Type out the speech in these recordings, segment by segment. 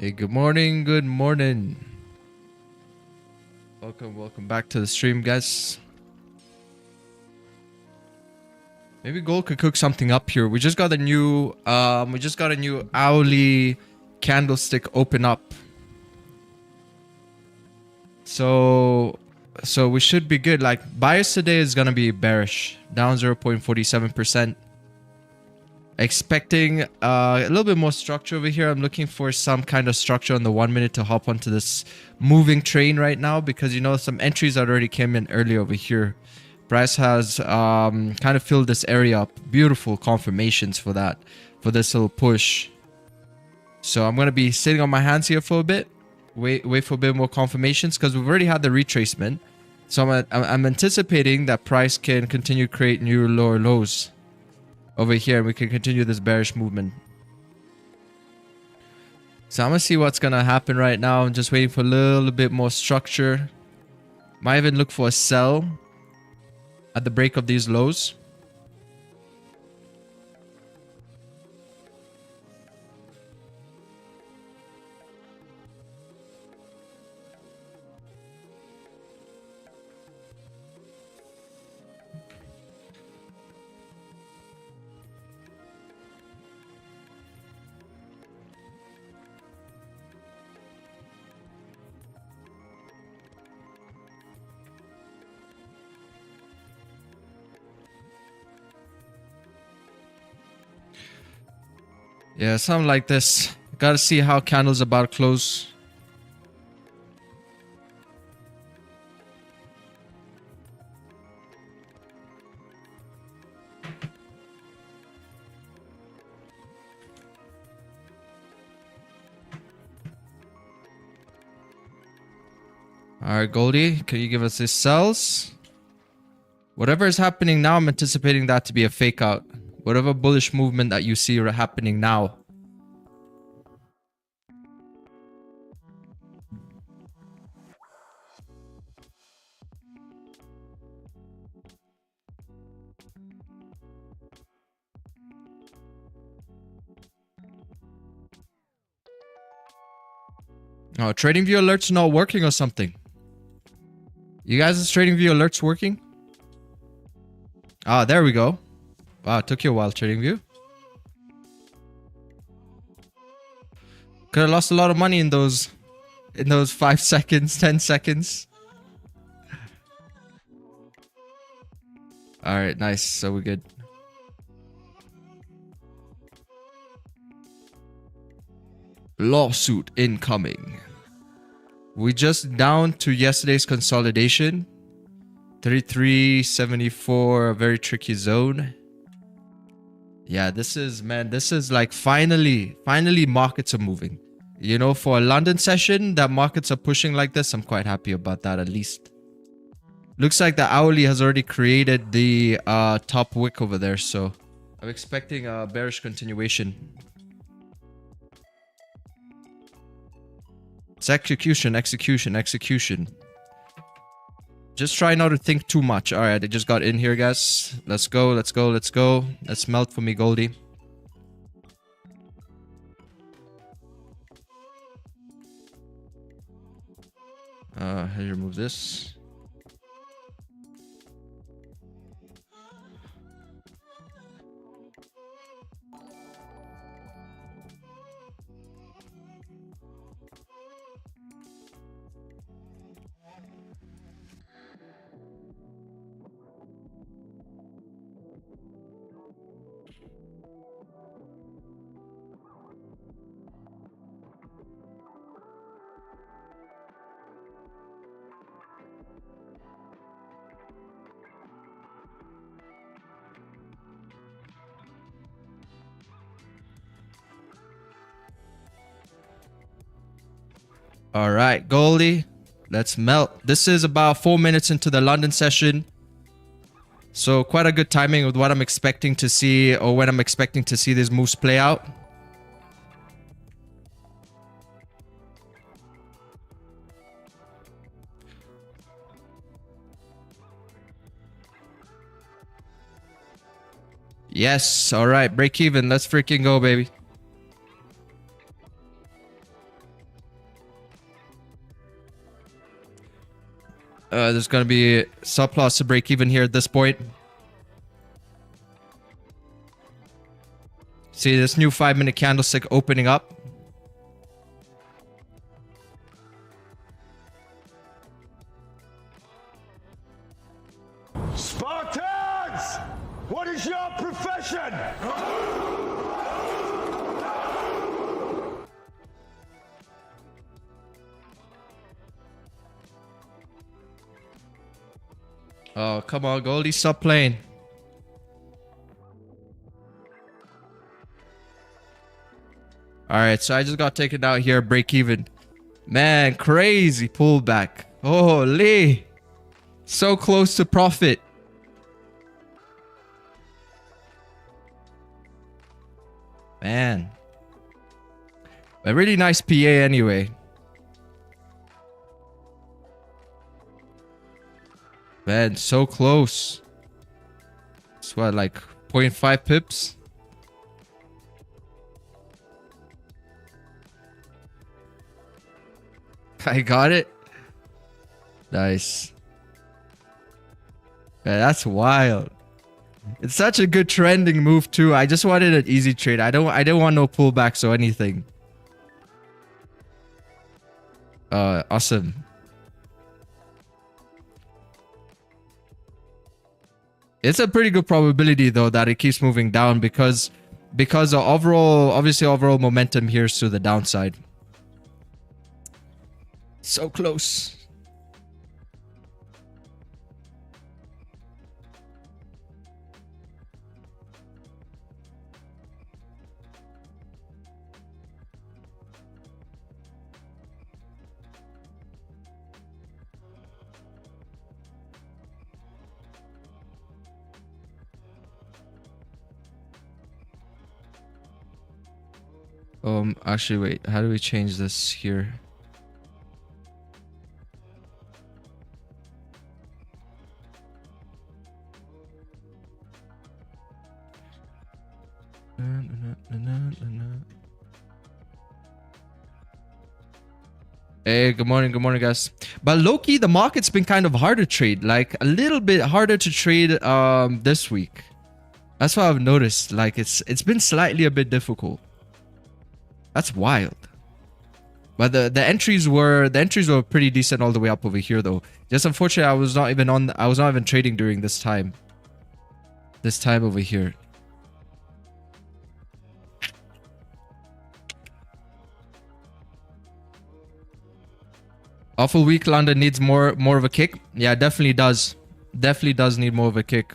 Hey, good morning, good morning. Welcome back to the stream, guys. Maybe Gold could cook something up here. We just got a new Owly candlestick open up. So we should be good. Like, bias today is gonna be bearish, down 0.47%. Expecting a little bit more structure over here. I'm looking for some kind of structure on the 1 minute to hop onto this moving train right now, because you know some entries that already came in early over here. Price has kind of filled this area up. Beautiful confirmations for that, for this little push. So I'm gonna be sitting on my hands here for a bit, wait for a bit more confirmations, because we've already had the retracement. So I'm anticipating that price can continue to create new lower lows over here, and we can continue this bearish movement. So I'm gonna see what's gonna happen right now. I'm just waiting for a little bit more structure. Might even look for a sell at the break of these lows. Yeah, something like this. Gotta see how candle's about to close. Alright, Goldie, can you give us these sells? Whatever is happening now, I'm anticipating that to be a fake out. Whatever bullish movement that you see happening now. Oh, trading view alerts not working or something. You guys' trading view alerts working? Ah, there we go. Wow, it took you a while, trading view. Could have lost a lot of money in those 5 seconds, 10 seconds. All right, nice. So we're good. Lawsuit incoming. We just down to yesterday's consolidation. 33.74, a very tricky zone. Yeah, this is like finally markets are moving. You know, for a London session that markets are pushing like this, I'm quite happy about that at least. Looks like the hourly has already created the top wick over there, so I'm expecting a bearish continuation. It's execution. Just try not to think too much. All right, I just got in here, guys. Let's go. Let's melt for me, Goldie. How do you remove this? All right, Goldie, let's melt. This is about 4 minutes into the London session. So quite a good timing with what I'm expecting to see, or when I'm expecting to see these moves play out. Yes, all right, break even. Let's freaking go, baby. There's going to be stop loss to break even here at this point. See this new 5-minute candlestick opening up. Spartans! What is your profession? Oh, come on, Goldie, stop playing. Alright, so I just got taken out here, break even. Man, crazy pullback. Holy. So close to profit. Man. A really nice PA anyway. Man, so close. It's what, like 0.5 pips? I got it. Nice. Man, that's wild. It's such a good trending move too. I just wanted an easy trade. I didn't want no pullbacks or anything. Awesome. It's a pretty good probability though that it keeps moving down because the overall momentum here is to the downside. So close. Actually, wait. How do we change this here? Hey, good morning, guys. But low-key, the market's been kind of hard to trade, like a little bit harder to trade this week. That's what I've noticed. Like it's been slightly a bit difficult. That's wild. But the entries were pretty decent all the way up over here though. Just unfortunately, I was not even trading during this time. This time over here. Awful week. London needs more of a kick. Yeah, definitely does. Definitely does need more of a kick.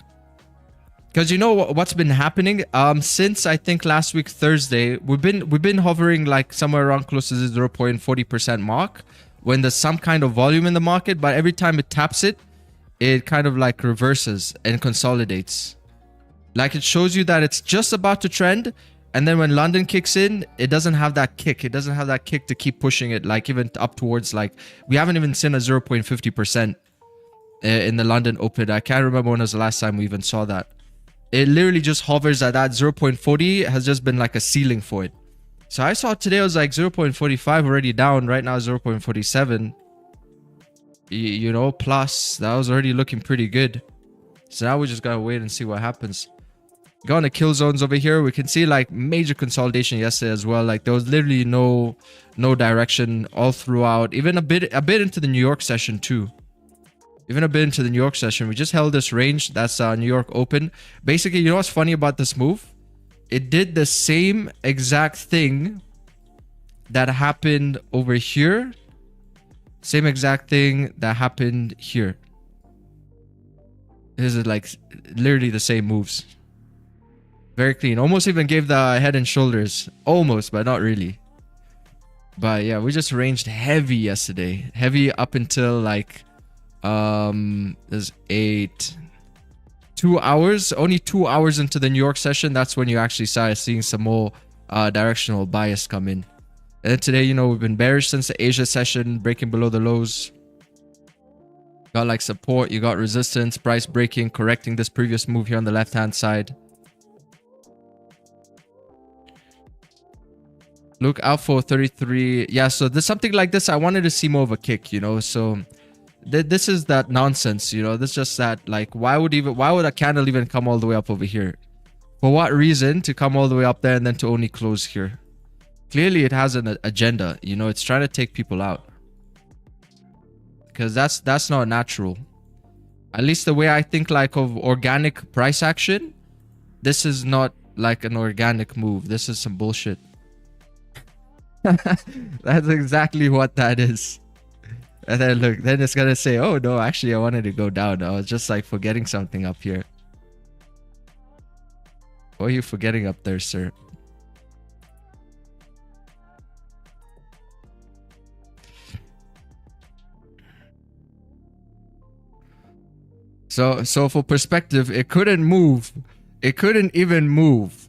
Because you know what's been happening? Since I think last week Thursday, we've been hovering like somewhere around close to the 0.40% mark when there's some kind of volume in the market. But every time it taps it, it kind of like reverses and consolidates. Like it shows you that it's just about to trend. And then when London kicks in, it doesn't have that kick. It doesn't have that kick to keep pushing it, like even up towards, like, we haven't even seen a 0.50% in the London Open. I can't remember when was the last time we even saw that. It literally just hovers at that 0.40, has just been like a ceiling for it. So I saw today it was like 0.45 already down. Right now 0.47. You know, plus that was already looking pretty good. So now we just gotta wait and see what happens. Going to kill zones over here, we can see like major consolidation yesterday as well. Like there was literally no direction all throughout, even a bit into the New York session too. Even a bit into the New York session, we just held this range. That's New York Open. Basically, you know what's funny about this move? It did the same exact thing that happened over here. Same exact thing that happened here. This is like literally the same moves. Very clean. Almost even gave the head and shoulders. Almost, but not really. But yeah, we just ranged heavy yesterday. Heavy up until like there's 2 hours. Only 2 hours into the New York session, that's when you actually started seeing some more directional bias come in. And then today, you know, we've been bearish since the Asia session, breaking below the lows. Got like support, you got resistance, price breaking, correcting this previous move here on the left hand side. Look out for 33. Yeah, so there's something like this. I wanted to see more of a kick, you know. So This is that nonsense, you know. This is just that, like, why would a candle even come all the way up over here? For what reason to come all the way up there and then to only close here? Clearly it has an agenda, you know. It's trying to take people out, because that's not natural. At least the way I think, like, of organic price action, this is not like an organic move. This is some bullshit. That's exactly what that is. And then look, then it's gonna say, oh no, actually I wanted to go down. I was just like forgetting something up here. What are you forgetting up there, sir? So for perspective, it couldn't move. It couldn't even move.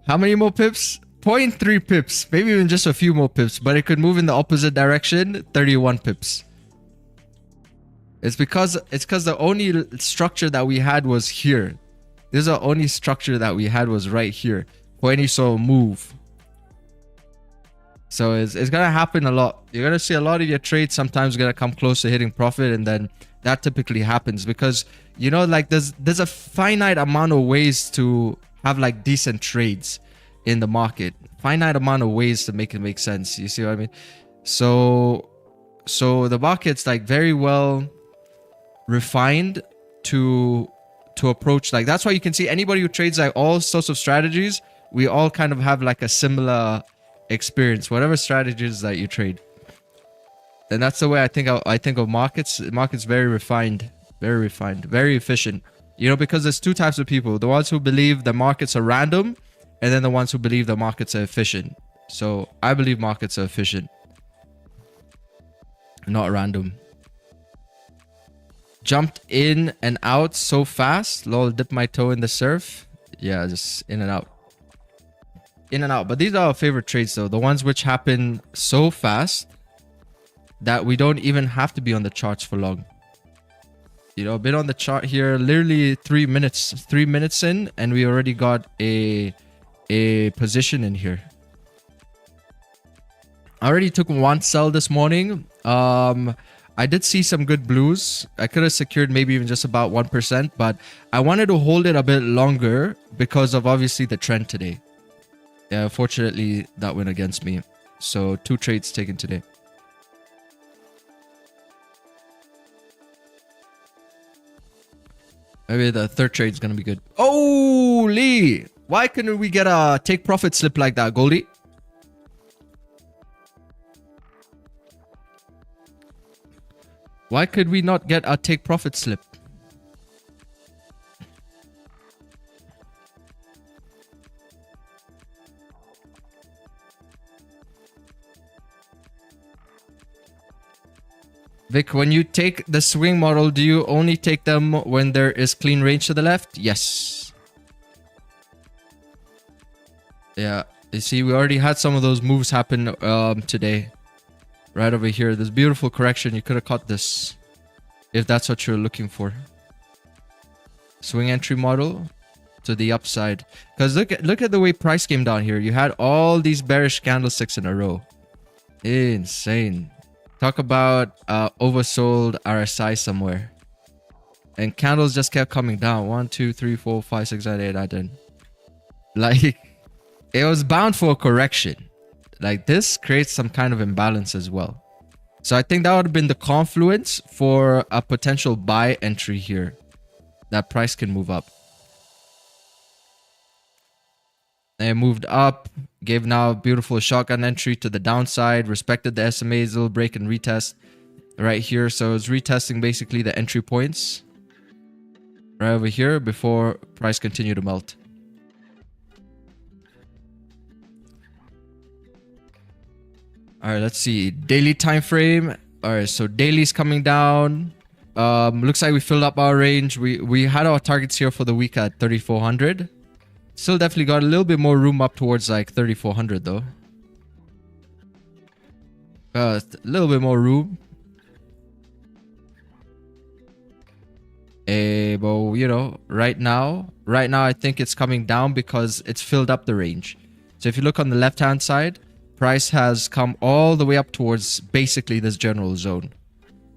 How many more pips? 0.3 pips. Maybe even just a few more pips. But it could move in the opposite direction. 31 pips. It's because the only structure that we had was here. This is the only structure that we had was right here for any sort of move. So it's gonna happen a lot. You're gonna see a lot of your trades sometimes gonna come close to hitting profit, and then that typically happens because, you know, like there's a finite amount of ways to have like decent trades in the market. Finite amount of ways to make it make sense. You see what I mean? So the market's like very well refined to approach. Like, that's why you can see anybody who trades like all sorts of strategies, we all kind of have like a similar experience, whatever strategies that you trade. And that's the way I think of markets. Markets very refined, very efficient, you know, because there's two types of people: the ones who believe the markets are random, and then the ones who believe the markets are efficient. So I believe markets are efficient, not random. Jumped in and out so fast. Lol, dipped my toe in the surf. Yeah, just in and out. In and out. But these are our favorite trades though. The ones which happen so fast that we don't even have to be on the charts for long. You know, been on the chart here literally 3 minutes in, and we already got a position in here. I already took one sell this morning. I did see some good blues. I could have secured maybe even just about 1%, but I wanted to hold it a bit longer because of obviously the trend today. Yeah, fortunately that went against me. So 2 trades taken today. Maybe the third trade is gonna be good. Oh, Lee! Why couldn't we get a take profit slip like that, Goldie? Why could we not get a take profit slip? Vic, when you take the swing model, do you only take them when there is clean range to the left? Yes. Yeah, you see, we already had some of those moves happen today. Right over here, this beautiful correction. You could have caught this if that's what you're looking for. Swing entry model to the upside. Because look at the way price came down here. You had all these bearish candlesticks in a row. Insane. Talk about oversold RSI somewhere. And candles just kept coming down. 1, 2, 3, 4, 5, 6, 7, 8, 9, 10. Like, it was bound for a correction. Like, this creates some kind of imbalance as well. So I think that would have been the confluence for a potential buy entry here. That price can move up. And it moved up. Gave now a beautiful shotgun entry to the downside. Respected the SMA's little break and retest right here. So it's retesting basically the entry points right over here before price continued to melt. All right, let's see. Daily time frame. All right, so daily's coming down. Looks like we filled up our range. We had our targets here for the week at 3,400. Still definitely got a little bit more room up towards like 3,400 though. A little bit more room. But you know, right now I think it's coming down because it's filled up the range. So if you look on the left hand side, price has come all the way up towards basically this general zone.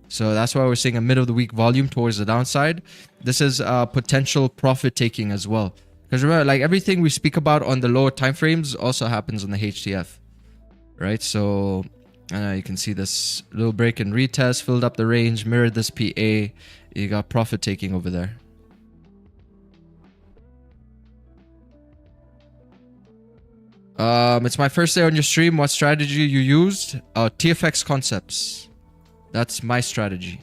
So that's why we're seeing a mid of the week volume towards the downside. This is potential profit taking as well. Because remember, like everything we speak about on the lower time frames also happens on the HTF, right? So you can see this little break and retest, filled up the range, mirrored this PA. You got profit taking over there. It's my first day on your stream. What strategy you used? TFX concepts. That's my strategy.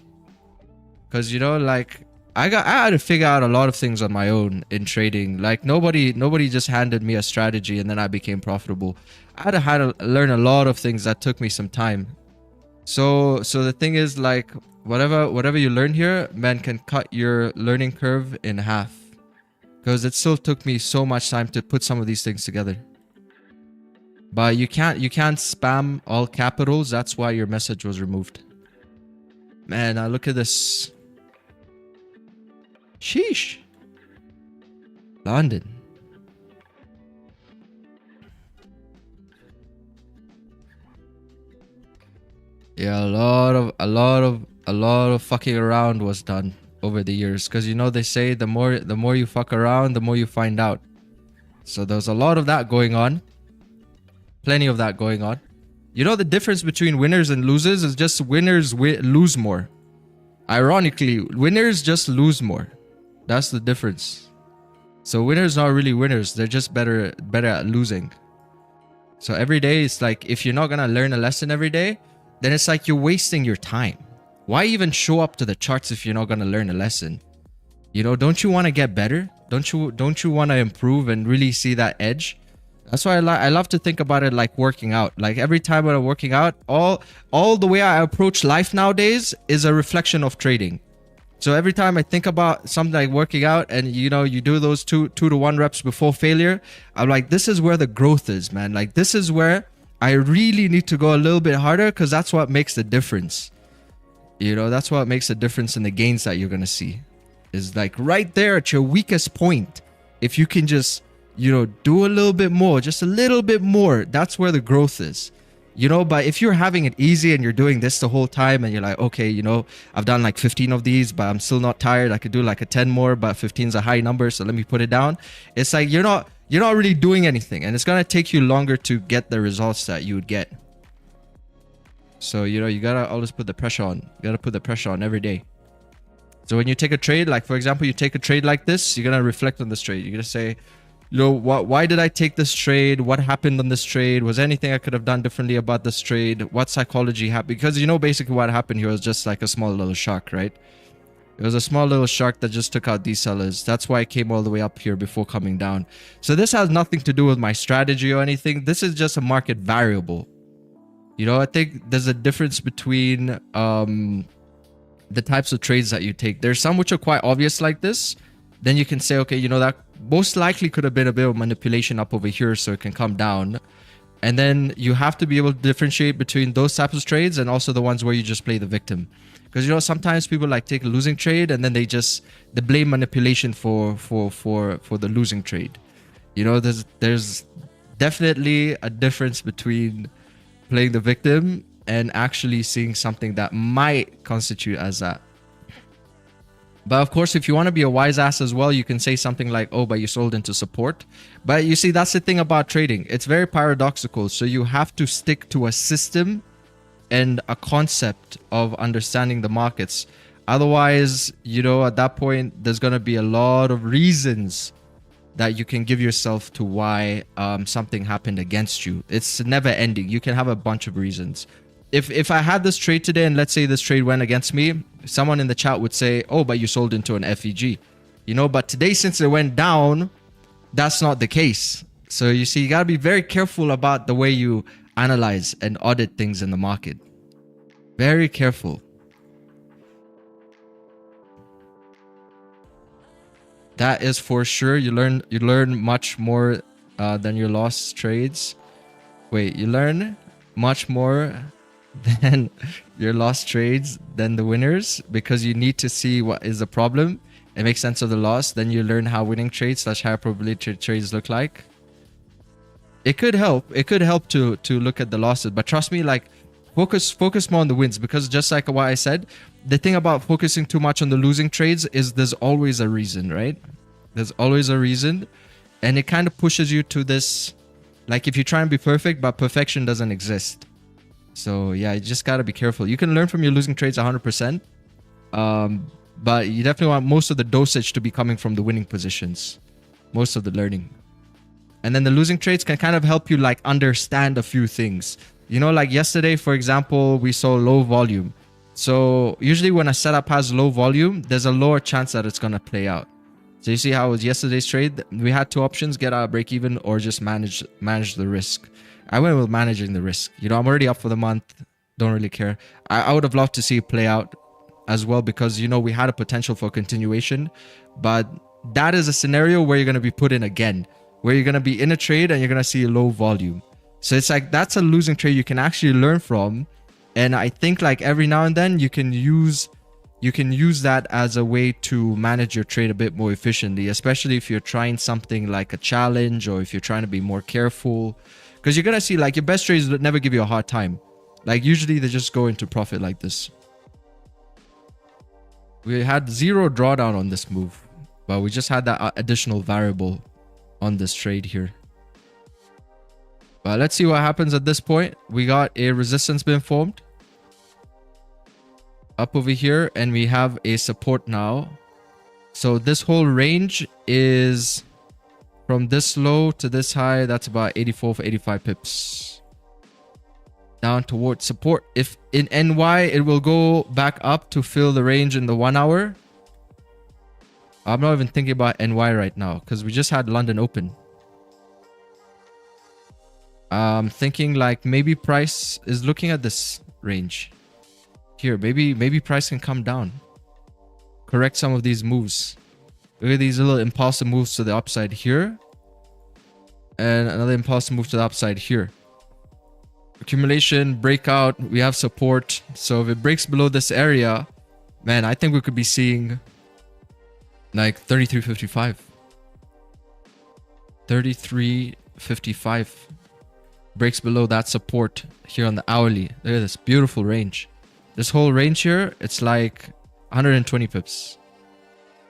Because, you know, like I had to figure out a lot of things on my own in trading. Like nobody just handed me a strategy and then I became profitable. I had to learn a lot of things that took me some time. So the thing is, like, whatever you learn here, man, can cut your learning curve in half. Because it still took me so much time to put some of these things together. But you can't spam all capitals. That's why your message was removed. Man, look at this. Sheesh. London. Yeah, a lot of fucking around was done over the years. Because you know they say the more you fuck around, the more you find out. So there's a lot of that going on. Plenty of that going on. You know the difference between winners and losers is just winners lose more. Ironically, winners just lose more. That's the difference. So winners are really winners. They're just better at losing. So every day it's like, if you're not gonna learn a lesson every day, then it's like you're wasting your time. Why even show up to the charts if you're not gonna learn a lesson? You know, don't you want to get better? Don't you want to improve and really see that edge? That's why I love to think about it like working out. Like every time when I'm working out, all the way I approach life nowadays is a reflection of trading. So every time I think about something like working out and, you know, you do those 2 to 1 reps before failure, I'm like, this is where the growth is, man. Like this is where I really need to go a little bit harder, because that's what makes the difference. You know, that's what makes the difference in the gains that you're going to see. Is like right there at your weakest point. If you can just, you know, do a little bit more, just a little bit more, that's where the growth is. You know, but if you're having it easy and you're doing this the whole time and you're like, okay, you know, I've done like 15 of these, but I'm still not tired. I could do like a 10 more, but 15 is a high number, so let me put it down. It's like you're not really doing anything, and it's going to take you longer to get the results that you would get. So, you know, you got to always put the pressure on. You got to put the pressure on every day. So when you take a trade, like for example, you take a trade like this, you're going to reflect on this trade. You're going to say, you know, why did I take this trade? What happened on this trade? Was there anything I could have done differently about this trade? What psychology happened? Because, you know, basically what happened here was just like a small little shark, right? It was a small little shark that just took out these sellers. That's why it came all the way up here before coming down. So this has nothing to do with my strategy or anything. This is just a market variable. You know, I think there's a difference between the types of trades that you take. There's some which are quite obvious like this. Then you can say, okay, you know, that most likely could have been a bit of manipulation up over here so it can come down. And then you have to be able to differentiate between those types of trades and also the ones where you just play the victim. Because, you know, sometimes people like take a losing trade and then they blame manipulation for the losing trade. You know, there's definitely a difference between playing the victim and actually seeing something that might constitute as that. But of course, if you want to be a wise ass as well, you can say something like, oh, but you sold into support. But you see, that's the thing about trading. It's very paradoxical. So you have to stick to a system and a concept of understanding the markets. Otherwise, you know, at that point, there's going to be a lot of reasons that you can give yourself to why something happened against you. It's never ending. You can have a bunch of reasons. If I had this trade today and let's say this trade went against me, someone in the chat would say, oh, but you sold into an FEG. You know, but today, since it went down, that's not the case. So you see, you got to be very careful about the way you analyze and audit things in the market. Very careful. That is for sure. You learn much more than your lost trades. Wait, you learn much more than your lost trades than the winners, because you need to see what is the problem and make sense of the loss. Then you learn how winning trades / higher probability trades look like. It could help. It could help to look at the losses, but trust me, like Focus more on the wins, because just like what I said, the thing about focusing too much on the losing trades is there's always a reason, right? There's always a reason, and it kind of pushes you to this, like if you try and be perfect, but perfection doesn't exist. So yeah, you just got to be careful. You can learn from your losing trades 100%, but you definitely want most of the dosage to be coming from the winning positions, most of the learning. And then the losing trades can kind of help you like understand a few things. You know, like yesterday, for example, we saw low volume. So usually when a setup has low volume, there's a lower chance that it's going to play out. So you see how it was yesterday's trade? We had two options: get out of break even or just manage the risk. I went with managing the risk. You know, I'm already up for the month. Don't really care. I would have loved to see it play out as well, because, you know, we had a potential for continuation. But that is a scenario where you're going to be put in again, where you're going to be in a trade and you're going to see a low volume. So it's like, that's a losing trade you can actually learn from. And I think like every now and then you can use that as a way to manage your trade a bit more efficiently, especially if you're trying something like a challenge, or if you're trying to be more careful, because you're going to see like your best trades never give you a hard time. Like usually they just go into profit like this. We had zero drawdown on this move, but we just had that additional variable on this trade here. But let's see what happens at this point. We got a resistance being formed up over here, and we have a support now. So this whole range is from this low to this high. That's about 84 for 85 pips. Down towards support. If in NY, it will go back up to fill the range in the 1 hour. I'm not even thinking about NY right now, because we just had London open. I'm thinking like maybe price is looking at this range here. Maybe price can come down, correct some of these moves. Look at these little impulsive moves to the upside here, and another impulsive move to the upside here. Accumulation, breakout, we have support. So if it breaks below this area, man, I think we could be seeing like 33.55. 33.55 breaks below that support here on the hourly. Look at this beautiful range. This whole range here, it's like 120 pips.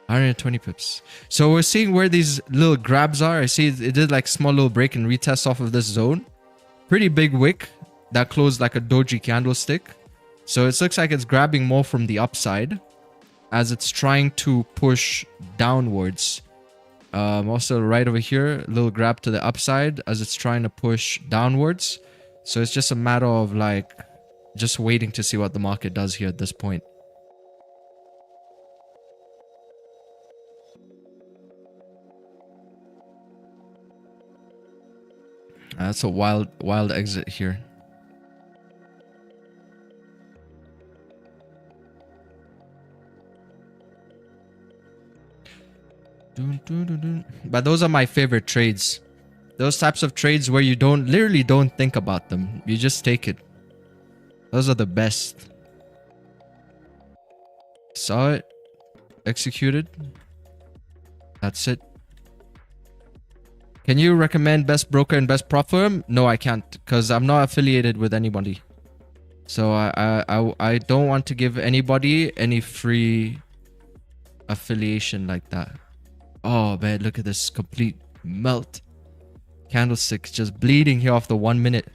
120 pips. So we're seeing where these little grabs are. I see it did like small little break and retest off of this zone. Pretty big wick that closed like a doji candlestick. So it looks like it's grabbing more from the upside as it's trying to push downwards. Also right over here, a little grab to the upside as it's trying to push downwards. So it's just a matter of like just waiting to see what the market does here at this point. That's a wild exit here. But those are my favorite trades. Those types of trades where you literally don't think about them. You just take it. Those are the best. Saw it. Executed. That's it. Can you recommend best broker and best prop firm? No, I can't, because I'm not affiliated with anybody. So I don't want to give anybody any free affiliation like that. Oh man, look at this complete melt. Candlestick just bleeding here off the 1 minute.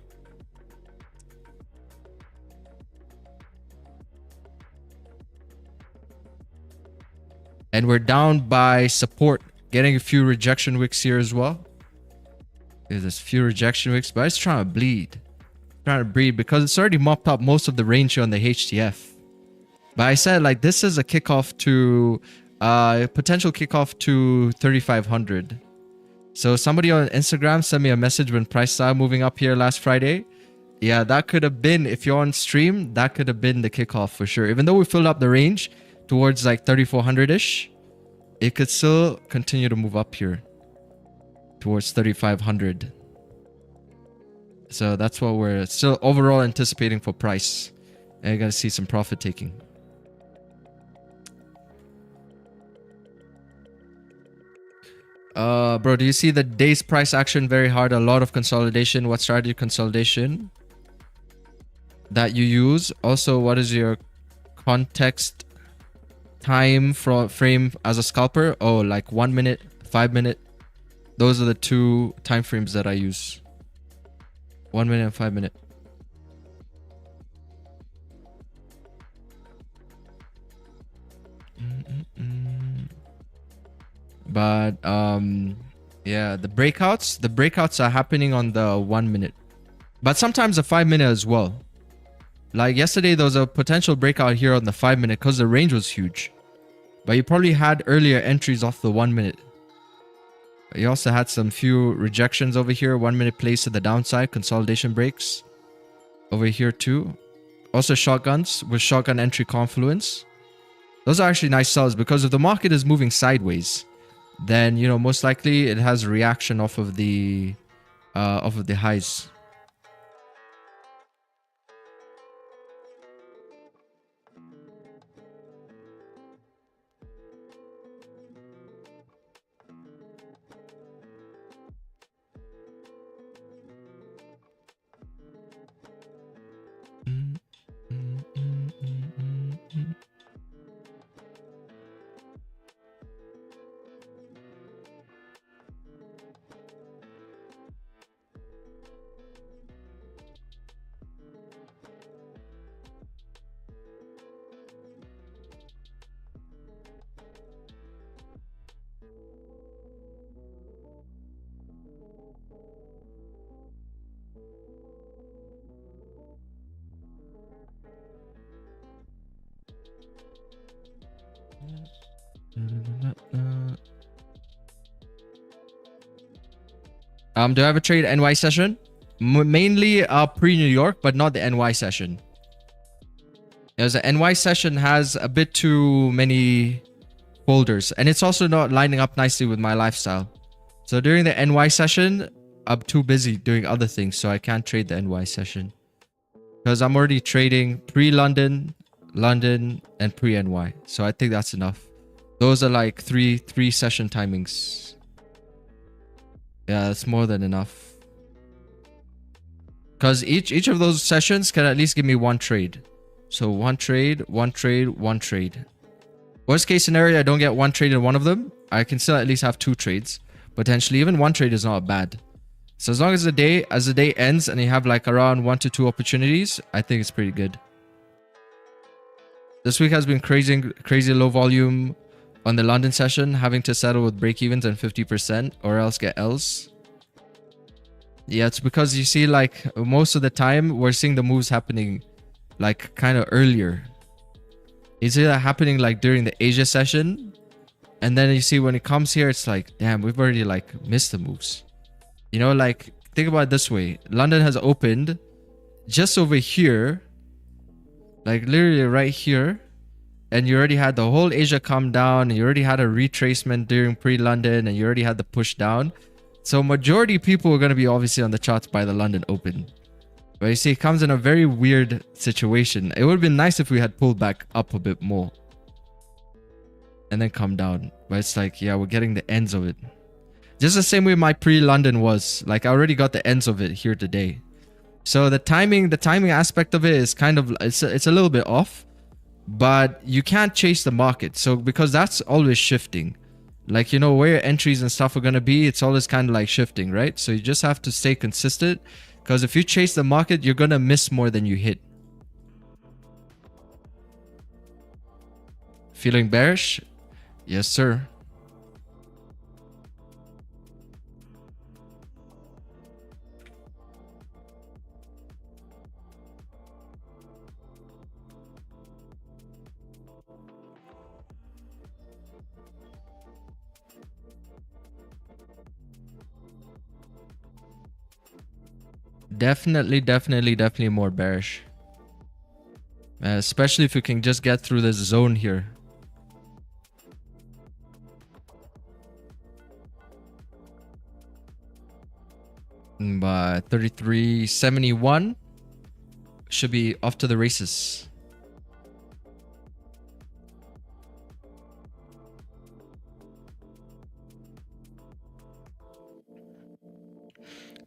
And we're down by support. Getting a few rejection wicks here as well. There's a few rejection wicks, but it's trying to bleed. Trying to bleed because it's already mopped up most of the range here on the HTF. But I said like this is a kickoff to potential kickoff to 3,500. So somebody on Instagram sent me a message when price started moving up here last Friday. Yeah, that could have been, if you're on stream, that could have been the kickoff for sure. Even though we filled up the range towards like 3,400-ish, it could still continue to move up here towards 3,500. So that's what we're still overall anticipating for price. And you're going to see some profit taking. Bro, do you see the day's price action very hard? A lot of consolidation. What strategy consolidation? that you use. Also, what is your context time frame as a scalper? Oh, like 1 minute, 5 minute. Those are the two time frames that I use. 1 minute and 5 minute. But yeah, the breakouts are happening on the 1 minute, but sometimes the 5 minute as well. Like yesterday, there was a potential breakout here on the 5 minute because the range was huge, but you probably had earlier entries off the 1 minute. You also had some few rejections over here. 1 minute plays to the downside, consolidation breaks over here too. Also shotguns with shotgun entry confluence. Those are actually nice sells, because if the market is moving sideways, then you know most likely it has a reaction off of the highs. Do I have a trade NY session? Mainly pre-New York, but not the NY session. Because the NY session has a bit too many folders, and it's also not lining up nicely with my lifestyle. So during the NY session, I'm too busy doing other things, so I can't trade the NY session. Because I'm already trading pre-London, London, and pre-NY. So I think that's enough. Those are like three session timings. Yeah, that's more than enough. Because each of those sessions can at least give me one trade. So one trade, one trade, one trade. Worst case scenario, I don't get one trade in one of them. I can still at least have two trades. Potentially, even one trade is not bad. So as long as the day ends and you have like around 1 to 2 opportunities, I think it's pretty good. This week has been crazy low volume on the London session, having to settle with break-evens and 50% or else get Ls. Yeah, it's because you see, like, most of the time we're seeing the moves happening like kind of earlier. You see that happening like during the Asia session, and then you see when it comes here, it's like, damn, we've already like missed the moves. You know, like, think about it this way. London has opened just over here, like literally right here, and you already had the whole Asia come down, and you already had a retracement during pre-London, and you already had the push down. So majority of people are going to be obviously on the charts by the London open. But you see, it comes in a very weird situation. It would have been nice if we had pulled back up a bit more and then come down. But it's like, yeah, we're getting the ends of it. Just the same way my pre-London was. Like, I already got the ends of it here today. So the timing aspect of it is kind of, it's a little bit off. But you can't chase the market. So because that's always shifting. Like, you know, where your entries and stuff are going to be, it's always kind of like shifting, right? So you just have to stay consistent. Because if you chase the market, you're going to miss more than you hit. Feeling bearish? Yes, sir. Definitely more bearish. Especially if you can just get through this zone here. By 33.71 should be off to the races.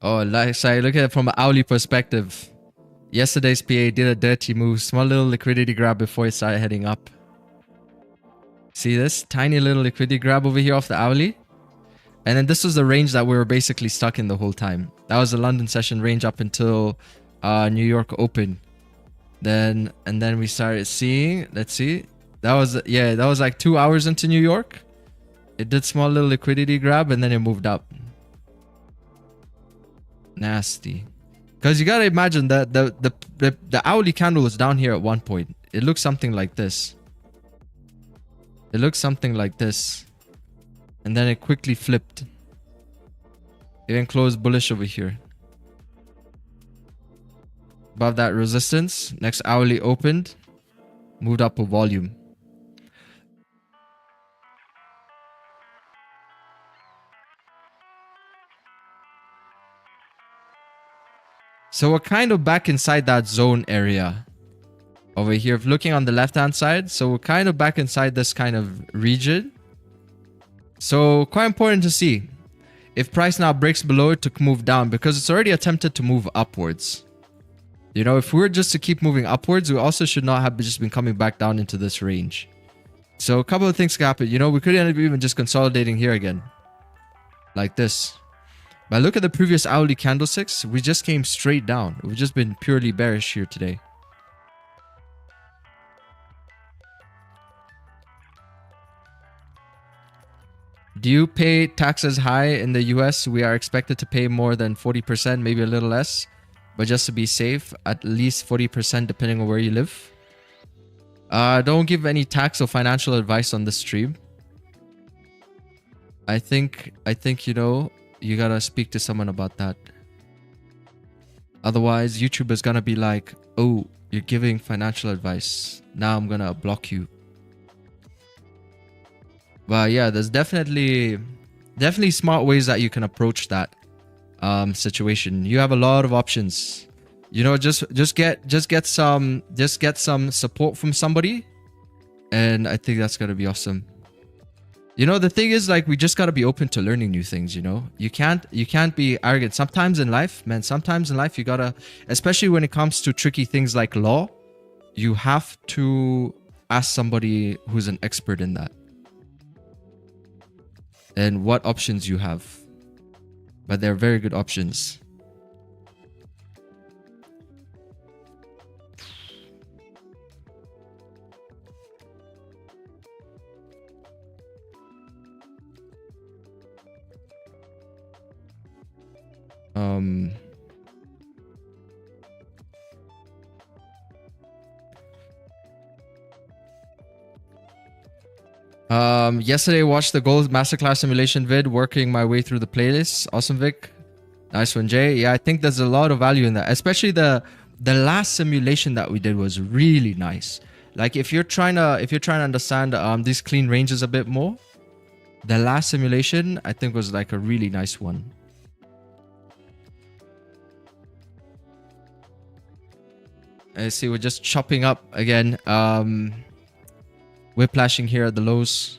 Oh, like I look at it from an hourly perspective. Yesterday's PA did a dirty move. Small little liquidity grab before it started heading up. See this? Tiny little liquidity grab over here off the hourly. And then this was the range that we were basically stuck in the whole time. That was the London session range up until New York open. And then we started seeing, let's see. That was like 2 hours into New York. It did small little liquidity grab and then it moved up. Nasty. Because you gotta imagine that the hourly candle was down here at one point. It looks something like this. It looks something like this. And then it quickly flipped. It then closed bullish over here. Above that resistance. Next hourly opened. Moved up a volume. So we're kind of back inside that zone area over here. If looking on the left hand side, so we're kind of back inside this kind of region. So quite important to see if price now breaks below it to move down, because it's already attempted to move upwards. You know, if we were just to keep moving upwards, we also should not have just been coming back down into this range. So a couple of things can happen. You know, we could end up even just consolidating here again like this. But look at the previous hourly candlesticks. We just came straight down. We've just been purely bearish here today. Do you pay taxes high in the US? We are expected to pay more than 40%, maybe a little less. But just to be safe, at least 40% depending on where you live. Don't give any tax or financial advice on the stream. I think you know, you gotta speak to someone about that. Otherwise, YouTube is gonna be like, oh, you're giving financial advice. Now I'm gonna block you. But yeah, there's definitely smart ways that you can approach that situation. You have a lot of options. You know, just get some support from somebody, and I think that's gonna be awesome. You know, the thing is, like, we just gotta be open to learning new things. You know, you can't be arrogant. Sometimes in life, man, you gotta, especially when it comes to tricky things like law, you have to ask somebody who's an expert in that and what options you have. But they're very good options. Yesterday watched the gold masterclass simulation vid, working my way through the playlist. Awesome, Vic. Nice one, Jay. Yeah, I think there's a lot of value in that. Especially the last simulation that we did was really nice. Like if you're trying to understand these clean ranges a bit more, the last simulation I think was like a really nice one. I see we're just chopping up again. Whiplashing here at the lows.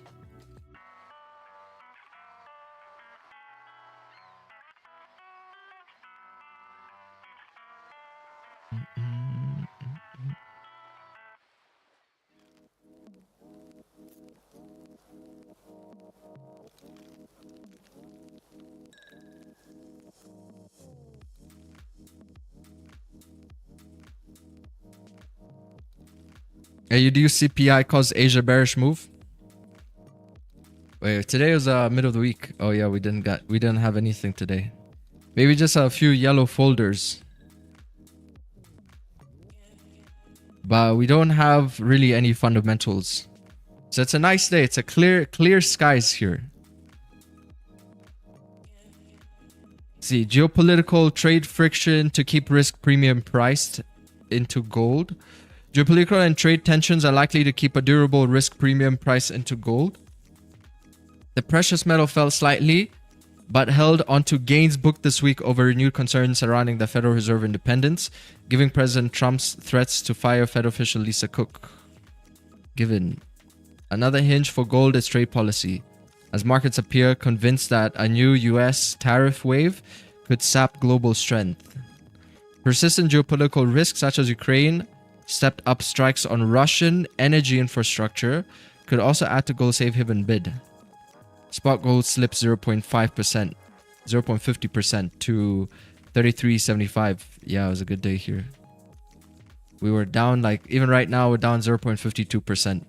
Hey, do you see PI cause Asia bearish move? Wait, today was mid of the week. Oh yeah, we didn't have anything today. Maybe just a few yellow folders. But we don't have really any fundamentals. So it's a nice day. It's a clear skies here. See, geopolitical trade friction to keep risk premium priced into gold. Geopolitical and trade tensions are likely to keep a durable risk premium price into gold. The precious metal fell slightly, but held onto gains booked this week over renewed concerns surrounding the Federal Reserve independence, giving President Trump's threats to fire Fed official Lisa Cook. Given another hinge for gold is trade policy, as markets appear convinced that a new US tariff wave could sap global strength. Persistent geopolitical risks such as Ukraine stepped up strikes on Russian energy infrastructure could also add to gold safe haven bid. Spot gold slipped 0.5%, 0.50% to 33.75. Yeah, it was a good day here. We were down, like, even right now we're down 0.52%.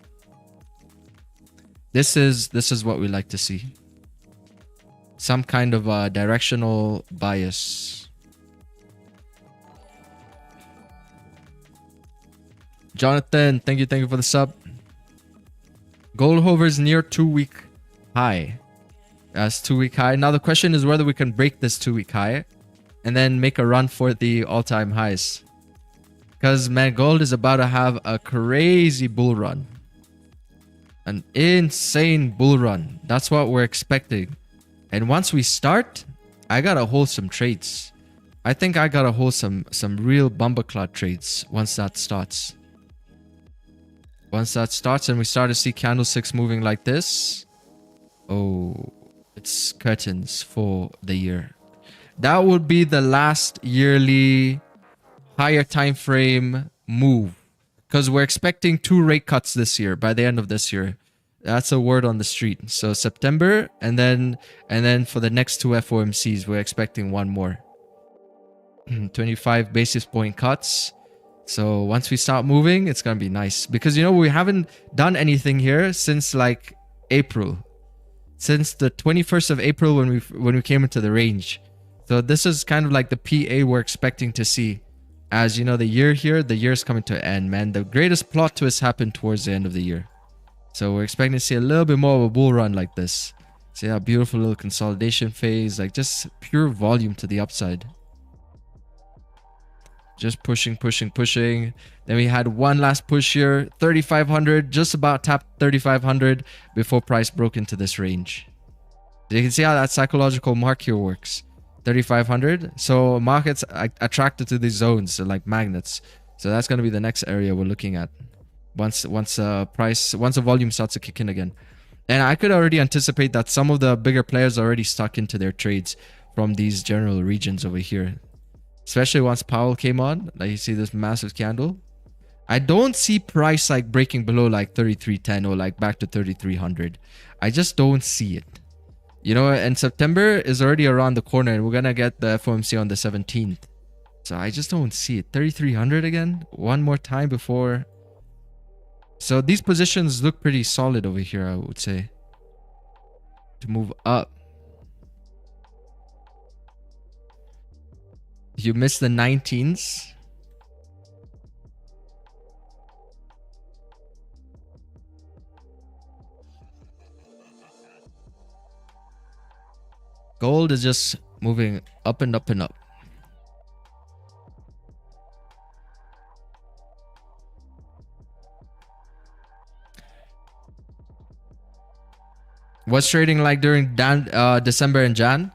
This is what we like to see. Some kind of a directional bias. Jonathan, thank you for the sub. Gold hovers near 2-week high. That's 2-week high. Now the question is whether we can break this 2-week high and then make a run for the all-time highs. Because, man, gold is about to have a crazy bull run. An insane bull run. That's what we're expecting. And once we start, I gotta hold some trades. I think I gotta hold some real bumperclot trades once that starts. Once that starts and we start to see candlesticks moving like this. Oh, it's curtains for the year. That would be the last yearly higher time frame move, because we're expecting 2 rate cuts this year by the end of this year. That's a word on the street. So September and then for the next 2 FOMCs we're expecting 1 more. 25 basis point cuts. So once we start moving, it's gonna be nice, because you know we haven't done anything here since like April, since the 21st of April when we came into the range. So this is kind of like the PA we're expecting to see. As you know, the year's coming to an end, man. The greatest plot twist happened towards the end of the year. So we're expecting to see a little bit more of a bull run like this. See a beautiful little consolidation phase, like just pure volume to the upside. Just pushing. Then we had one last push here, 3,500, just about tapped 3,500 before price broke into this range. You can see how that psychological mark here works. 3,500. So markets are attracted to these zones like magnets. So that's going to be the next area we're looking at once the volume starts to kick in again. And I could already anticipate that some of the bigger players are already stuck into their trades from these general regions over here. Especially once Powell came on, like you see this massive candle. I don't see price like breaking below like 33.10 or like back to 3,300. I just don't see it. You know, and September is already around the corner and we're going to get the FOMC on the 17th. So I just don't see it. 3,300 again? One more time before. So these positions look pretty solid over here, I would say. To move up. You missed the 19s. Gold is just moving up and up and up. What's trading like during December and Jan?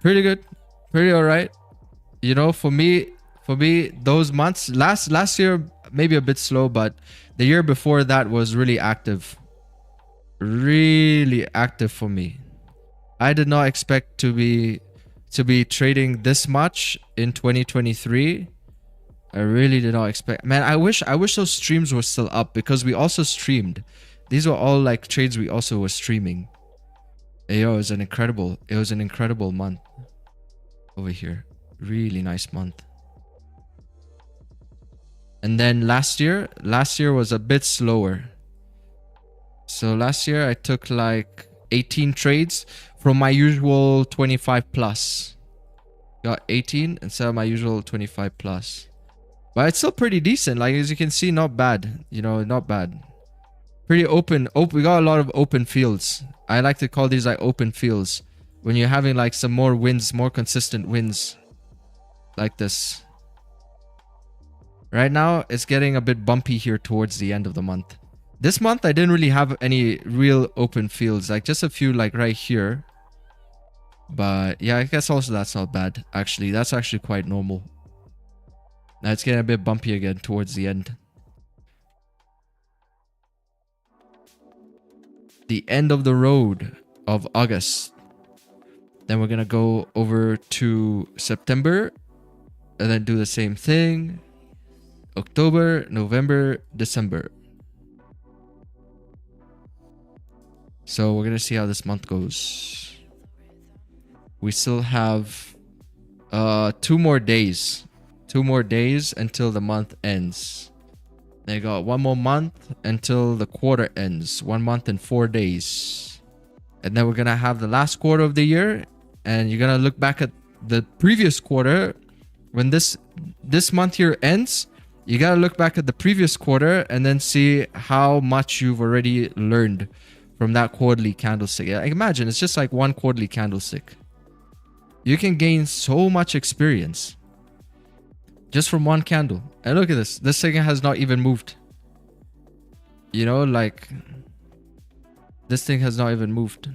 Pretty good. Pretty all right. You know, for me, those months, last year, maybe a bit slow, but the year before that was really active. Really active for me. I did not expect to be trading this much in 2023. I really did not expect. Man, I wish those streams were still up, because we also streamed. These were all like trades we also were streaming. Yo, it was an incredible month over here. Really nice month. And then last year was a bit slower. So last year I took like 18 trades from my usual 25 plus. Got 18 instead of my usual 25 plus. But it's still pretty decent. Like, as you can see, not bad. You know, not bad. Pretty open. We got a lot of open fields. I like to call these like open fields. When you're having like some more wins, more consistent wins. Like this. Right now, it's getting a bit bumpy here towards the end of the month. This month, I didn't really have any real open fields. Like just a few like right here. But yeah, I guess also that's not bad. Actually, that's actually quite normal. Now it's getting a bit bumpy again towards the end. The end of the road of August. Then we're going to go over to September. And then do the same thing. October, November, December. So we're gonna see how this month goes. We still have 2 more days. 2 more days until the month ends. They got 1 more month until the quarter ends. 1 month and 4 days. And then we're gonna have the last quarter of the year, and you're gonna look back at the previous quarter. When this month here ends, you gotta look back at the previous quarter and then see how much you've already learned from that quarterly candlestick. Like, imagine it's just like 1 quarterly candlestick. You can gain so much experience just from 1 candle. And look at this. This thing has not even moved. You know, like, this thing has not even moved.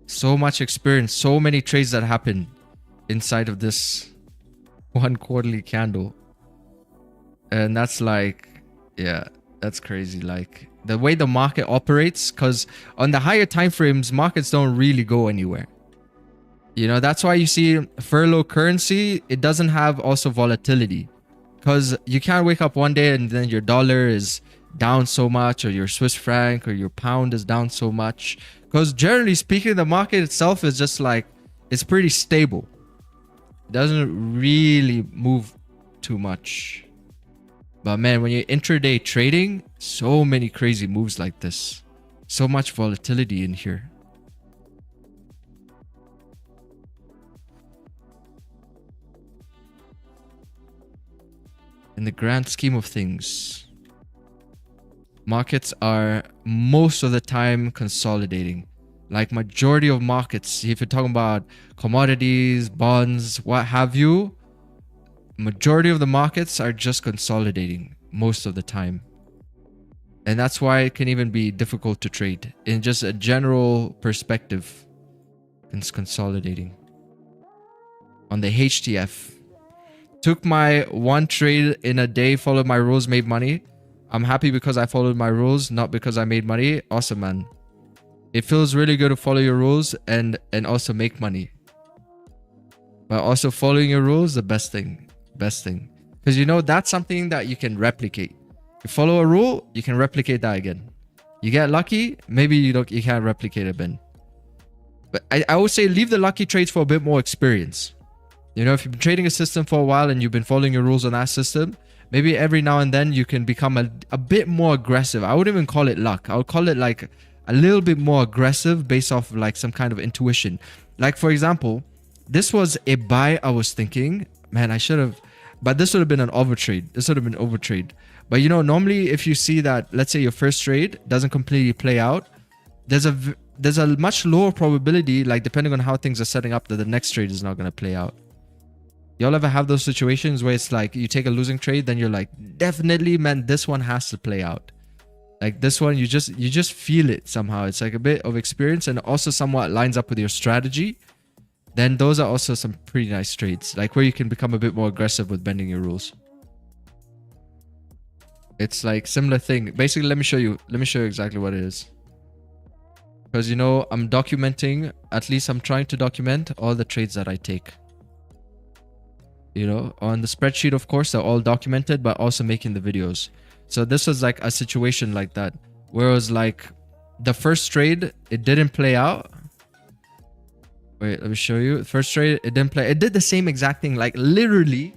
So much experience, so many trades that happen inside of this 1 quarterly candle. And that's like, yeah, that's crazy. Like, the way the market operates, because on the higher time frames, markets don't really go anywhere. You know, that's why you see furlough currency, it doesn't have also volatility, because you can't wake up one day and then your dollar is down so much, or your Swiss franc or your pound is down so much. Because generally speaking, the market itself is just like, it's pretty stable. It doesn't really move too much. But man, when you're intraday trading, so many crazy moves like this. So much volatility in here. In the grand scheme of things, markets are most of the time consolidating. Like, majority of markets, if you're talking about commodities, bonds, what have you, majority of the markets are just consolidating most of the time. And that's why it can even be difficult to trade. In just a general perspective, it's consolidating. On the HTF, took my 1 trade in a day, followed my rules, made money. I'm happy because I followed my rules, not because I made money. Awesome, man. It feels really good to follow your rules and also make money. But also following your rules, the best thing. Best thing. Because you know, that's something that you can replicate. You follow a rule, you can replicate that again. You get lucky, maybe you can't replicate it again. But I would say leave the lucky trades for a bit more experience. You know, if you've been trading a system for a while and you've been following your rules on that system, maybe every now and then you can become a bit more aggressive. I wouldn't even call it luck. I would call it like a little bit more aggressive based off of like some kind of intuition. Like, for example, this was a buy. I was thinking, man, I should have, but this would have been an overtrade. This would have been overtrade. But you know, normally if you see that, let's say your first trade doesn't completely play out, there's a much lower probability, like depending on how things are setting up, that the next trade is not going to play out. Y'all ever have those situations where it's like you take a losing trade, then you're like, definitely, man, this one has to play out. Like this one, you just feel it somehow. It's like a bit of experience and also somewhat lines up with your strategy. Then those are also some pretty nice trades, like where you can become a bit more aggressive with bending your rules. It's like similar thing. Basically, let me show you exactly what it is. Because you know, I'm documenting, at least I'm trying to document all the trades that I take. You know, on the spreadsheet, of course, they're all documented, but also making the videos. So this was like a situation like that, where it was like the first trade, it didn't play out. Wait, let me show you. First trade, it didn't play. It did the same exact thing. Like literally,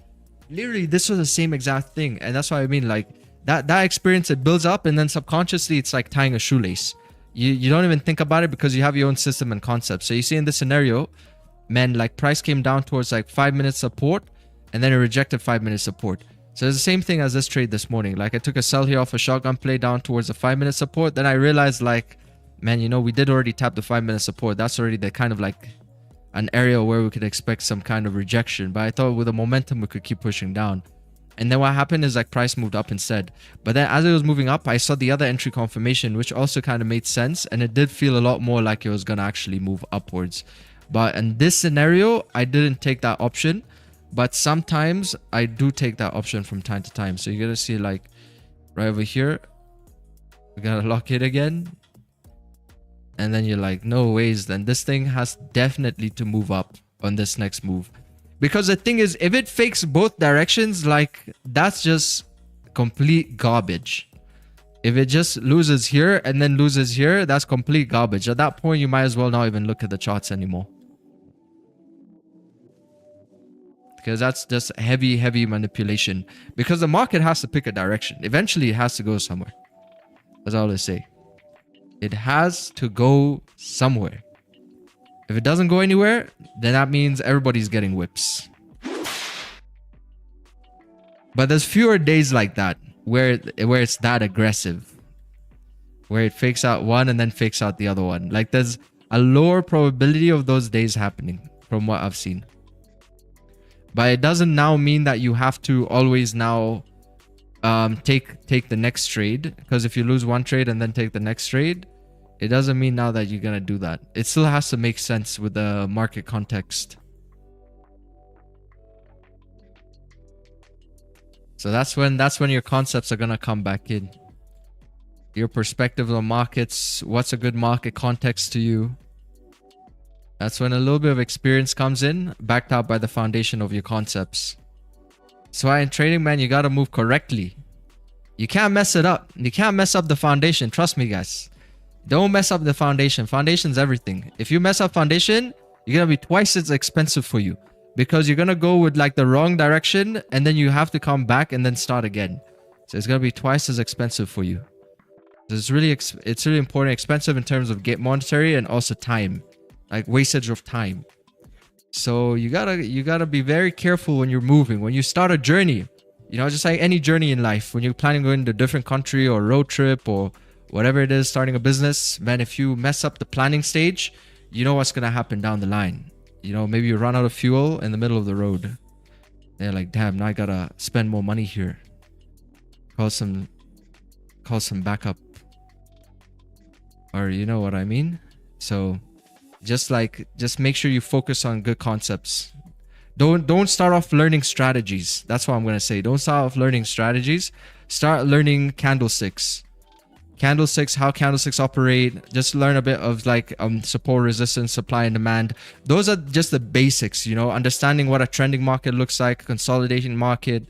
this was the same exact thing. And that's what I mean. Like that experience, it builds up, and then subconsciously, it's like tying a shoelace. You don't even think about it because you have your own system and concept. So you see in this scenario, man, like price came down towards like 5-minute support, and then it rejected 5-minute support. So it's the same thing as this trade this morning. Like I took a sell here off a shotgun play down towards the 5-minute support. Then I realized like, man, you know, we did already tap the 5-minute support. That's already the kind of like an area where we could expect some kind of rejection. But I thought with the momentum, we could keep pushing down. And then what happened is like price moved up instead. But then as it was moving up, I saw the other entry confirmation, which also kind of made sense. And it did feel a lot more like it was going to actually move upwards. But in this scenario, I didn't take that option. But sometimes I do take that option from time to time. So you're going to see like right over here, we're going to lock it again. And then you're like, no ways. Then this thing has definitely to move up. on this next move. Because the thing is, if it fakes both directions, like, that's just complete garbage. If it just loses here and then loses here, that's complete garbage. At that point, you might as well not even look at the charts anymore. Because that's just heavy manipulation. Because the market has to pick a direction. Eventually, it has to go somewhere. That's all I say. It has to go somewhere. If it doesn't go anywhere, then that means everybody's getting whips. But there's fewer days like that where it's that aggressive. Where it fakes out one and then fakes out the other one. Like, there's a lower probability of those days happening from what I've seen. But it doesn't now mean that you have to always now take the next trade. Because if you lose one trade and then take the next trade, it doesn't mean now that you're going to do that. It still has to make sense with the market context. So that's when your concepts are going to come back in. Your perspective on markets, what's a good market context to you? That's when a little bit of experience comes in, backed up by the foundation of your concepts. So in trading, man, you got to move correctly. You can't mess it up. You can't mess up the foundation. Trust me, guys. Don't mess up the foundation. Foundation's everything. If you mess up foundation, you're going to be twice as expensive for you. Because you're going to go with like the wrong direction and then you have to come back and then start again. So it's going to be twice as expensive for you. It's really important. Expensive in terms of monetary and also time. Like wastage of time. So you gotta be very careful when you're moving. When you start a journey, you know, just like any journey in life, when you're planning on going to a different country or road trip or whatever it is, starting a business, man, if you mess up the planning stage, you know what's gonna happen down the line. You know, maybe you run out of fuel in the middle of the road. They're like, damn, now I gotta spend more money here. Call some backup. Or you know what I mean? So just make sure you focus on good concepts. Don't start off learning strategies. That's what I'm gonna say. Don't start off learning strategies. Start learning candlesticks. Candlesticks, how candlesticks operate. Just learn a bit of like support, resistance, supply and demand. Those are just the basics, you know, understanding what a trending market looks like, consolidation market.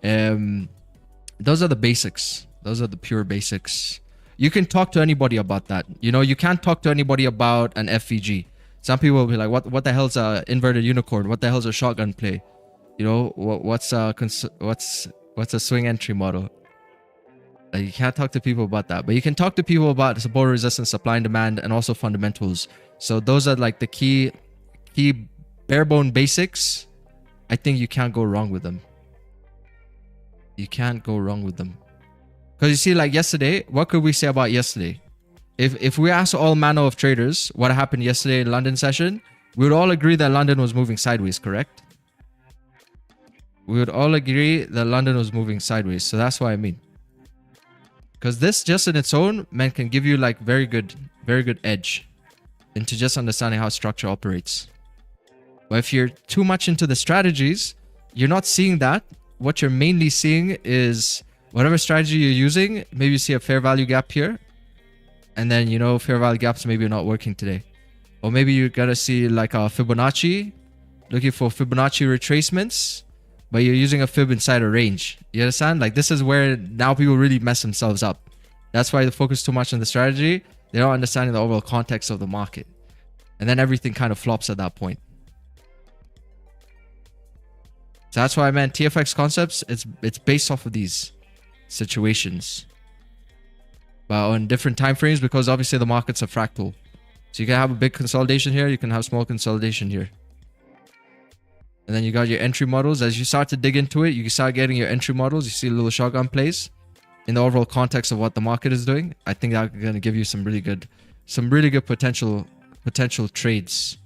Those are the basics. Those are the pure basics. You can talk to anybody about that. You know, you can't talk to anybody about an FVG. Some people will be like, what the hell's a inverted unicorn? What the hell's a shotgun play? You know, what's a swing entry model? You can't talk to people about that, but you can talk to people about support, resistance, supply and demand, and also fundamentals. So those are like the key bare bone basics. I think you can't go wrong with them. You can't go wrong with them. Because you see, like yesterday, what could we say about yesterday? If we ask all manner of traders what happened yesterday in London session, we would all agree that London was moving sideways, correct? We would all agree that London was moving sideways. So that's what I mean. Because this just in its own, man, can give you like very good edge into just understanding how structure operates. But if you're too much into the strategies, you're not seeing that. What you're mainly seeing is whatever strategy you're using, maybe you see a fair value gap here. And then, you know, fair value gaps maybe not working today. Or maybe you gotta see like a Fibonacci, looking for Fibonacci retracements, but you're using a fib inside a range. You understand? Like this is where now people really mess themselves up. That's why they focus too much on the strategy. They're not understanding the overall context of the market. And then everything kind of flops at that point. So that's why, man, TFX concepts, it's based off of these situations. But on different time frames, because obviously the markets are fractal. So you can have a big consolidation here, you can have small consolidation here. And then you got your entry models. As you start to dig into it, you can start getting your entry models. You see little shotgun plays in the overall context of what the market is doing. I think that's gonna give you some really good potential trades.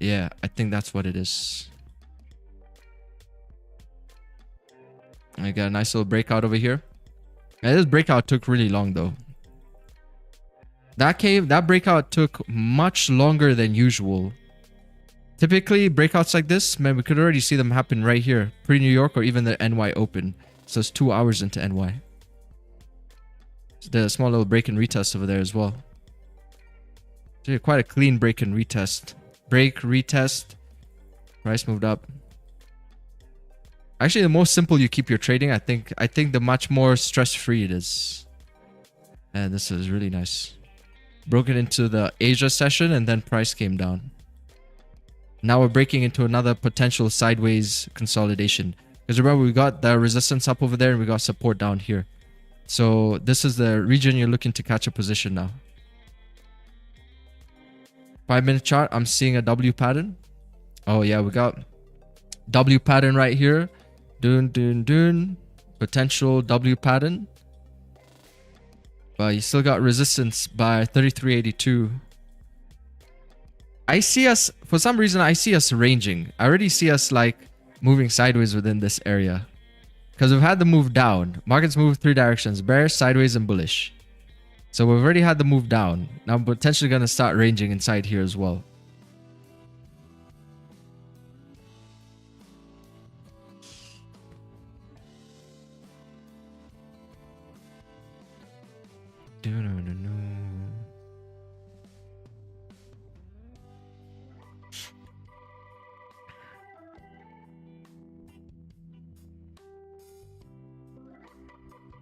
Yeah, I think that's what it is. I got a nice little breakout over here. Yeah, this breakout took really long though. That breakout took much longer than usual. Typically, breakouts like this, man, we could already see them happen right here. Pre-New York or even the NY Open. So it's 2 hours into NY. So there's a small little break and retest over there as well. So quite a clean break and retest. Break, retest. Price moved up. Actually, the more simple you keep your trading, I think the much more stress-free it is. And this is really nice. Broke it into the Asia session and then price came down. Now we're breaking into another potential sideways consolidation. Because remember, we got the resistance up over there and we got support down here. So this is the region you're looking to catch a position now. 5-minute chart, I'm seeing a W pattern. Oh yeah, we got W pattern right here. Dun. Potential W pattern. But you still got resistance by 3382. I see us, for some reason, I see us ranging. I already see us like moving sideways within this area. Because we've had the move down. Markets move 3 directions. Bearish, sideways, and bullish. So we've already had the move down. Now I'm potentially going to start ranging inside here as well.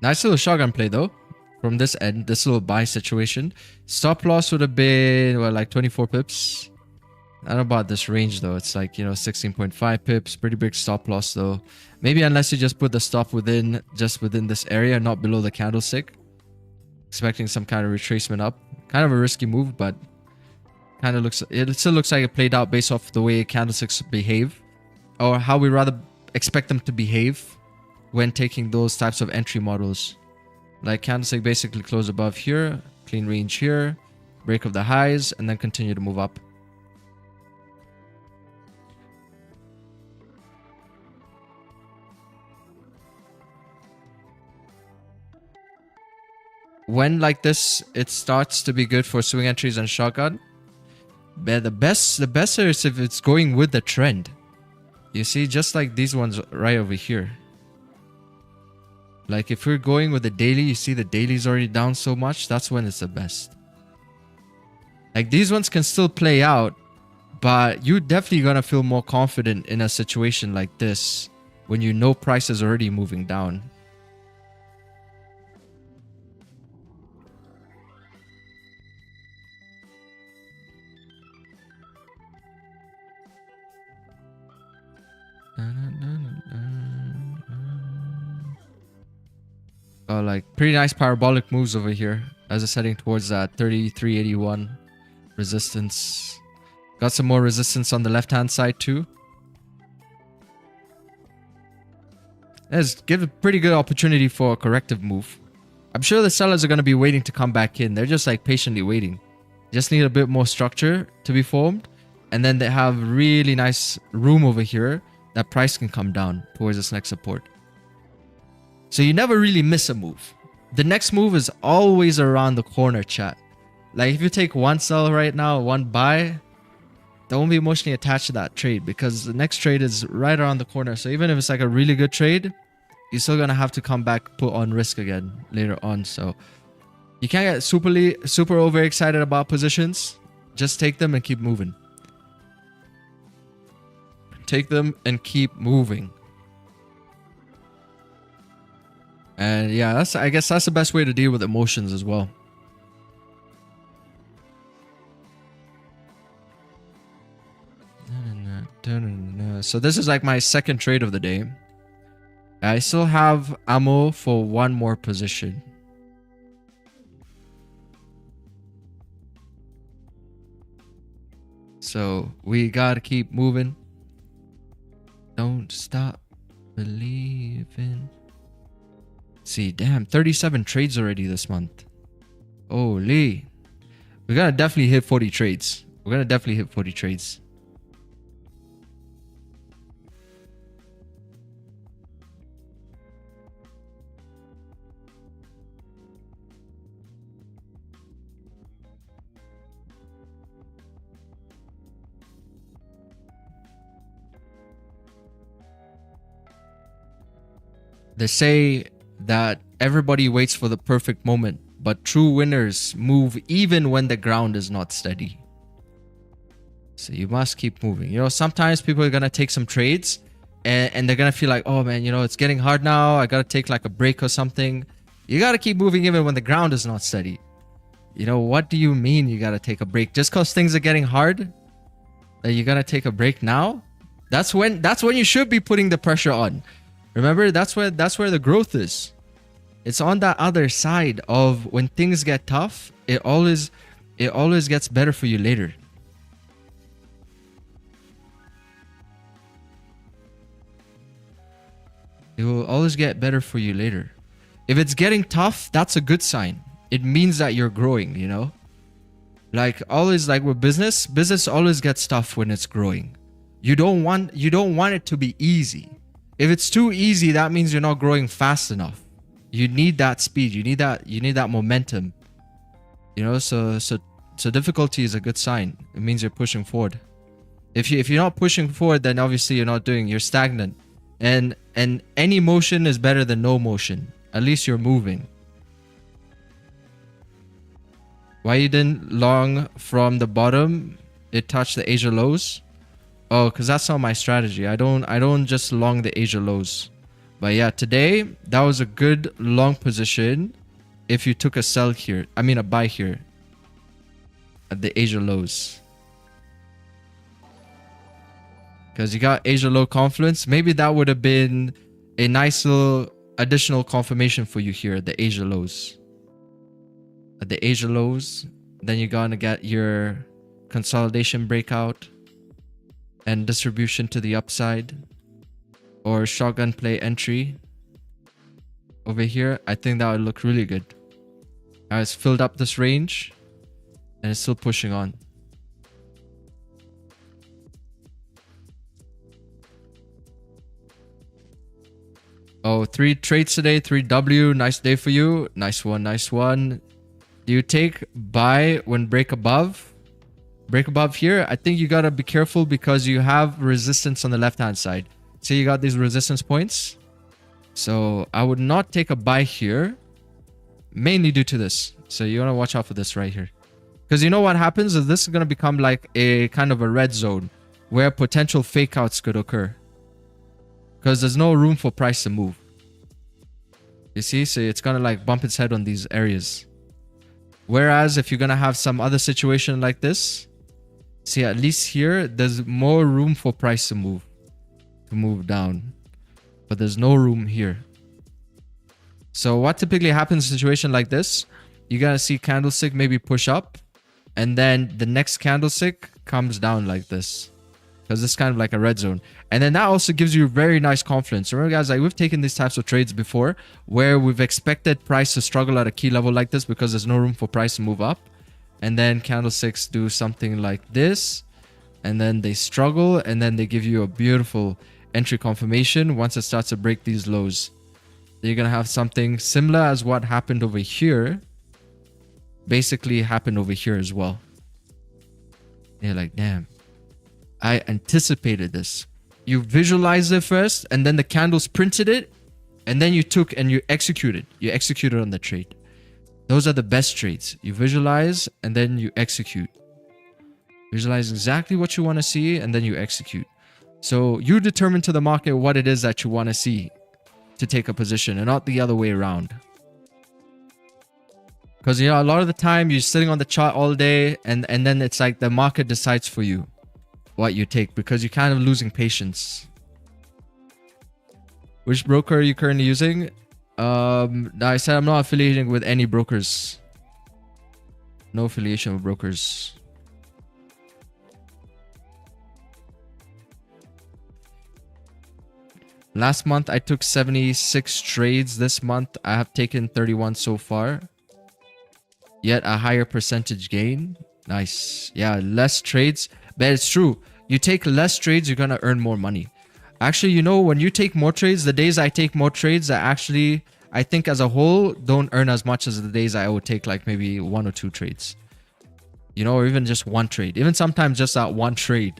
Nice little shotgun play though. From this end, this little buy situation. Stop loss would have been, well, like 24 pips. I don't know about this range though. It's like, you know, 16.5 pips. Pretty big stop loss though. Maybe unless you just put the stop within, just within this area, not below the candlestick. Expecting some kind of retracement up. Kind of a risky move, but kind of looks, it still looks like it played out based off the way candlesticks behave. Or how we rather expect them to behave when taking those types of entry models. Like candlestick basically close above here, clean range here, break of the highs, and then continue to move up. When like this, it starts to be good for swing entries and shotgun. But the best is if it's going with the trend. You see, just like these ones right over here. Like if we're going with the daily, you see the daily's already down so much, that's when it's the best. Like these ones can still play out, but you're definitely gonna feel more confident in a situation like this when you know price is already moving down. Like pretty nice parabolic moves over here as it's heading towards that 3381 resistance. Got some more resistance on the left hand side too. Let's give a pretty good opportunity for a corrective move. I'm sure the sellers are going to be waiting to come back in. They're just like patiently waiting. Just need a bit more structure to be formed, and then they have really nice room over here that price can come down towards this next support. So you never really miss a move. The next move is always around the corner, chat. Like if you take one sell right now, one buy, don't be emotionally attached to that trade because the next trade is right around the corner. So even if it's like a really good trade, you're still gonna have to come back, put on risk again later on. So you can't get super overexcited about positions. Just take them and keep moving. Take them and keep moving. And yeah, I guess that's the best way to deal with emotions as well. So this is like my second trade of the day. I still have ammo for one more position. So we gotta keep moving. Don't stop believing. See, damn, 37 trades already this month. Holy. We're gonna definitely hit 40 trades. We're gonna definitely hit 40 trades. They say that everybody waits for the perfect moment but true winners move even when the ground is not steady. So you must keep moving. You know, sometimes people are going to take some trades and they're going to feel like, oh man, you know, it's getting hard now. I got to take like a break or something. You got to keep moving even when the ground is not steady. You know, what do you mean you got to take a break? Just because things are getting hard, that you got to take a break now? That's when you should be putting the pressure on. Remember, that's where the growth is. It's on that other side of when things get tough, it always gets better for you later. It will always get better for you later. If it's getting tough, that's a good sign. It means that you're growing, you know? Like always, like with business always gets tough when it's growing. You don't want it to be easy. If it's too easy, that means you're not growing fast enough. You need that speed. You need that momentum. You know, so difficulty is a good sign. It means you're pushing forward. If you're not pushing forward, then obviously you're stagnant. And any motion is better than no motion. At least you're moving. Why you didn't long from the bottom? It touched the Asia lows. Oh, because that's not my strategy. I don't just long the Asia lows. But yeah, today that was a good long position. If you took a sell here, I mean a buy here at the Asia lows. Because you got Asia low confluence. Maybe that would have been a nice little additional confirmation for you here at the Asia lows. At the Asia lows, then you're gonna get your consolidation breakout and distribution to the upside, or shotgun play entry over here. I think that would look really good. Now it's filled up this range and it's still pushing on. Oh, 3 trades today, 3W. Nice day for you. Nice one, nice one. Do you take buy when break above? Break above here? I think you gotta be careful because you have resistance on the left-hand side. See, you got these resistance points. So I would not take a buy here, mainly due to this. So you wanna watch out for this right here. Because you know what happens is this is gonna become like a kind of a red zone where potential fake outs could occur. Because there's no room for price to move. You see? So it's gonna like bump its head on these areas. Whereas if you're gonna have some other situation like this, see, at least here there's more room for price to move down, but there's no room here. So what typically happens in a situation like this, you gotta see candlestick maybe push up, and then the next candlestick comes down like this, because it's kind of like a red zone. And then that also gives you very nice confidence. Remember guys, like we've taken these types of trades before where we've expected price to struggle at a key level like this because there's no room for price to move up. And then candlesticks do something like this, and then they struggle, and then they give you a beautiful entry confirmation once it starts to break these lows. You're going to have something similar as what happened over here. Basically happened over here as well. You're like, damn, I anticipated this. You visualized it first, and then the candles printed it, and then you took and you executed. You executed on the trade. Those are the best trades. You visualize and then you execute. Visualize exactly what you want to see and then you execute. So you determine to the market what it is that you want to see to take a position, and not the other way around. Because you know, a lot of the time you're sitting on the chart all day and then it's like the market decides for you what you take, because you're kind of losing patience. Which broker are you currently using? I said I'm not affiliating with any brokers. No affiliation with brokers. Last month I took 76 trades. This month I have taken 31 so far. Yet a higher percentage gain. Nice. Yeah, less trades. But it's true. You take less trades, you're going to earn more money. Actually, you know, when you take more trades, the days I take more trades, I think as a whole, don't earn as much as the days I would take like maybe 1 or 2 trades. You know, or even just one trade. Even sometimes just that one trade.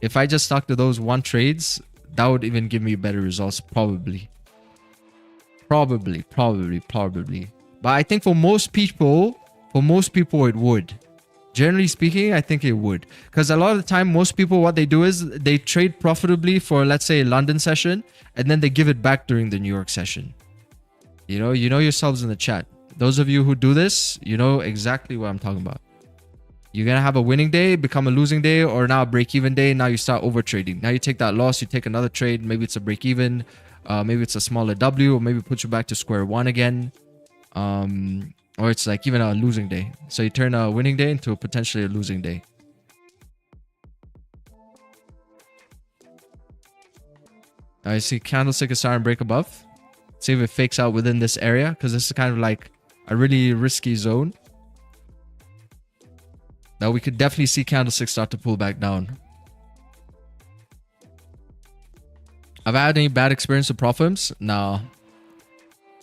If I just stuck to those 1 trades, that would even give me better results, probably. Probably. But I think for most people it would. Generally speaking, I think it would. Because a lot of the time, most people, what they do is they trade profitably for, let's say, a London session, and then they give it back during the New York session. You know yourselves in the chat. Those of you who do this, you know exactly what I'm talking about. You're going to have a winning day, become a losing day, or now a break-even day. Now you start over trading. Now you take that loss, you take another trade. Maybe it's a break-even. Maybe it's a smaller W, or maybe put you back to square one again. Or it's like even a losing day. So you turn a winning day into potentially a losing day. I see candlestick is starting to break above. See if it fakes out within this area, because this is kind of like a really risky zone. Now we could definitely see candlesticks start to pull back down. Have I had any bad experience with prop firms? No.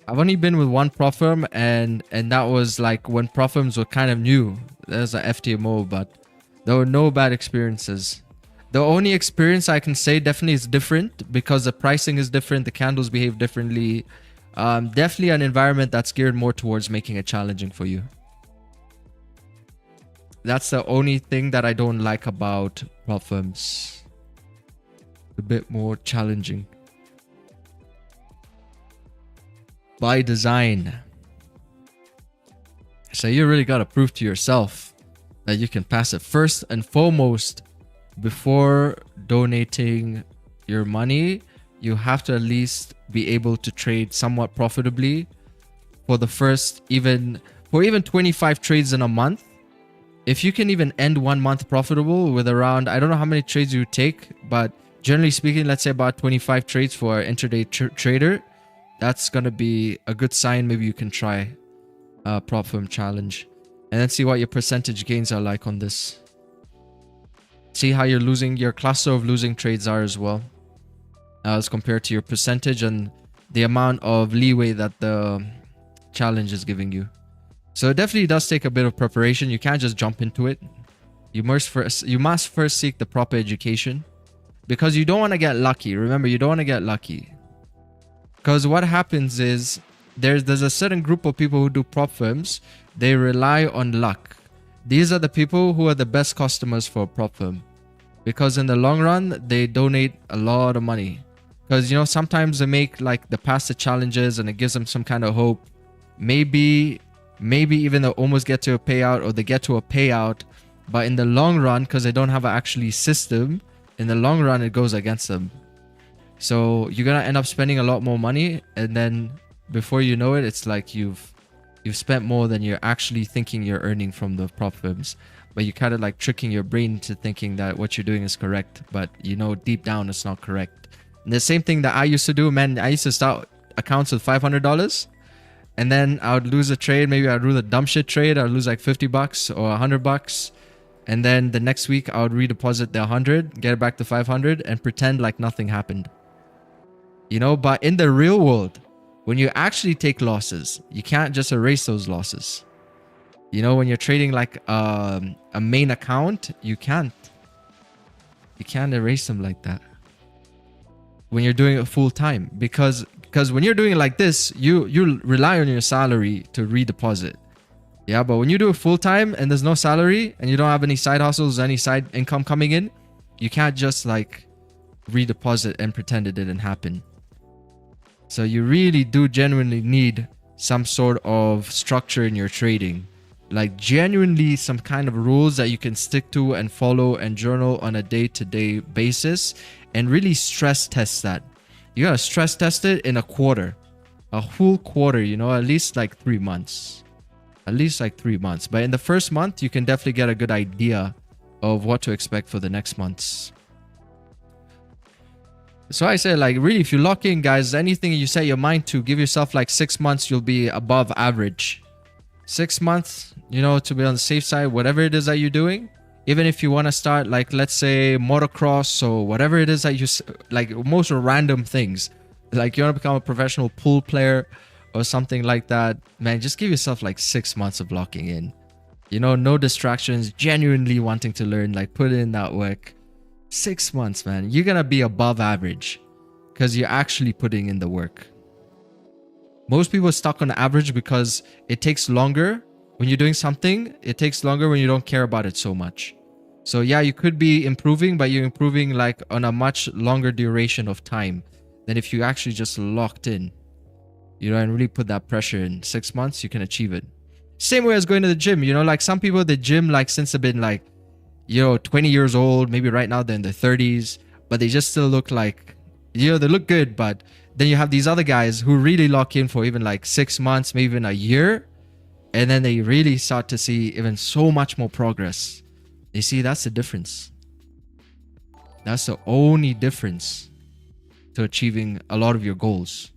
I've only been with one prop firm, and that was like when prop firms were kind of new. There's a FTMO, but there were no bad experiences. The only experience I can say definitely is different because the pricing is different, the candles behave differently. Definitely an environment that's geared more towards making it challenging for you. That's the only thing that I don't like about prop firms. A bit more challenging. By design. So you really got to prove to yourself that you can pass it. First and foremost, before donating your money, you have to at least be able to trade somewhat profitably for the first even 25 trades in a month. If you can even end 1 month profitable with around, I don't know how many trades you take, but generally speaking, let's say about 25 trades for an intraday trader, that's going to be a good sign. Maybe you can try a prop firm challenge and then see what your percentage gains are like on this. See how you're losing, your cluster of losing trades are as well, as compared to your percentage and the amount of leeway that the challenge is giving you. So it definitely does take a bit of preparation. You can't just jump into it. You must first seek the proper education, because you don't want to get lucky. Remember, you don't want to get lucky. Because what happens is there's a certain group of people who do prop firms. They rely on luck. These are the people who are the best customers for a prop firm, because in the long run, they donate a lot of money. Because, you know, sometimes they make like the past the challenges and it gives them some kind of hope. Maybe even they almost get to a payout, or they get to a payout, but in the long run, because they don't have an actually system, in the long run, it goes against them. So you're going to end up spending a lot more money. And then before you know it, it's like you've spent more than you're actually thinking you're earning from the prop firms. But you're kind of like tricking your brain into thinking that what you're doing is correct. But you know, deep down, it's not correct. And the same thing that I used to do, man. I used to start accounts with $500. And then I would lose a trade. Maybe I'd lose a dumb shit trade. I'd lose like $50 or $100. And then the next week I would redeposit the 100, get it back to 500 and pretend like nothing happened. You know, but in the real world, when you actually take losses, you can't just erase those losses. You know, when you're trading like a main account, you can't erase them like that. When you're doing it full time, because when you're doing it like this, you rely on your salary to redeposit. Yeah, but when you do it full time and there's no salary and you don't have any side hustles, any side income coming in, you can't just like redeposit and pretend it didn't happen. So you really do genuinely need some sort of structure in your trading. Like genuinely some kind of rules that you can stick to and follow and journal on a day-to-day basis, and really stress test that. You gotta stress test it in a quarter, a whole quarter, you know, at least like 3 months. At least like 3 months. But in the first month, you can definitely get a good idea of what to expect for the next months. So I say, like, really, if you lock in, guys, anything you set your mind to, give yourself like 6 months, you'll be above average. 6 months, you know, to be on the safe side, whatever it is that you're doing. Even if you want to start, like, let's say motocross or whatever it is that you, like, most random things. Like, you want to become a professional pool player or something like that. Man, just give yourself like 6 months of locking in. You know, no distractions, genuinely wanting to learn, like, put in that work. 6 months, man. You're going to be above average because you're actually putting in the work. Most people are stuck on average because it takes longer when you're doing something. It takes longer when you don't care about it so much. So yeah, you could be improving, but you're improving like on a much longer duration of time than if you actually just locked in, you know, and really put that pressure in. 6 months, you can achieve it. Same way as going to the gym, you know, like some people at the gym, like since they've been like, you know, 20 years old, maybe right now they're in their 30s, but they just still look like, you know, they look good. But then you have these other guys who really lock in for even like 6 months, maybe even a year. And then they really start to see even so much more progress. You see, that's the difference. That's the only difference to achieving a lot of your goals.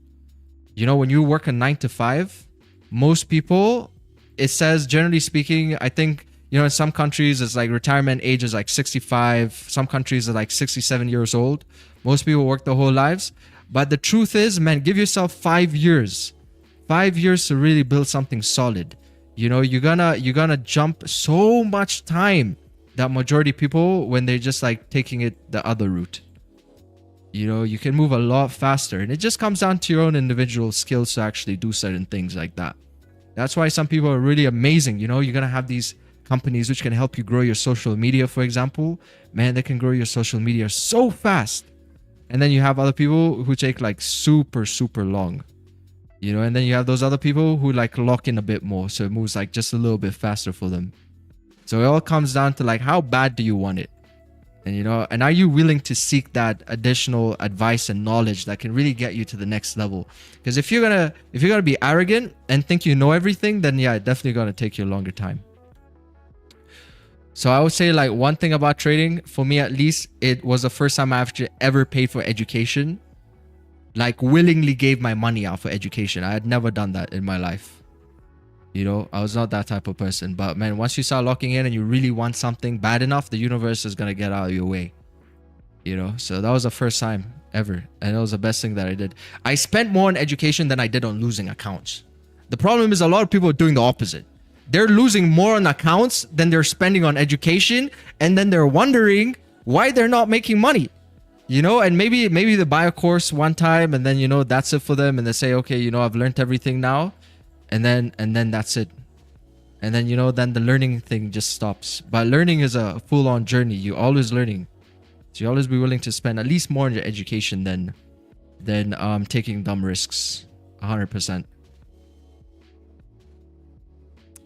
You know, when you work a 9 to 5, most people, it says, generally speaking, I think, you know, in some countries, it's like retirement age is like 65. Some countries are like 67 years old. Most people work their whole lives. But the truth is, man, give yourself 5 years. 5 years to really build something solid. You know, you're gonna jump so much time that majority of people when they're just like taking it the other route. You know, you can move a lot faster, and it just comes down to your own individual skills to actually do certain things like that. That's why some people are really amazing. You know, you're gonna have these companies which can help you grow your social media, for example. Man, they can grow your social media so fast. And then you have other people who take like super long, you know, and then you have those other people who like lock in a bit more, so it moves like just a little bit faster for them. So it all comes down to like, how bad do you want it? And you know, and are you willing to seek that additional advice and knowledge that can really get you to the next level? Because if you're gonna be arrogant and think you know everything, then yeah, it's definitely gonna take you a longer time. So I would say like one thing about trading, for me at least, it was the first time I actually ever paid for education. Like willingly gave my money out for education. I had never done that in my life. You know, I was not that type of person. But man, once you start locking in and you really want something bad enough, the universe is going to get out of your way. You know, so that was the first time ever. And it was the best thing that I did. I spent more on education than I did on losing accounts. The problem is a lot of people are doing the opposite. They're losing more on accounts than they're spending on education. And then they're wondering why they're not making money. You know, and maybe they buy a course one time and then, you know, that's it for them. And they say, okay, you know, I've learned everything now. And then that's it. And then, you know, then the learning thing just stops. But learning is a full-on journey. You're always learning. So you always be willing to spend at least more on your education than taking dumb risks. 100%.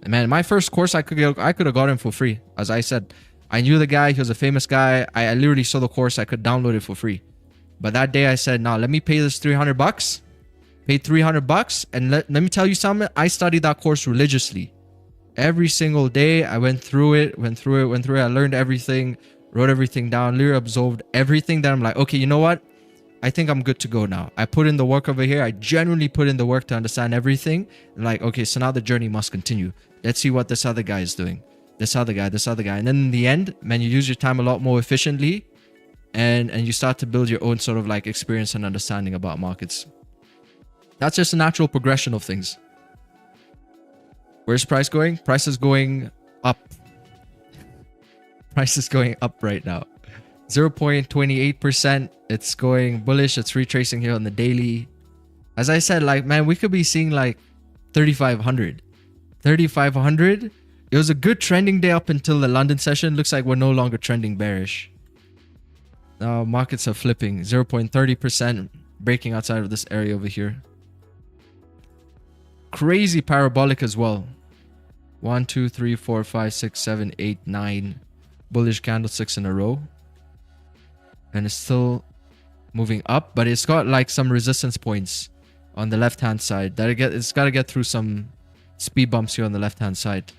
And man, my first course I could have gotten for free. As I said, I knew the guy. He was a famous guy. I literally saw the course. I could download it for free. But that day I said, nah, let me pay this $300. Paid $300, and let me tell you something. I studied that course religiously. Every single day, I went through it. I learned everything, wrote everything down, literally absorbed everything. Then I'm like, okay, you know what? I think I'm good to go now. I put in the work over here. I genuinely put in the work to understand everything. Like, okay, so now the journey must continue. Let's see what this other guy is doing. This other guy. And then in the end, man, you use your time a lot more efficiently, and you start to build your own sort of like experience and understanding about markets. That's just a natural progression of things. Where's price going? Price is going up. Price is going up right now. 0.28%. It's going bullish. It's retracing here on the daily. As I said, like, man, we could be seeing like 3,500. 3,500. It was a good trending day up until the London session. Looks like we're no longer trending bearish. Now markets are flipping. 0.30%. Breaking outside of this area over here. Crazy parabolic as well. 1, 2, 3, 4, 5, 6, 7, 8, 9 bullish candlesticks in a row. And it's still moving up, but it's got like some resistance points on the left hand side. It's got to get through some speed bumps here on the left hand side.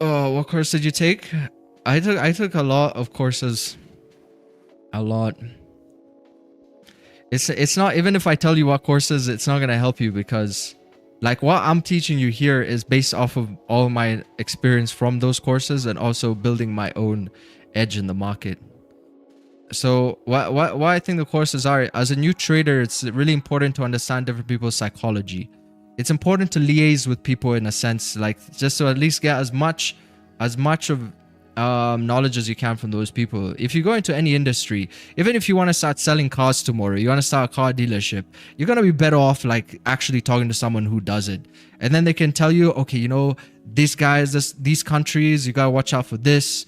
Oh, what course did you take? I took a lot of courses. A lot. It's not, even if I tell you what courses, it's not gonna help you, because like what I'm teaching you here is based off of all my experience from those courses and also building my own edge in the market. So why I think the courses are, as a new trader, it's really important to understand different people's psychology. It's important to liaise with people in a sense, like just to at least get as much of knowledge as you can from those people. If you go into any industry, even if you want to start selling cars tomorrow, you want to start a car dealership, you're going to be better off like actually talking to someone who does it. And then they can tell you, okay, you know, these guys, these countries, you got to watch out for this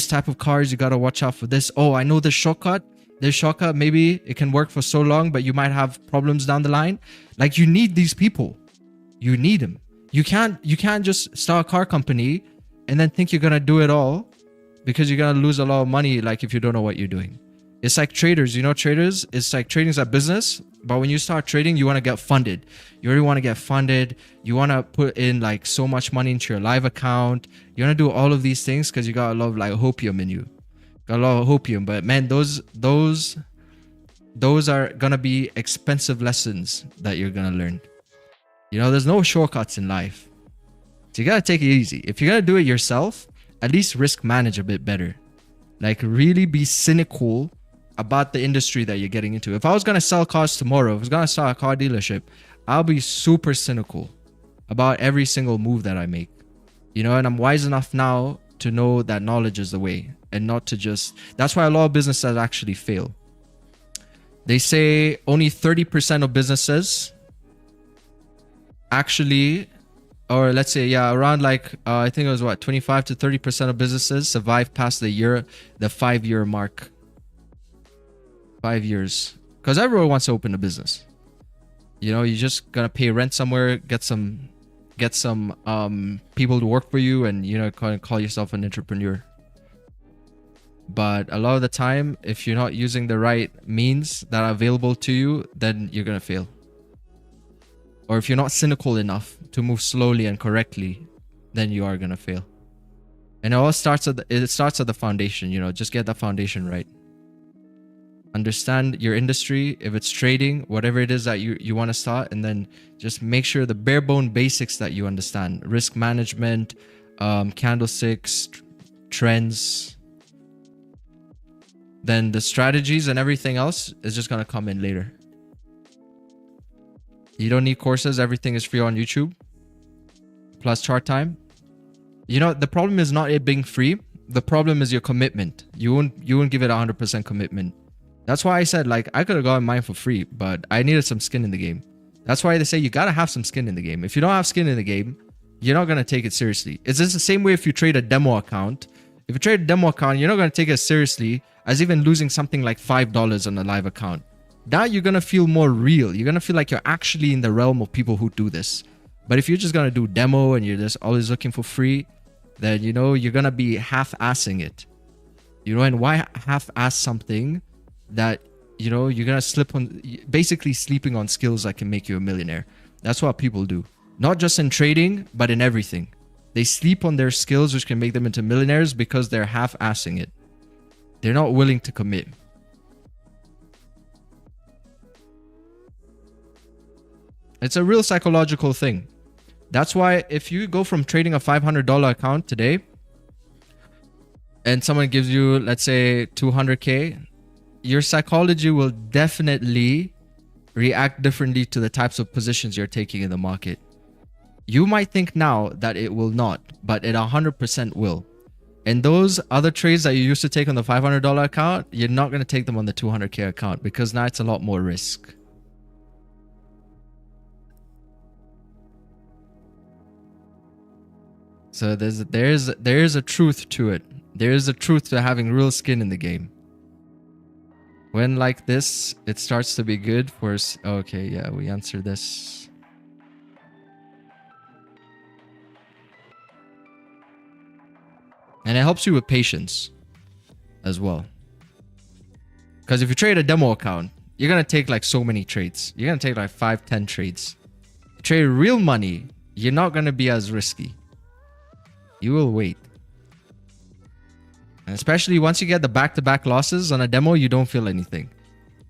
type of cars, you got to watch out for this. Oh, I know this shortcut, maybe it can work for so long, but you might have problems down the line. Like, you need these people. You need them. You can't just start a car company and then think you're going to do it all, because you're going to lose a lot of money, like if you don't know what you're doing. It's like traders, you know, traders, it's like trading is a business, but when you start trading, you want to get funded. You already want to get funded. You want to put in like so much money into your live account. You want to do all of these things because you got a lot of like hopium in you. Got a lot of hopium, but man, those are going to be expensive lessons that you're going to learn. You know, there's no shortcuts in life. So you got to take it easy. If you're going to do it yourself, at least risk manage a bit better. Like, really be cynical about the industry that you're getting into. If I was going to sell cars tomorrow, if I was going to start a car dealership, I'll be super cynical about every single move that I make. You know, and I'm wise enough now to know that knowledge is the way, and not to just... That's why a lot of businesses actually fail. They say only 30% of businesses actually... Or let's say, yeah, around like, I think it was what, 25 to 30% of businesses survive past the 5-year mark. 5 years. Because everyone wants to open a business. You know, you just gotta pay rent somewhere, get some people to work for you, and, you know, call yourself an entrepreneur. But a lot of the time, if you're not using the right means that are available to you, then you're gonna fail. Or if you're not cynical enough to move slowly and correctly, then you are gonna fail. And it starts at the foundation. You know, just get the foundation right. Understand your industry, if it's trading, whatever it is that you want to start, and then just make sure the bare bone basics that you understand: risk management, candlesticks, trends. Then the strategies and everything else is just gonna come in later. You don't need courses. Everything is free on YouTube. Plus chart time. You know, the problem is not it being free. The problem is your commitment. You won't give it 100% commitment. That's why I said, like, I could have gotten mine for free, but I needed some skin in the game. That's why they say you gotta have some skin in the game. If you don't have skin in the game, you're not gonna take it seriously. It's just the same way if you trade a demo account. If you trade a demo account, you're not gonna take it as seriously as even losing something like $5 on a live account. Now you're going to feel more real. You're going to feel like you're actually in the realm of people who do this. But if you're just going to do demo and you're just always looking for free, then, you know, you're going to be half-assing it. You know, and why half-ass something that, you know, you're going to basically sleeping on skills that can make you a millionaire. That's what people do. Not just in trading, but in everything. They sleep on their skills, which can make them into millionaires, because they're half-assing it. They're not willing to commit. It's a real psychological thing. That's why if you go from trading a $500 account today and someone gives you, let's say, 200K, your psychology will definitely react differently to the types of positions you're taking in the market. You might think now that it will not, but it 100% will. And those other trades that you used to take on the $500 account, you're not going to take them on the 200K account, because now it's a lot more risk. So there's a truth to it. There is a truth to having real skin in the game. When like this, it starts to be good for... Okay, yeah, we answered this. And it helps you with patience as well. Because if you trade a demo account, you're going to take like so many trades. You're going to take like 5-10 trades. You trade real money, you're not going to be as risky. You will wait. And especially once you get the back-to-back losses on a demo, you don't feel anything.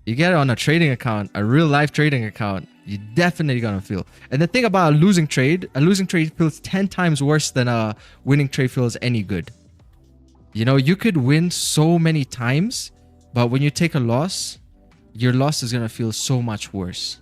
You get it on a trading account, a real life trading account, you're definitely going to feel. And the thing about a losing trade feels 10 times worse than a winning trade feels any good. You know, you could win so many times But when you take a loss, your loss is going to feel so much worse.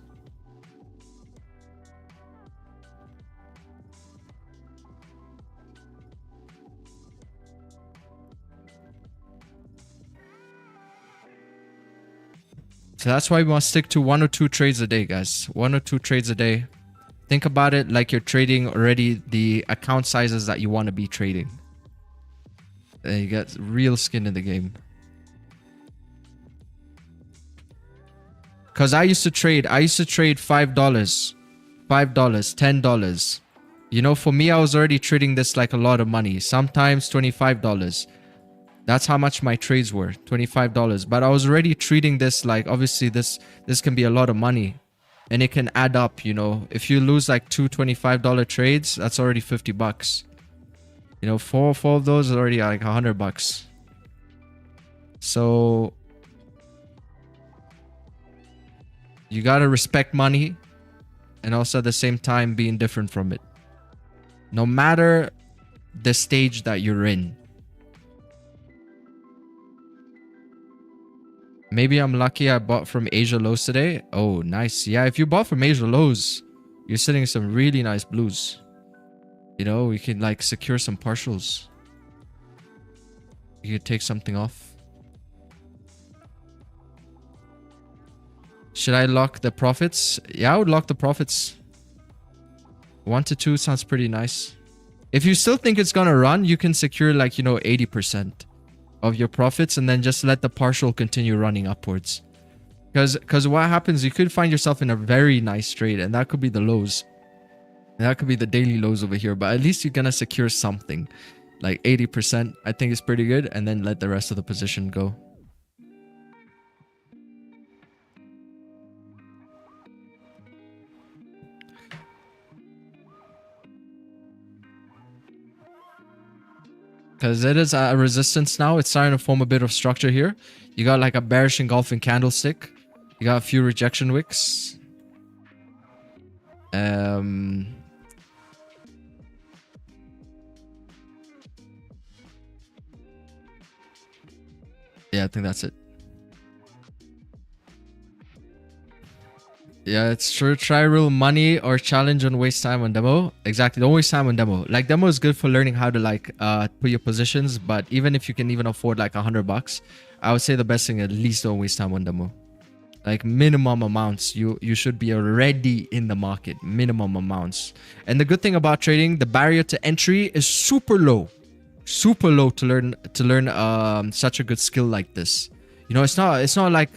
So that's why we must stick to 1 or 2 trades a day, guys. 1 or 2 trades a day. Think about it like you're trading already the account sizes that you want to be trading. And you get real skin in the game. Because I used to trade $5, $5, $10. You know, for me, I was already trading this like a lot of money. Sometimes $25. That's how much my trades were, $25. But I was already treating this like, obviously this can be a lot of money. And it can add up, you know. If you lose like 2 $25 trades, that's already 50 bucks. You know, four of those are already like $100. So you gotta respect money and also at the same time be indifferent from it. No matter the stage that you're in. Maybe I'm lucky I bought from Asia lows today. Oh, nice. Yeah, if you bought from Asia lows, you're sitting in some really nice blues. You know, we can like secure some partials. You could take something off. Should I lock the profits? Yeah, I would lock the profits. 1 to 2 sounds pretty nice. If you still think it's gonna run, you can secure like, you know, 80% of your profits and then just let the partial continue running upwards. Because what happens, you could find yourself in a very nice trade and that could be the lows. And that could be the daily lows over here, but at least you're gonna secure something. Like 80%, I think is pretty good, and then let the rest of the position go. Because it is a resistance now. It's starting to form a bit of structure here. You got like a bearish engulfing candlestick. You got a few rejection wicks. Yeah, I think that's it. Yeah, it's true. Try real money or challenge and waste time on demo. Exactly. Don't waste time on demo. Like demo is good for learning how to like put your positions. But even if you can even afford like $100, I would say the best thing, at least don't waste time on demo. Like minimum amounts. You should be already in the market. Minimum amounts. And the good thing about trading, the barrier to entry is super low. Super low to learn such a good skill like this. You know, it's not like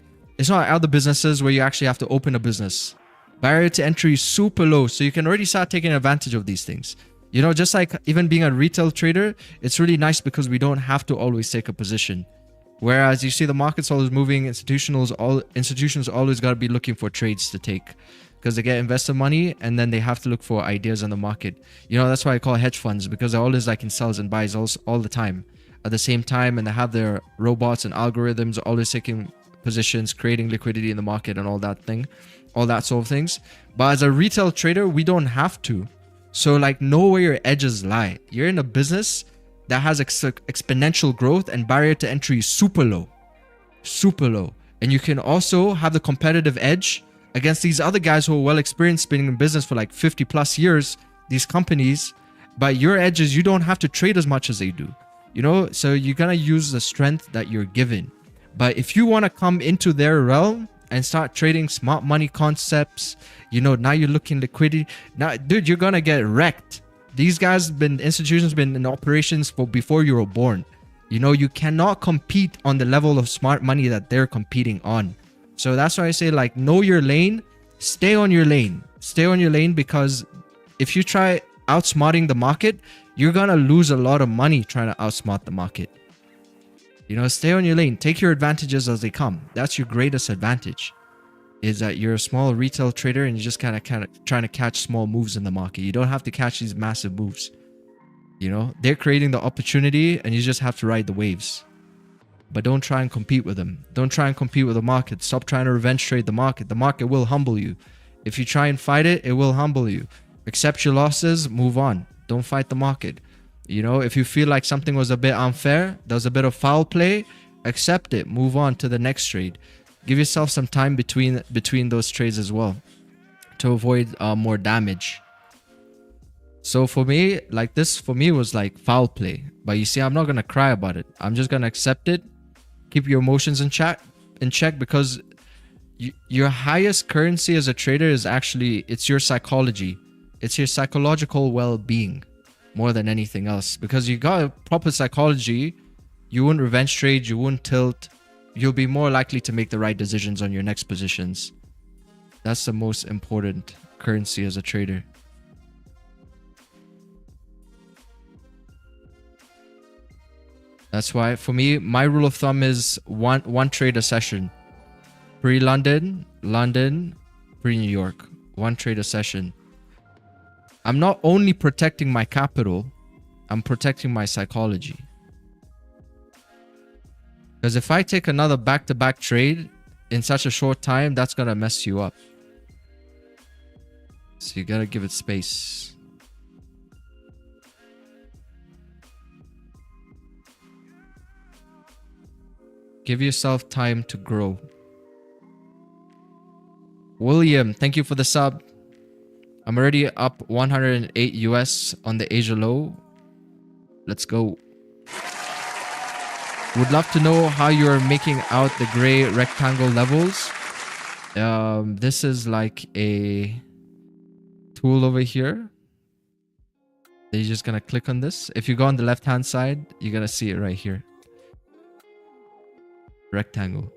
other businesses where you actually have to open a business. Barrier to entry is super low, so you can already start taking advantage of these things. You know, just like even being a retail trader, it's really nice because we don't have to always take a position. Whereas you see the market's always moving, institutions always got to be looking for trades to take because they get investor money and then they have to look for ideas on the market. You know, that's why I call hedge funds, because they're always like in sells and buys all the time at the same time, and they have their robots and algorithms always taking positions, creating liquidity in the market and all that sort of things. But as a retail trader, we don't have to. So like, know where your edges lie. You're in a business that has exponential growth and barrier to entry is super low. And you can also have the competitive edge against these other guys who are well experienced, been in business for like 50 plus years, these companies. But your edge is you don't have to trade as much as they do. You know, so you're gonna use the strength that you're given. But if you want to come into their realm and start trading smart money concepts, you know, now you're looking liquidity. Now, dude, you're going to get wrecked. These guys institutions been in operations for before you were born. You know, you cannot compete on the level of smart money that they're competing on. So that's why I say, like, know your lane, stay on your lane. Stay on your lane, because if you try outsmarting the market, you're going to lose a lot of money trying to outsmart the market. You know, stay on your lane. Take your advantages as they come. That's your greatest advantage, is that you're a small retail trader and you're just kind of trying to catch small moves in the market. You don't have to catch these massive moves. You know, they're creating the opportunity and you just have to ride the waves. But don't try and compete with them. Don't try and compete with the market. Stop trying to revenge trade the market. The market will humble you. If you try and fight it, it will humble you. Accept your losses, move on. Don't fight the market. You know, if you feel like something was a bit unfair, there was a bit of foul play, accept it, move on to the next trade. Give yourself some time between those trades as well to avoid more damage. So for me, like this for me was like foul play. But you see, I'm not gonna cry about it. I'm just gonna accept it. Keep your emotions in check because your highest currency as a trader is actually, it's your psychology. It's your psychological well-being more than anything else. Because you got a proper psychology, you wouldn't revenge trade, you wouldn't tilt. You'll be more likely to make the right decisions on your next positions. That's the most important currency as a trader. That's why for me, my rule of thumb is one trade a session. Pre-London, London, pre-New York. One trade a session. I'm not only protecting my capital, I'm protecting my psychology. Because if I take another back-to-back trade in such a short time, that's going to mess you up. So you got to give it space. Give yourself time to grow. William, thank you for the sub. I'm already up 108 US on the Asia low. Let's go. Would love to know how you're making out the gray rectangle levels. This is like a tool over here. You're just gonna click on this. If you go on the left hand side, you're gonna see it right here. Rectangle.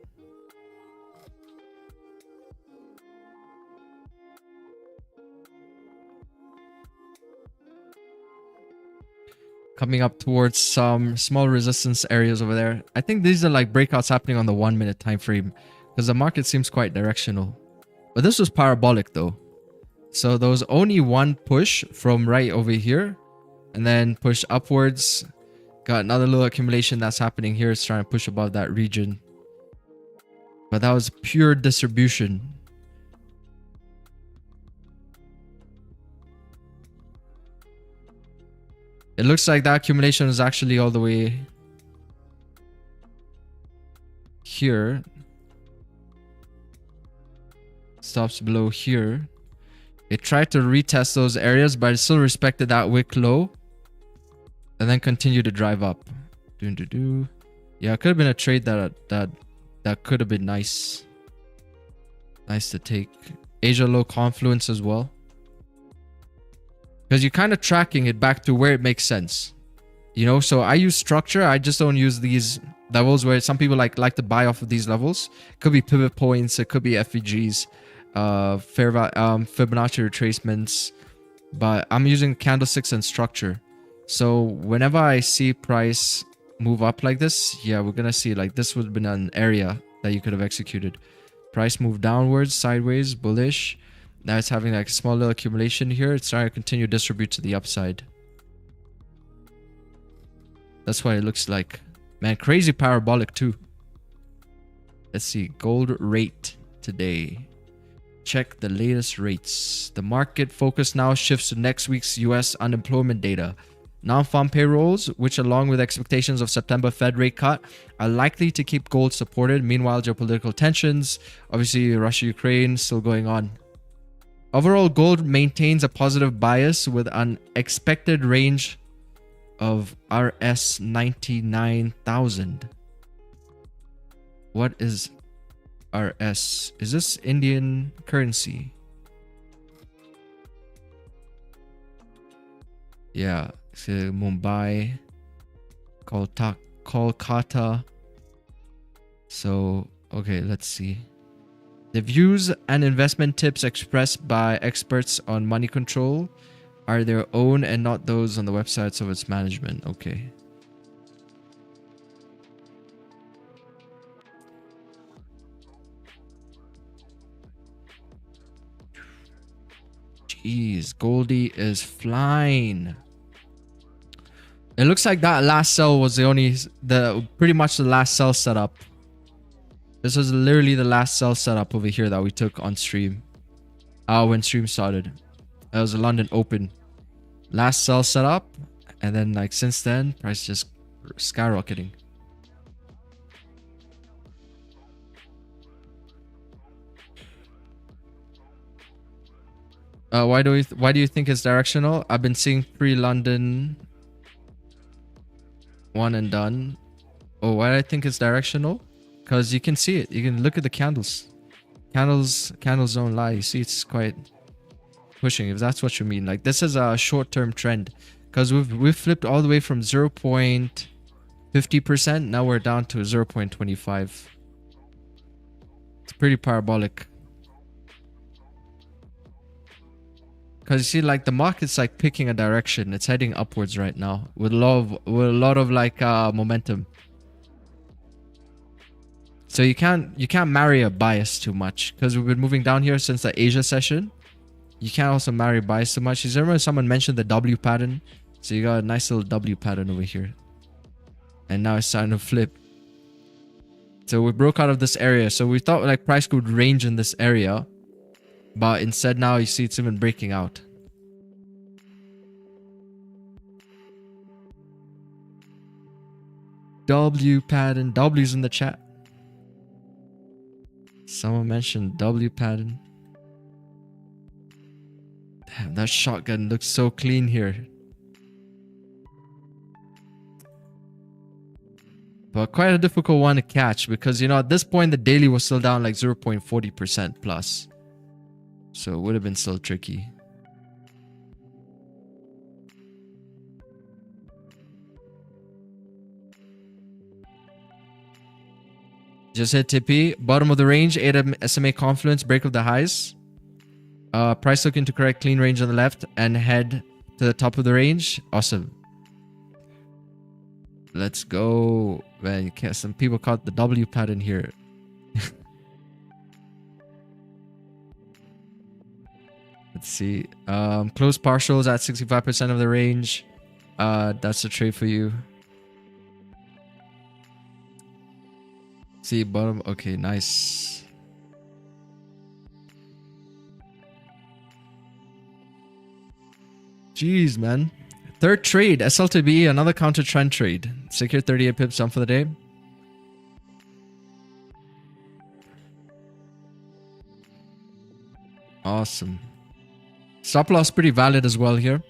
Coming up towards some small resistance areas over there. I think these are like breakouts happening on the 1 minute time frame because the market seems quite directional. But this was parabolic though. So there was only one push from right over here and then push upwards. Got another little accumulation that's happening here. It's trying to push above that region. But that was pure distribution. It looks like that accumulation is actually all the way here. Stops below here. It tried to retest those areas, but it still respected that wick low. And then continued to drive up. Yeah, it could have been a trade that could have been nice. Nice to take. Asia low confluence as well. Because you're kind of tracking it back to where it makes sense. You know, so I use structure. I just don't use these levels where some people like to buy off of these levels. It could be pivot points. It could be FVGs. Fibonacci retracements. But I'm using candlesticks and structure. So whenever I see price move up like this, yeah, we're going to see like this would have been an area that you could have executed. Price move downwards, sideways, bullish. Now it's having like a small little accumulation here. It's trying to continue to distribute to the upside. That's what it looks like. Man, crazy parabolic too. Let's see. Gold rate today. Check the latest rates. The market focus now shifts to next week's US unemployment data. Non-farm payrolls, which along with expectations of September Fed rate cut, are likely to keep gold supported. Meanwhile, geopolitical tensions, obviously Russia-Ukraine, still going on. Overall, gold maintains a positive bias with an expected range of RS 99,000. What is RS? Is this Indian currency? Yeah, so Mumbai, Kolkata. So, okay, let's see. The views and investment tips expressed by experts on money control are their own and not those on the websites of its management. Okay. Jeez, Goldie is flying. It looks like that last sell was pretty much the last sell setup. This was literally the last sell setup over here that we took on stream. When stream started. It was a London Open. Last sell setup. And then like since then, price just skyrocketing. Why do you think it's directional? I've been seeing pre-London one and done. Oh, why do I think it's directional? Because you can see it. You can look at the candles. Candles don't lie. You see, it's quite pushing. If that's what you mean, like this is a short-term trend. Because we've flipped all the way from 0.50%. Now we're down to 0.25. It's pretty parabolic. Because you see, like the market's like picking a direction. It's heading upwards right now with a lot of like momentum. So you can't marry a bias too much because we've been moving down here since the Asia session. You can't also marry bias too much. You remember someone mentioned the W pattern? So you got a nice little W pattern over here. And now it's starting to flip. So we broke out of this area. So we thought like price could range in this area. But instead now you see it's even breaking out. W pattern. W's in the chat. Someone mentioned W pattern. Damn, that shotgun looks so clean here. But quite a difficult one to catch because, you know, at this point the daily was still down like 0.40% plus. So it would have been still tricky. Just hit TP. Bottom of the range, 8 SMA confluence, break of the highs. Price looking to correct clean range on the left and head to the top of the range. Awesome. Let's go. Man, some people caught the W pattern here. Let's see. Close partials at 65% of the range. That's a trade for you. See bottom. Okay, nice. Jeez, man. Third trade, SL2B, another counter trend trade. Secure 38 pips on for the day. Awesome. Stop loss pretty valid as well here.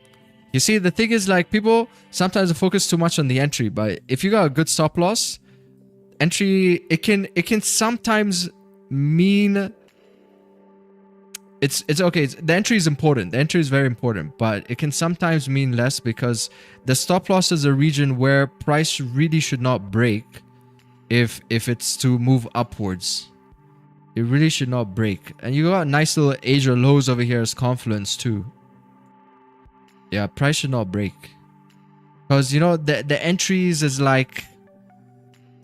You see, the thing is like people sometimes focus too much on the entry, but if you got a good stop loss, entry, it can sometimes mean it's okay. The entry is important. The entry is very important, but it can sometimes mean less because the stop loss is a region where price really should not break if it's to move upwards. It really should not break. And you got nice little Asia lows over here as confluence too. Yeah, price should not break. Because, you know, the entries is like...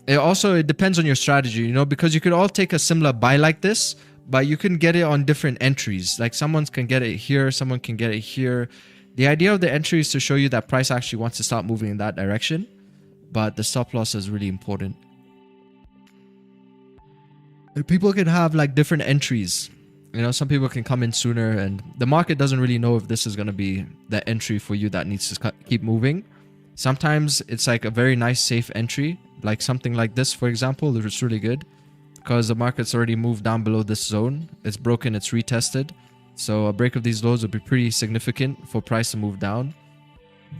It depends on your strategy, you know, because you could all take a similar buy like this, but you can get it on different entries. Like someone can get it here, someone can get it here. The idea of the entry is to show you that price actually wants to start moving in that direction, but the stop loss is really important. And people can have like different entries. You know, some people can come in sooner and the market doesn't really know if this is going to be the entry for you that needs to keep moving. Sometimes it's like a very nice safe entry, like something like this, for example. It's really good because the market's already moved down below this zone. It's broken, it's retested. So a break of these lows would be pretty significant for price to move down.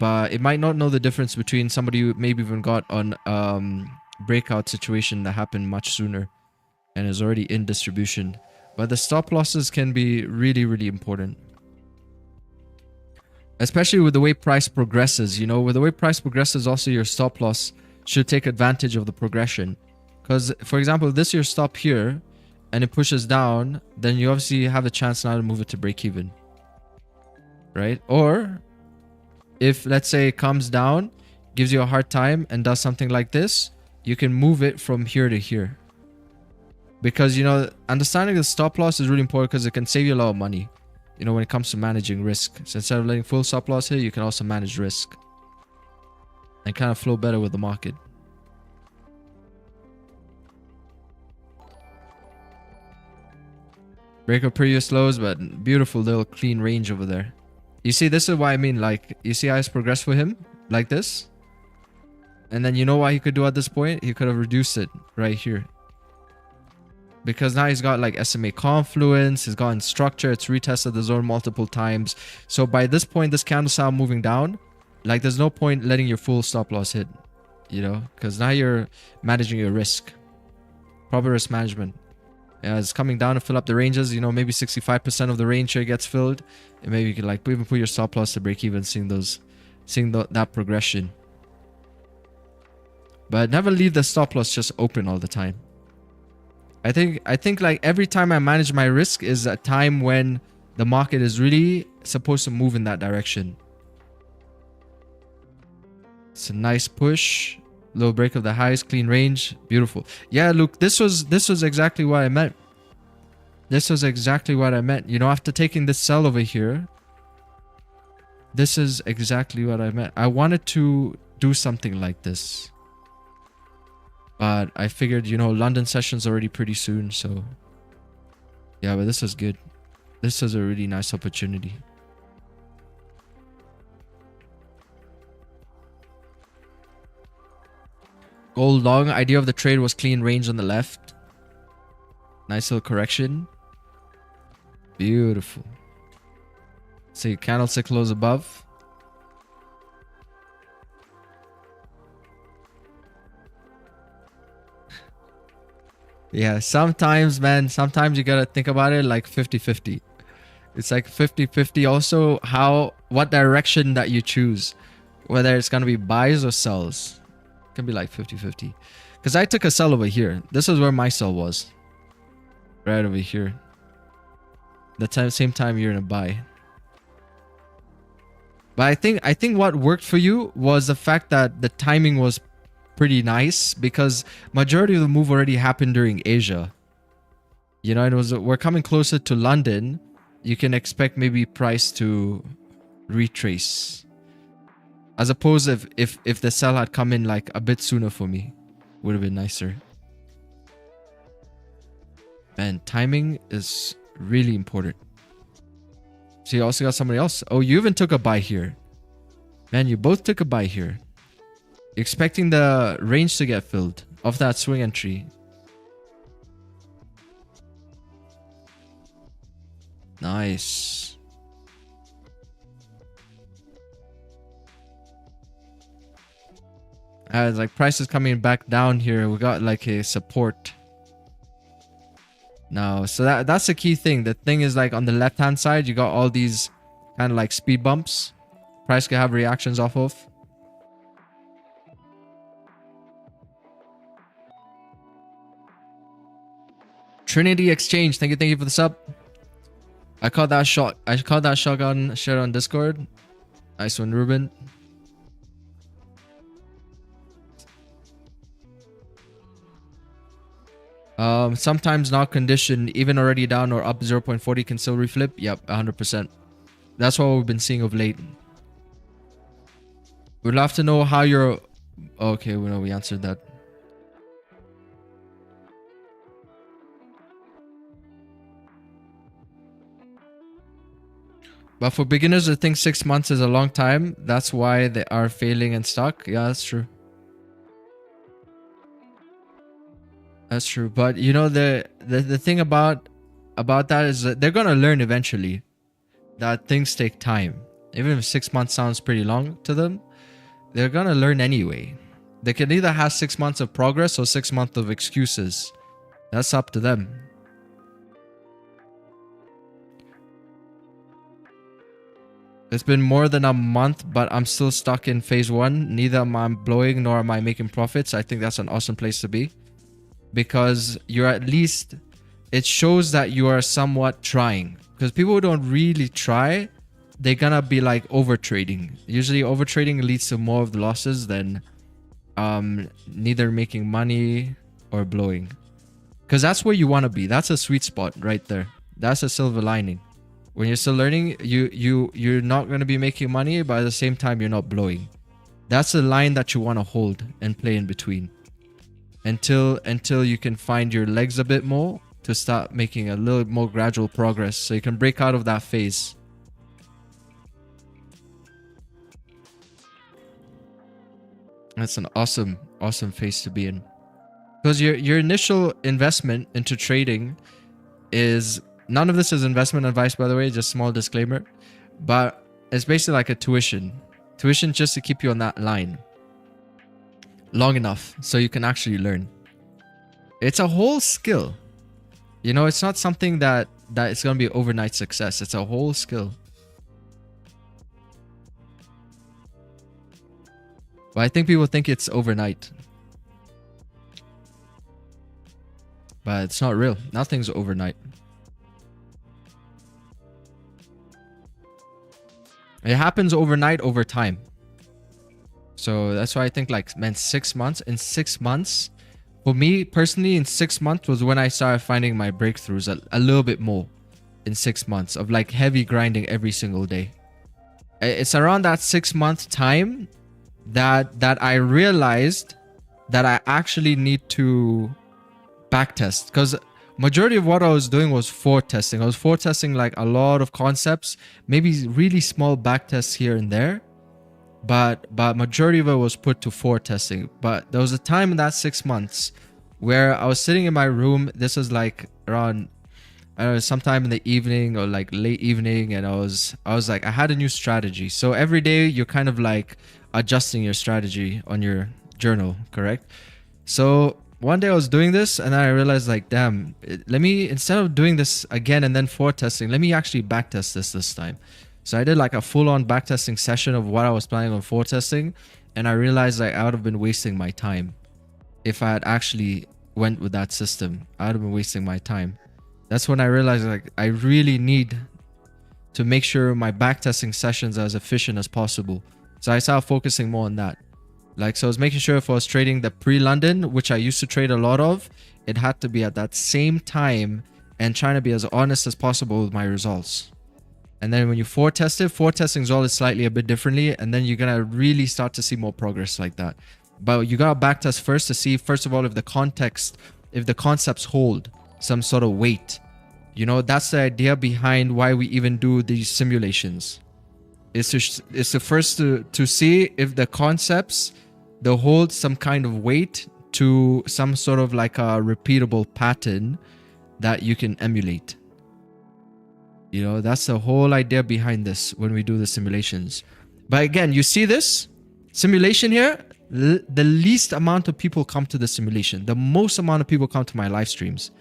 But it might not know the difference between somebody who maybe even got on breakout situation that happened much sooner and is already in distribution. But the stop losses can be really, really important. Especially with the way price progresses, you know, with the way price progresses, also your stop loss should take advantage of the progression. Because, for example, if this is your stop here and it pushes down, then you obviously have a chance now to move it to break even. Right? Or if, let's say, it comes down, gives you a hard time and does something like this, you can move it from here to here. Because, you know, understanding the stop loss is really important because it can save you a lot of money, you know, when it comes to managing risk. So instead of letting full stop loss here, you can also manage risk and kind of flow better with the market. Break of previous lows, but beautiful little clean range over there. You see, this is why I mean, like, you see how it's progressed for him like this? And then you know what he could do at this point? He could have reduced it right here. because now he's got like SMA confluence, he's gotten structure, it's retested the zone multiple times. So by this point, this candle sound moving down, like there's no point letting your full stop loss hit, you know, because now you're managing your risk. Proper risk management. Yeah, it's coming down to fill up the ranges, you know, maybe 65% of the range here gets filled, and maybe you can like even put your stop loss to break even, seeing that progression. But never leave the stop loss just open all the time. I think like every time I manage my risk is a time when the market is really supposed to move in that direction. It's a nice push, low break of the highs, clean range, beautiful. Yeah, look, this was exactly what I meant. This was exactly what I meant. You know, after taking this sell over here, this is exactly what I meant. I wanted to do something like this. But I figured, you know, London session's already pretty soon, so yeah, but this is good. This is a really nice opportunity. Gold long, idea of the trade was clean range on the left. Nice little correction. Beautiful. See, candlestick close above. Yeah, sometimes, man, sometimes you gotta think about it like 50-50. It's like 50-50 also what direction that you choose. Whether it's gonna be buys or sells. It can be like 50-50. Because I took a sell over here. This is where my sell was. Right over here. Same time you're in a buy. But I think what worked for you was the fact that the timing was pretty nice, because majority of the move already happened during Asia. You know, we're coming closer to London. You can expect maybe price to retrace. As opposed if the sell had come in like a bit sooner for me, would have been nicer. Man, timing is really important. So you also got somebody else. Oh, you even took a buy here. Man, you both took a buy here. Expecting the range to get filled of that swing entry. Nice. As like price is coming back down here, we got like a support. No, so that's the key thing. The thing is like on the left hand side, you got all these kind of like speed bumps. Price can have reactions off of. Trinity Exchange, thank you for the sub. I caught that shotgun share on Discord. Nice one, Ruben. Sometimes not conditioned, even already down or up 0.40 can still reflip. Yep, 100%. That's what we've been seeing of late. We'd love to know how you're... Okay, we answered that. But for beginners who think 6 months is a long time, that's why they are failing and stuck. Yeah, that's true. That's true. But you know, the thing about that is that they're gonna learn eventually that things take time. Even if 6 months sounds pretty long to them, they're gonna learn anyway. They can either have 6 months of progress or 6 months of excuses. That's up to them. It's been more than a month, but I'm still stuck in phase 1. Neither am I blowing nor am I making profits. I think that's an awesome place to be. Because you're at least... It shows that you are somewhat trying. Because people who don't really try, they're gonna be like over trading. Usually over trading leads to more of the losses than neither making money or blowing. Because that's where you want to be. That's a sweet spot right there. That's a silver lining. When you're still learning, you're not going to be making money, but at the same time, you're not blowing. That's the line that you want to hold and play in between. Until you can find your legs a bit more to start making a little more gradual progress. So you can break out of that phase. That's an awesome phase to be in. Because your initial investment into trading is, none of this is investment advice, by the way, just small disclaimer, but it's basically like a tuition just to keep you on that line long enough so you can actually learn. It's a whole skill, you know. It's not something that it's going to be overnight success. It's a whole skill. But I think people think it's overnight, but it's not real. Nothing's overnight. It happens overnight over time. So that's why I think, like, man, 6 months. In 6 months, for me personally, in 6 months was when I started finding my breakthroughs a little bit more. In 6 months of like heavy grinding every single day. It's around that 6 month time that I realized that I actually need to backtest, because majority of what I was doing was forward testing. I was forward testing like a lot of concepts, maybe really small backtests here and there, but majority of it was put to forward testing. But there was a time in that 6 months where I was sitting in my room. This was like around, I don't know, sometime in the evening or like late evening, and I was like, I had a new strategy. So every day you're kind of like adjusting your strategy on your journal, correct? So one day I was doing this and then I realized, like, damn, let me, instead of doing this again and then forward testing, let me actually backtest this time. So I did like a full-on backtesting session of what I was planning on forward testing, and I realized like I would have been wasting my time if I had actually went with that system. I would have been wasting my time. That's when I realized, like, I really need to make sure my backtesting sessions are as efficient as possible. So I started focusing more on that. Like, so I was making sure if I was trading the pre-London, which I used to trade a lot of, it had to be at that same time and trying to be as honest as possible with my results. And then when you forward test it, forward testing is always slightly a bit differently, and then you're going to really start to see more progress like that. But you got to backtest first to see, first of all, if the context, if the concepts hold some sort of weight. You know, that's the idea behind why we even do these simulations. It's to first to see if the concepts, they hold some kind of weight to some sort of like a repeatable pattern that you can emulate. You know, that's the whole idea behind this when we do the simulations. But again, you see this simulation here, the least amount of people come to the simulation. The most amount of people come to my live streams.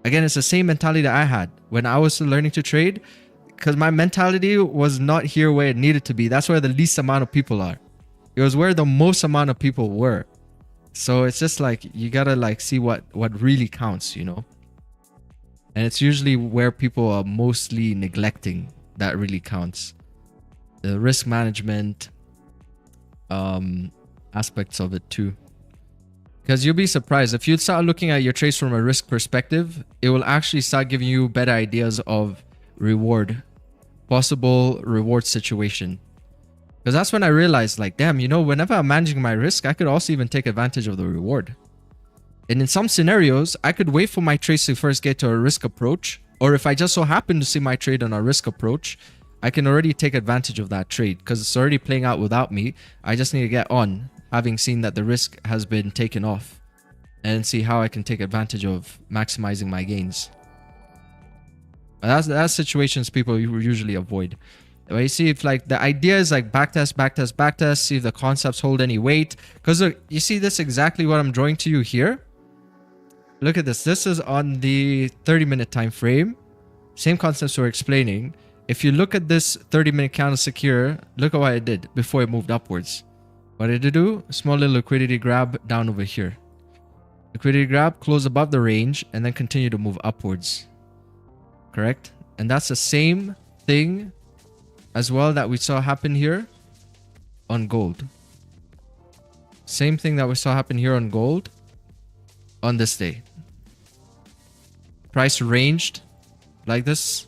Again, it's the same mentality that I had when I was learning to trade, because my mentality was not here where it needed to be. That's where the least amount of people are. It was where the most amount of people were. So it's just like, you gotta like see what really counts, you know? And it's usually where people are mostly neglecting that really counts. The risk management aspects of it too. Because you'll be surprised, if you start looking at your trades from a risk perspective, it will actually start giving you better ideas of reward, possible reward situation. Because that's when I realized, like, damn, you know, whenever I'm managing my risk, I could also even take advantage of the reward. And in some scenarios, I could wait for my trades to first get to a risk approach, or if I just so happen to see my trade on a risk approach, I can already take advantage of that trade because it's already playing out without me. I just need to get on, having seen that the risk has been taken off, and see how I can take advantage of maximizing my gains. That's situations people usually avoid. But you see, if like the idea is like backtest, see if the concepts hold any weight. Because you see this exactly what I'm drawing to you here. Look at this. This is on the 30-minute time frame. Same concepts we're explaining. If you look at this 30-minute candle secure, look at what it did before it moved upwards. What did it do? A small little liquidity grab down over here. Liquidity grab, close above the range, and then continue to move upwards. Correct? And that's the same thing as well that we saw happen here on gold. Same thing that we saw happen here on gold on this day. Price ranged like this.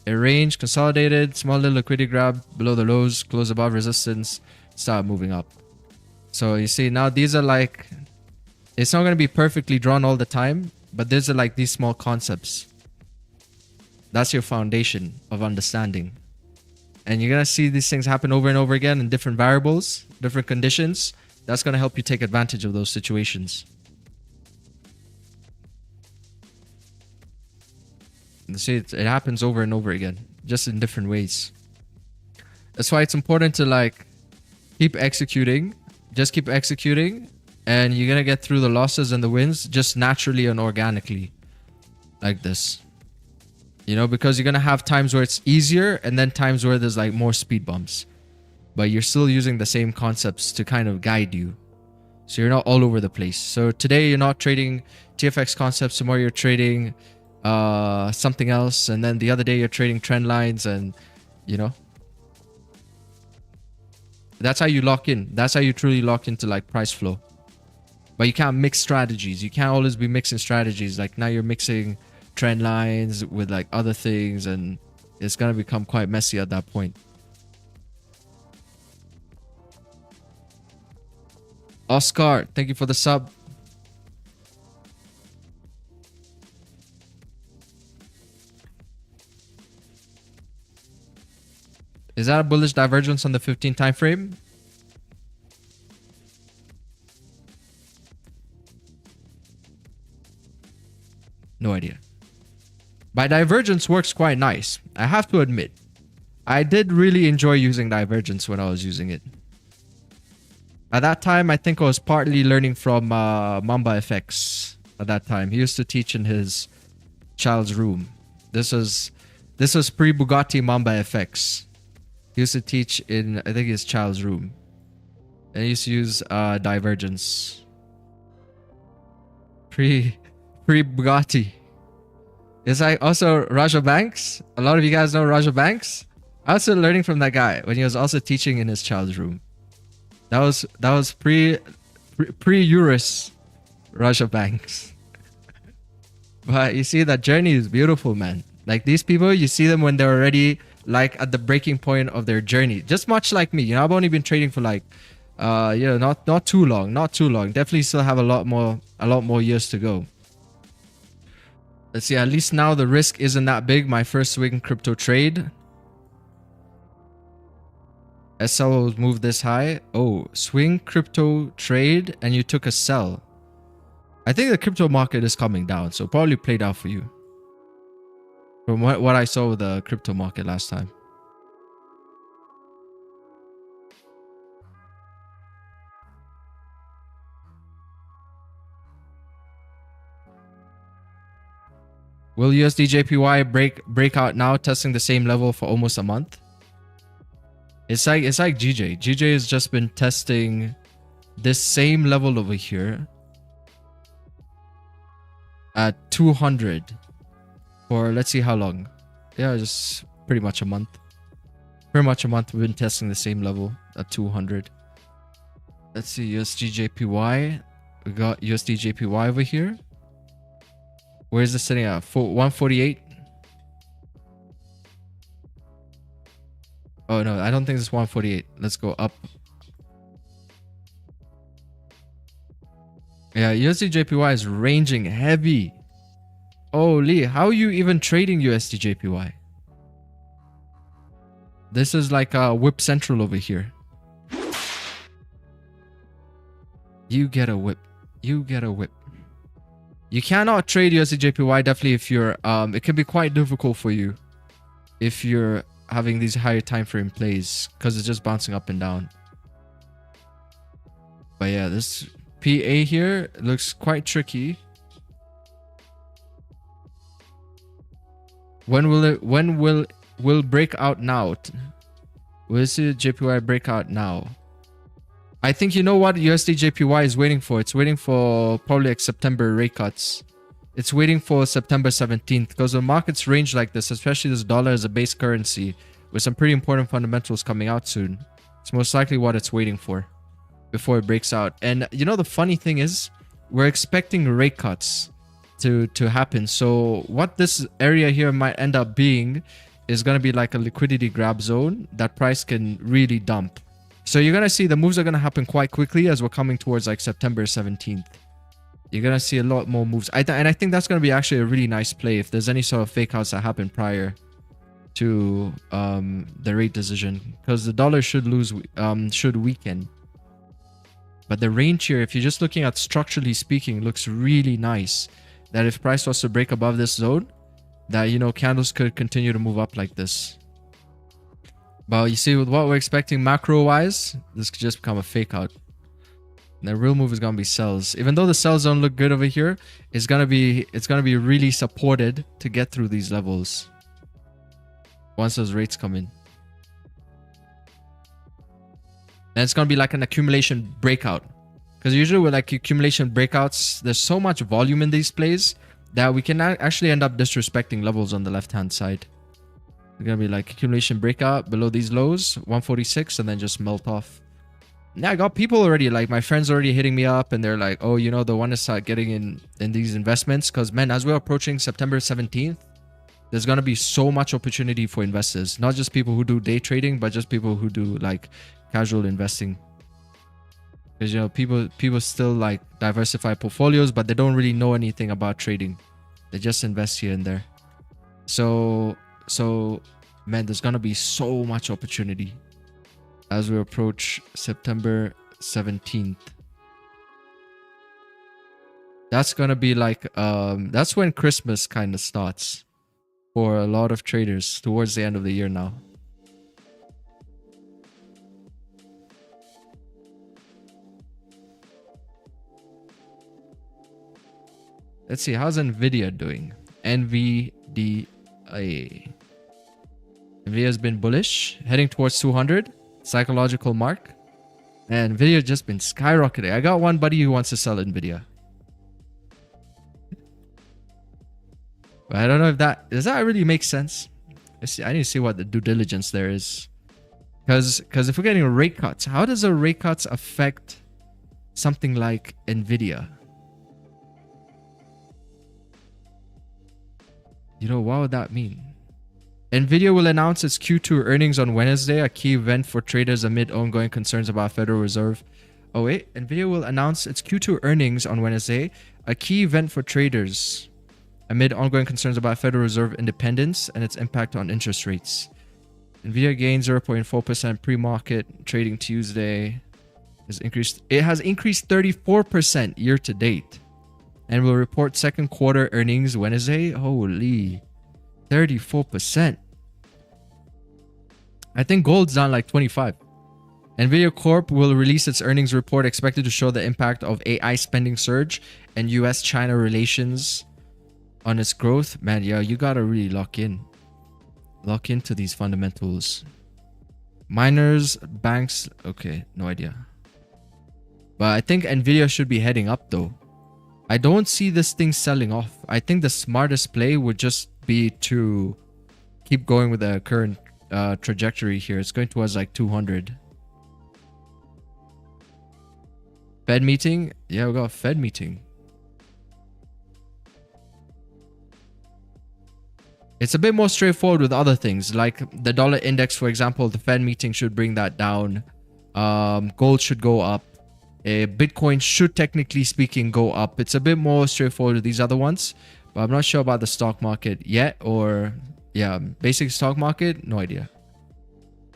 It ranged, consolidated, small little liquidity grab below the lows, close above resistance, start moving up. So you see now these are like, it's not going to be perfectly drawn all the time, but these are like these small concepts. That's your foundation of understanding. And you're going to see these things happen over and over again in different variables, different conditions. That's going to help you take advantage of those situations. See, it happens over and over again, just in different ways. That's why it's important to like keep executing. Just keep executing, and you're gonna get through the losses and the wins just naturally and organically, like this. You know, because you're gonna have times where it's easier and then times where there's like more speed bumps, but you're still using the same concepts to kind of guide you, so you're not all over the place. So today you're not trading TFX concepts, tomorrow you're trading something else, and then the other day you're trading trend lines, and you know, that's how you lock in. That's how you truly lock into like price flow. But you can't mix strategies. You can't always be mixing strategies. Like now you're mixing trend lines with like other things, and it's gonna become quite messy at that point. Oscar, thank you for the sub. Is that a bullish divergence on the 15 time frame? No idea. But divergence works quite nice. I have to admit, I did really enjoy using divergence when I was using it. At that time, I think I was partly learning from MambaFX. At that time, he used to teach in his child's room. This was pre Bugatti MambaFX. He used to teach in, I think, his child's room. And he used to use divergence. Pre Bugatti. It's like also Raja Banks. A lot of you guys know Raja Banks. I was still learning from that guy when he was also teaching in his child's room. That was pre Eurus Raja Banks. But you see, that journey is beautiful, man. Like these people, you see them when they're already like at the breaking point of their journey, just much like me. You know, I've only been trading for like you know, not too long. Definitely still have a lot more years to go. Let's see, at least now the risk isn't that big. My first swing crypto trade, SL moved this high. Oh, swing crypto trade and you took a sell. I think the crypto market is coming down, so probably played out for you from what I saw with the crypto market last time. Will USDJPY break out now, testing the same level for almost a month? It's like GJ. GJ has just been testing this same level over here at 200 for, let's see how long. Yeah, just pretty much a month. Pretty much a month we've been testing the same level at 200. Let's see, USDJPY. We got USDJPY over here. Where is this sitting at? 148? Oh no, I don't think it's 148. Let's go up. Yeah, USDJPY is ranging heavy. Holy, how are you even trading USDJPY? This is like a whip central over here. You get a whip. You get a whip. You cannot trade USDJPY definitely if you're it can be quite difficult for you if you're having these higher time frame plays, because it's just bouncing up and down. But yeah, this PA here looks quite tricky. When will break out now? Will see JPY break out now? I think, you know what USDJPY is waiting for? It's waiting for probably like September rate cuts. It's waiting for September 17th, because when markets range like this, especially this dollar as a base currency with some pretty important fundamentals coming out soon, it's most likely what it's waiting for before it breaks out. And you know, the funny thing is, we're expecting rate cuts to happen. So what this area here might end up being is going to be like a liquidity grab zone that price can really dump. So you're going to see the moves are going to happen quite quickly as we're coming towards like September 17th. You're going to see a lot more moves. And I think that's going to be actually a really nice play if there's any sort of fake outs that happen prior to the rate decision, because the dollar should weaken. But the range here, if you're just looking at structurally speaking, looks really nice. That if price was to break above this zone, that, you know, candles could continue to move up like this. But you see, with what we're expecting macro-wise, this could just become a fake out. The real move is gonna be sells. Even though the sells don't look good over here, it's gonna be really supported to get through these levels once those rates come in. And it's gonna be like an accumulation breakout. Because usually with like accumulation breakouts, there's so much volume in these plays that we can actually end up disrespecting levels on the left-hand side. It's gonna be like accumulation breakout below these lows, 146, and then just melt off. Yeah, I got people already, like my friends already hitting me up, and they're like, oh, you know, they want to start getting in these investments. Because, man, as we're approaching September 17th, there's going to be so much opportunity for investors. Not just people who do day trading, but just people who do like casual investing. Because, you know, people still like diversify portfolios, but they don't really know anything about trading. They just invest here and there. So man, there's going to be so much opportunity as we approach September 17th. That's gonna be like that's when Christmas kind of starts for a lot of traders towards the end of the year now. Let's see, how's Nvidia doing? NVDA. Nvidia's been bullish, heading towards 200. Psychological mark. And Nvidia just been skyrocketing. I got one buddy who wants to sell Nvidia. But I don't know if does that really make sense? I need to see what the due diligence there is. Because if we're getting rate cuts, how does a rate cuts affect something like Nvidia? You know, what would that mean? Nvidia will announce its Q2 earnings on Wednesday, a key event for traders amid ongoing concerns about Federal Reserve. Oh wait, Nvidia will announce its Q2 earnings on Wednesday, a key event for traders amid ongoing concerns about Federal Reserve independence and its impact on interest rates. Nvidia gained 0.4% pre-market trading Tuesday. It has increased 34% year to date, and will report second quarter earnings Wednesday. Holy, 34%. I think gold's down like 25. Nvidia Corp will release its earnings report expected to show the impact of AI spending surge and US-China relations on its growth. Man, yeah, you gotta really lock into these fundamentals. Miners, banks, okay, no idea. But I think Nvidia should be heading up though. I don't see this thing selling off. I think the smartest play would just be to keep going with the current trajectory here. It's going towards like 200. Fed meeting? Yeah, we got a Fed meeting. It's a bit more straightforward with other things, like the dollar index, for example. The Fed meeting should bring that down. Gold should go up. Bitcoin should, technically speaking, go up. It's a bit more straightforward with these other ones, but I'm not sure about the stock market yet. Or yeah, basic stock market, no idea.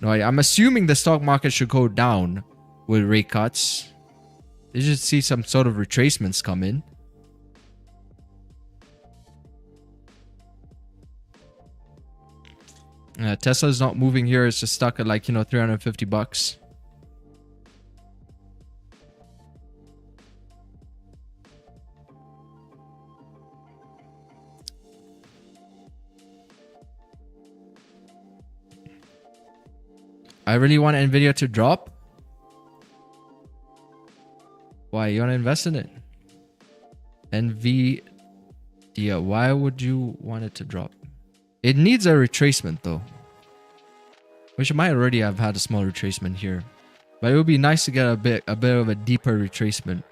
No idea. I'm assuming the stock market should go down with rate cuts. You should see some sort of retracements come in. Tesla's not moving here. It's just stuck at like, you know, 350 bucks. I really want Nvidia to drop. Why? You want to invest in it? Nvidia. Why would you want it to drop? It needs a retracement though, which might already have had a small retracement here, but it would be nice to get a bit of a deeper retracement.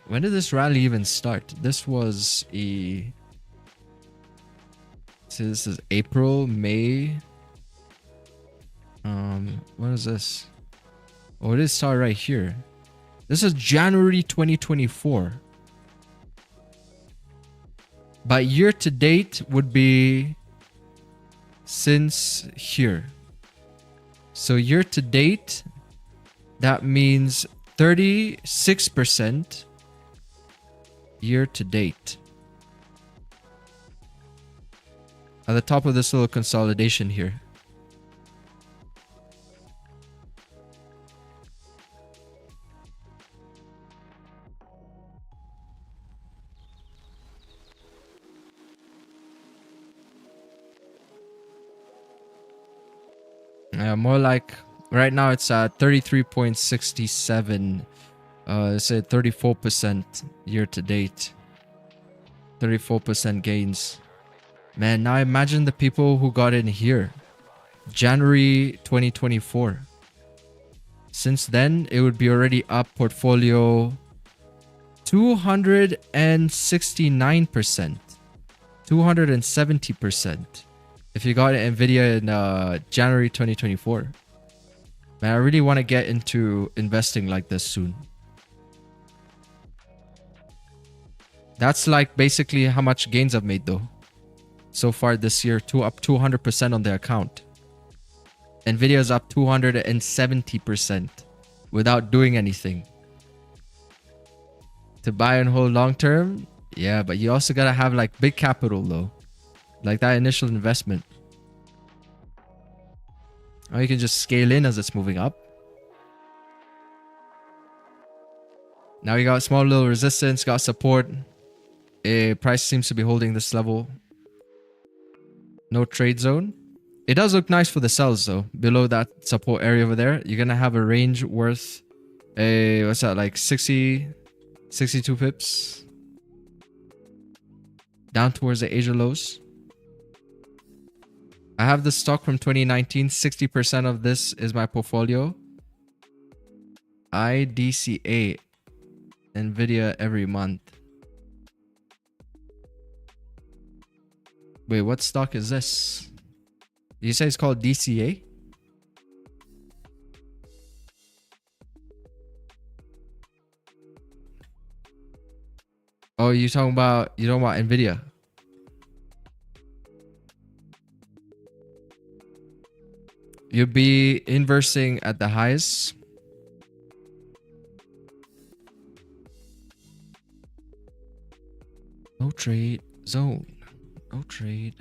When did this rally even start? This was a... So this is April, May. What is this? Oh, it is start right here. This is January 2024. But year to date would be since here. So year to date, that means 36% year to date. at the top of this little consolidation here. More like right now it's at 33.67. It's at 34% year to date. 34% gains. Man, now imagine the people who got in here. January 2024. Since then, it would be already up portfolio 269%. 270%. If you got Nvidia in January 2024. Man, I really want to get into investing like this soon. That's like basically how much gains I've made though. So far this year, up 200% on their account. Nvidia is up 270% without doing anything. To buy and hold long term, yeah, but you also gotta have like big capital though. Like that initial investment. Or you can just scale in as it's moving up. Now you got small little resistance, got support. Price seems to be holding this level. No trade zone. It does look nice for the sells though. Below that support area over there, you're gonna have a range worth a, what's that, like 62 pips down towards the Asia lows. I have the stock from 2019. 60% of this is my portfolio. IDCA, Nvidia every month. Wait, what stock is this? You say it's called DCA? Oh, you don't want Nvidia? You'll be inversing at the highs. No trade zone. No trade.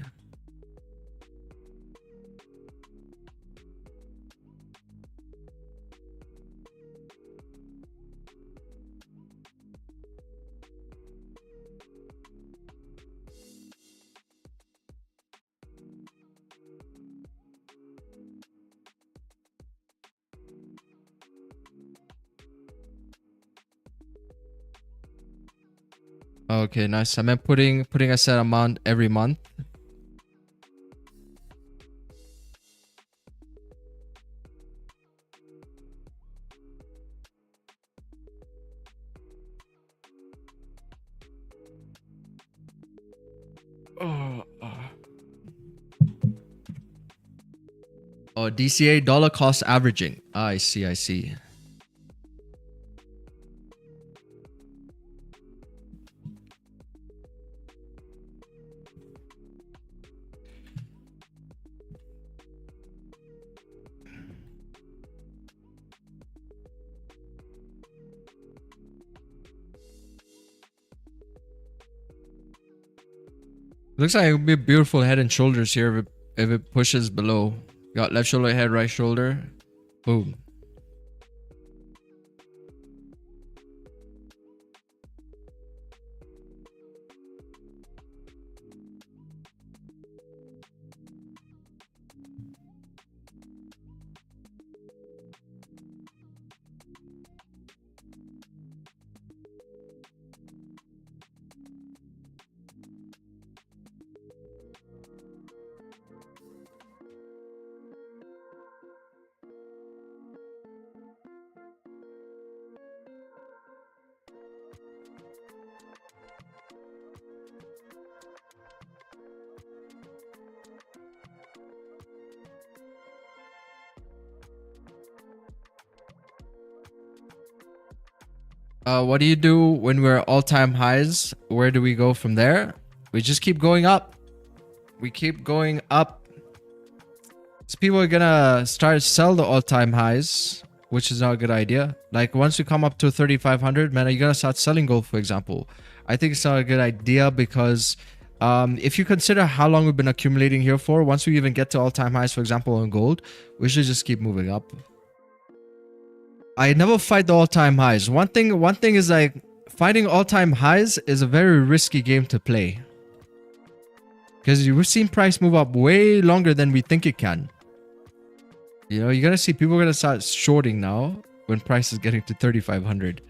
Okay, nice. I meant putting a set amount every month. Oh, DCA, dollar cost averaging. I see, I see. Looks like it would be beautiful head and shoulders here if it pushes below. Got left shoulder, head, right shoulder. Boom. What do you do when we're all-time highs? Where do we go from there? We just keep going up. We keep going up. So people are gonna start to sell the all-time highs, which is not a good idea. Like once you come up to 3,500, man, are you gonna start selling gold, for example? I think it's not a good idea because If you consider how long we've been accumulating here for, once we even get to all-time highs, for example, on gold, we should just keep moving up. I never fight the all-time highs. One thing is like fighting all-time highs is a very risky game to play. Because we've seen price move up way longer than we think it can. You know, you're going to see people are going to start shorting now when price is getting to 3,500.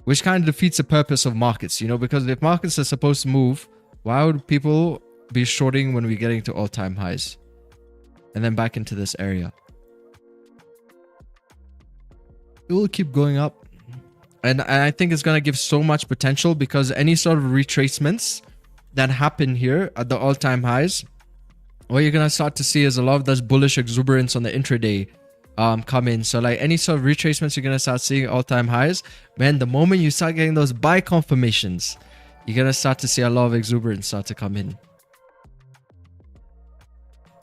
Which kind of defeats the purpose of markets, you know, because if markets are supposed to move, why would people be shorting when we're getting to all-time highs? And then back into this area. It will keep going up. And I think it's going to give so much potential because any sort of retracements that happen here at the all-time highs, what you're going to start to see is a lot of this bullish exuberance on the intraday come in. So like any sort of retracements you're going to start seeing all-time highs, man, the moment you start getting those buy confirmations, you're going to start to see a lot of exuberance start to come in.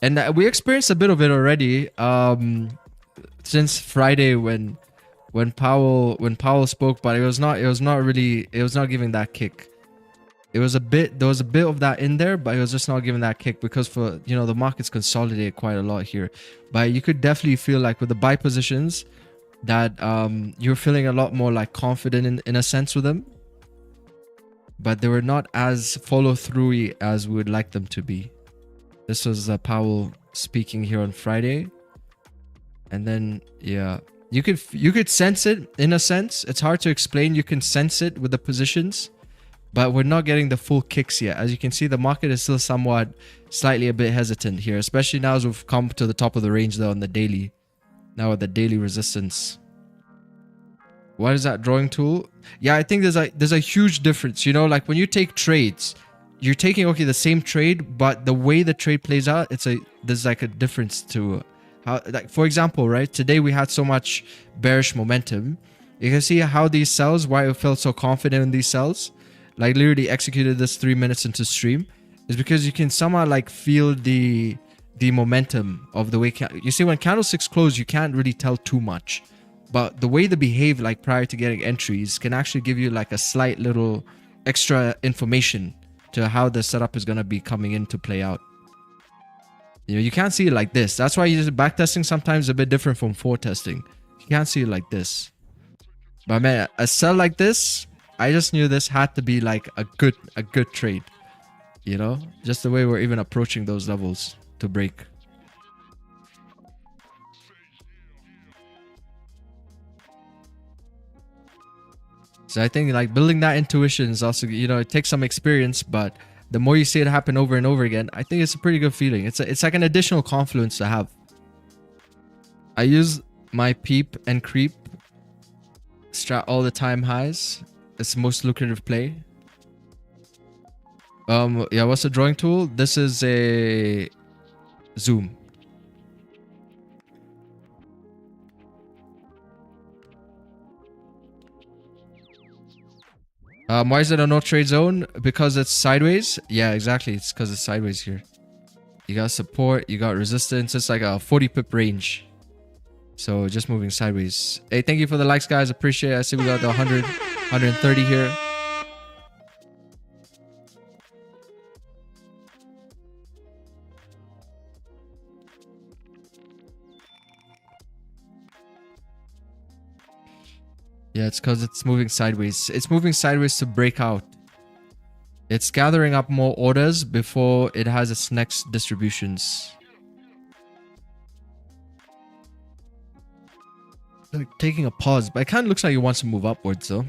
And we experienced a bit of it already since Friday when Powell spoke, but it was not giving that kick. There was a bit of that in there, but it was just not giving that kick because the markets consolidate quite a lot here. But you could definitely feel like with the buy positions that you're feeling a lot more like confident in a sense with them. But they were not as follow-through-y as we would like them to be. This was Powell speaking here on Friday. And then yeah, you could sense it in a sense. It's hard to explain. You can sense it with the positions. But we're not getting the full kicks yet. As you can see, the market is still slightly a bit hesitant here, especially now as we've come to the top of the range though on the daily. Now with the daily resistance. What is that drawing tool? Yeah, I think there's a huge difference. You know, like when you take trades, you're taking the same trade, but the way the trade plays out, there's like a difference to how, like for example, right? Today we had so much bearish momentum. You can see how these sells, why I felt so confident in these sells. Like literally executed this 3 minutes into stream, is because you can somehow like feel the momentum of the way you see when candlesticks close, you can't really tell too much, but the way they behave like prior to getting entries can actually give you like a slight little extra information to how the setup is going to be coming in to play out. You know, you can't see it like this. That's why you just backtesting sometimes is a bit different from forward testing. You can't see it like this. But man, a sell like this, I just knew this had to be like a good trade, you know, just the way we're even approaching those levels to break. So I think like building that intuition is also, you know, it takes some experience, but the more you see it happen over and over again, I think it's a pretty good feeling. It's like an additional confluence to have. I use my peep and creep strat all the time highs. It's the most lucrative play. Yeah, what's the drawing tool? This is a zoom. Why is it a no trade zone? Because it's sideways. Yeah, exactly. It's because it's sideways here. You got support, you got resistance. It's like a 40 pip range. So just moving sideways. Hey, thank you for the likes, guys. Appreciate it. I see we got the 100, 130 here. Yeah, it's because it's moving sideways. It's moving sideways to break out. It's gathering up more orders before it has its next distributions. Like taking a pause, but it kind of looks like it wants to move upwards though.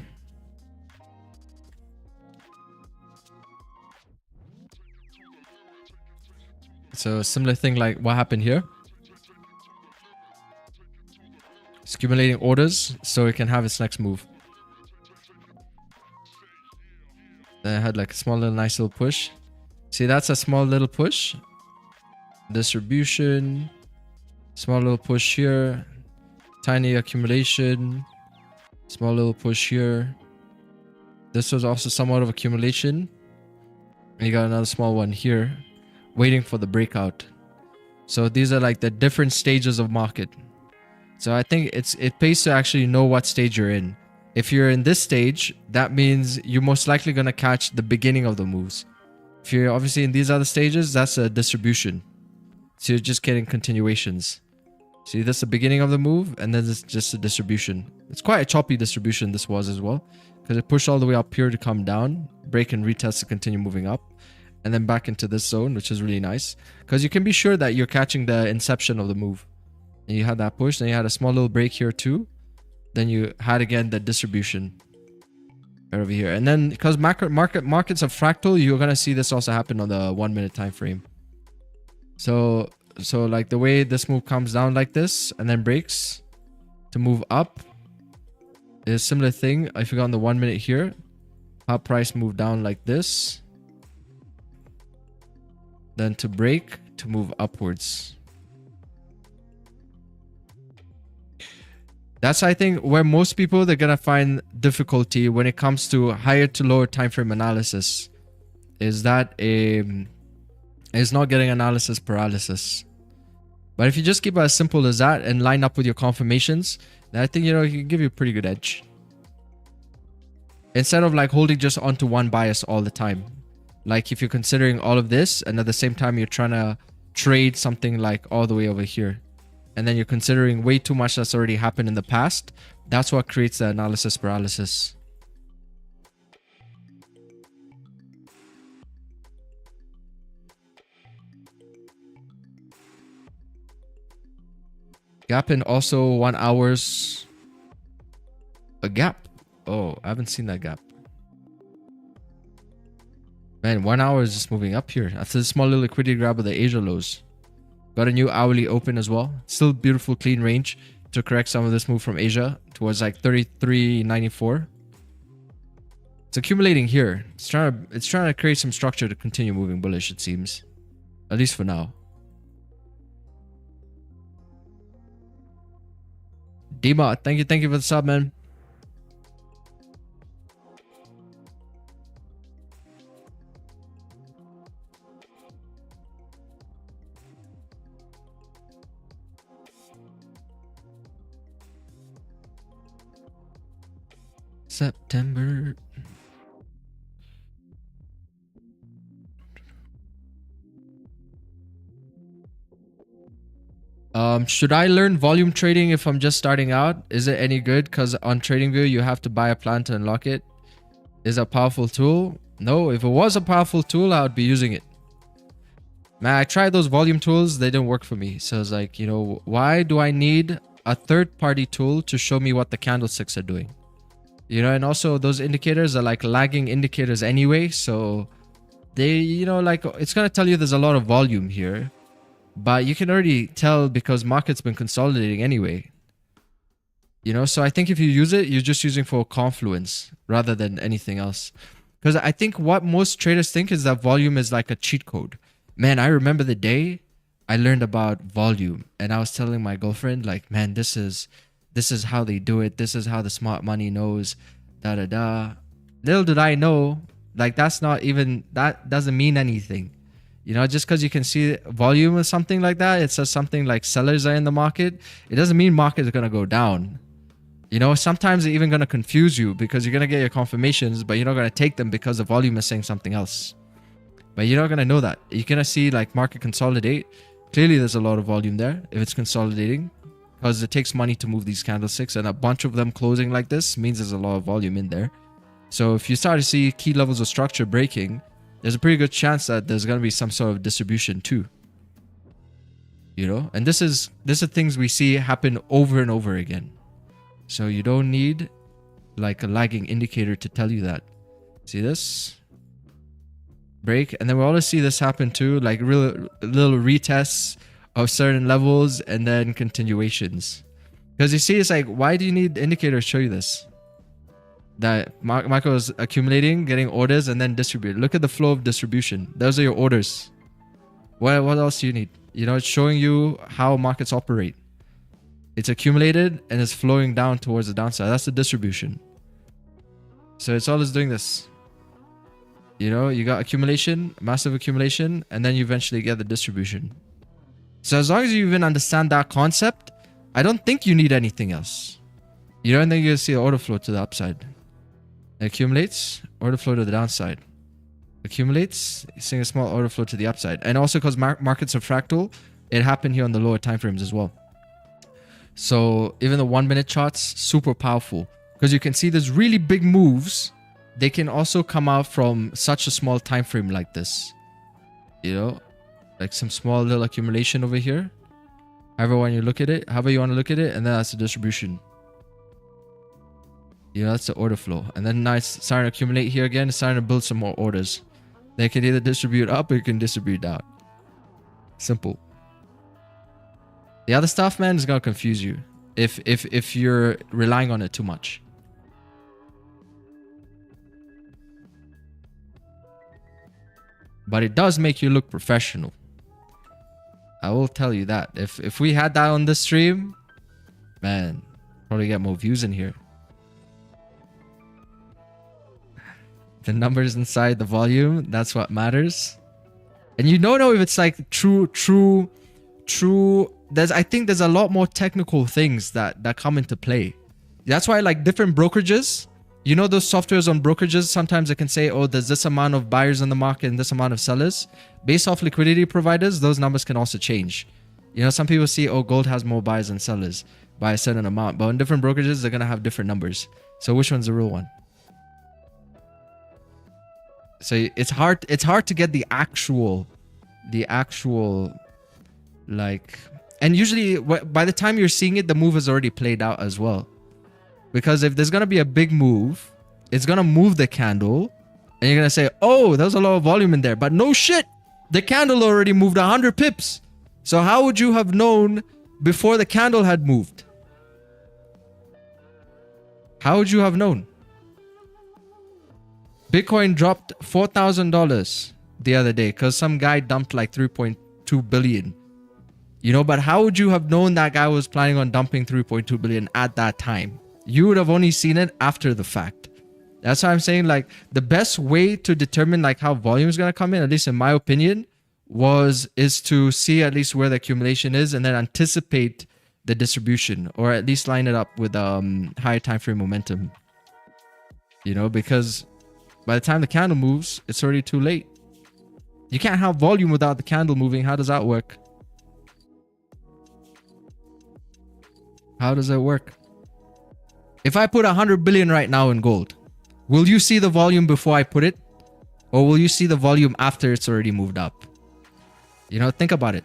So a similar thing like what happened here. It's accumulating orders so it can have its next move. Then I had like a small little nice little push. See, that's a small little push. Distribution. Small little push here. Tiny accumulation. Small little push here. This was also somewhat of accumulation. And you got another small one here. Waiting for the breakout. So these are like the different stages of market. So I think it pays to actually know what stage you're in. If you're in this stage, that means you're most likely going to catch the beginning of the moves. If you're obviously in these other stages, that's a distribution. So you're just getting continuations. See, this is the beginning of the move, and then it's just a distribution. It's quite a choppy distribution this was as well, because it pushed all the way up here to come down, break and retest to continue moving up, and then back into this zone, which is really nice. Because you can be sure that you're catching the inception of the move. And you had that push, then you had a small little break here too. Then you had again the distribution right over here. And then because markets are fractal, you're going to see this also happen on the 1 minute time frame. So like the way this move comes down like this and then breaks to move up is a similar thing. If you go on the 1 minute here, how price move down like this, then to break to move upwards. That's, I think, where most people, they're gonna find difficulty when it comes to higher to lower time frame analysis, is that is not getting analysis paralysis. But if you just keep it as simple as that and line up with your confirmations, then I think, you know, it can give you a pretty good edge. Instead of like holding just onto one bias all the time. Like if you're considering all of this and at the same time you're trying to trade something like all the way over here, and then you're considering way too much that's already happened in the past, that's what creates the analysis paralysis. Gap in also 1 hour's a gap. Oh, I haven't seen that gap. Man, 1 hour is just moving up here after the small little liquidity grab of the Asia lows. Got a new hourly open as well. Still beautiful clean range to correct some of this move from Asia towards like 33.94. It's accumulating here. It's trying to create some structure to continue moving bullish, it seems. At least for now. Dima, thank you for the sub, man. September. Should I learn volume trading if I'm just starting out? Is it any good? Because on TradingView, you have to buy a plan to unlock it. Is it a powerful tool? No, if it was a powerful tool, I would be using it. Man, I tried those volume tools. They didn't work for me. So it's like, you know, why do I need a third-party tool to show me what the candlesticks are doing? You know, and also those indicators are like lagging indicators anyway. So they, you know, like it's going to tell you there's a lot of volume here. But you can already tell because market's been consolidating anyway. You know, so I think if you use it, you're just using for confluence rather than anything else. Because I think what most traders think is that volume is like a cheat code. Man, I remember the day I learned about volume and I was telling my girlfriend, like, man, this is how they do it. This is how the smart money knows. Da da da. Little did I know, like that doesn't mean anything. You know, just because you can see volume or something like that, it says something like sellers are in the market. It doesn't mean market is going to go down. You know, sometimes it's even going to confuse you because you're going to get your confirmations, but you're not going to take them because the volume is saying something else. But you're not going to know that. You're going to see like market consolidate. Clearly, there's a lot of volume there if it's consolidating because it takes money to move these candlesticks, and a bunch of them closing like this means there's a lot of volume in there. So if you start to see key levels of structure breaking, there's a pretty good chance that there's going to be some sort of distribution too. You know, and this is things we see happen over and over again. So you don't need like a lagging indicator to tell you that. See this? Break. And then we always see this happen too, like real little retests of certain levels and then continuations. Because you see, it's like, why do you need indicators to show you this? That Michael is accumulating, getting orders, and then distribute. Look at the flow of distribution. Those are your orders. What else do you need? You know, it's showing you how markets operate. It's accumulated and it's flowing down towards the downside. That's the distribution. So it's always doing this. You know, you got accumulation, massive accumulation, and then you eventually get the distribution. So as long as you even understand that concept, I don't think you need anything else. You know, and then you see the order flow to the upside. It accumulates, order flow to the downside. accumulates, seeing a small order flow to the upside. And also because markets are fractal, it happened here on the lower time frames as well. So even the 1 minute charts, super powerful, because you can see there's really big moves. They can also come out from such a small time frame like this, you know, like some small little accumulation over here. However you want to look at it, and then that's the distribution. You know, that's the order flow. And then now it's starting to accumulate here again. It's starting to build some more orders. They can either distribute up or you can distribute down. Simple. The other stuff, man, is gonna confuse you if you're relying on it too much. But it does make you look professional. I will tell you that. If we had that on this stream, man, probably get more views in here. The numbers inside the volume, that's what matters. And you don't know if it's like true. I think there's a lot more technical things that come into play. That's why like different brokerages, you know, those softwares on brokerages, sometimes it can say, oh, there's this amount of buyers in the market and this amount of sellers. Based off liquidity providers, those numbers can also change. You know, some people see, oh, gold has more buyers than sellers by a certain amount, but on different brokerages, they're going to have different numbers. So which one's the real one? So it's hard to get the actual like, and usually by the time you're seeing it, the move has already played out as well. Because if there's going to be a big move, it's going to move the candle and you're going to say, oh, there's a lot of volume in there, but no shit, the candle already moved 100 pips. So how would you have known before the candle had moved? How would you have known? Bitcoin dropped $4,000 the other day because some guy dumped like 3.2 billion. You know, but how would you have known that guy was planning on dumping 3.2 billion at that time? You would have only seen it after the fact. That's why I'm saying like the best way to determine like how volume is going to come in, at least in my opinion, is to see at least where the accumulation is and then anticipate the distribution, or at least line it up with higher time frame momentum. You know, because by the time the candle moves, it's already too late. You can't have volume without the candle moving. How does that work? How does it work? If I put 100 billion right now in gold, will you see the volume before I put it? Or will you see the volume after it's already moved up? You know, think about it.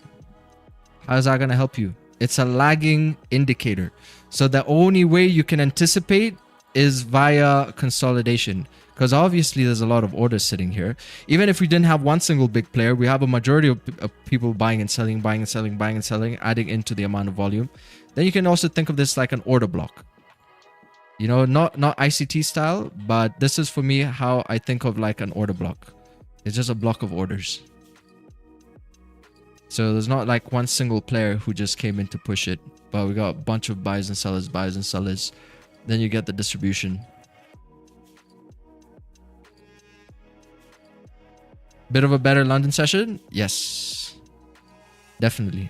How is that going to help you? It's a lagging indicator. So the only way you can anticipate is via consolidation. Because obviously there's a lot of orders sitting here. Even if we didn't have one single big player, we have a majority of people buying and selling, buying and selling, buying and selling, adding into the amount of volume. Then you can also think of this like an order block. You know, not ICT style, but this is for me how I think of like an order block. It's just a block of orders. So there's not like one single player who just came in to push it, but we got a bunch of buyers and sellers. Then you get the distribution. Bit of a better London session? Yes, definitely.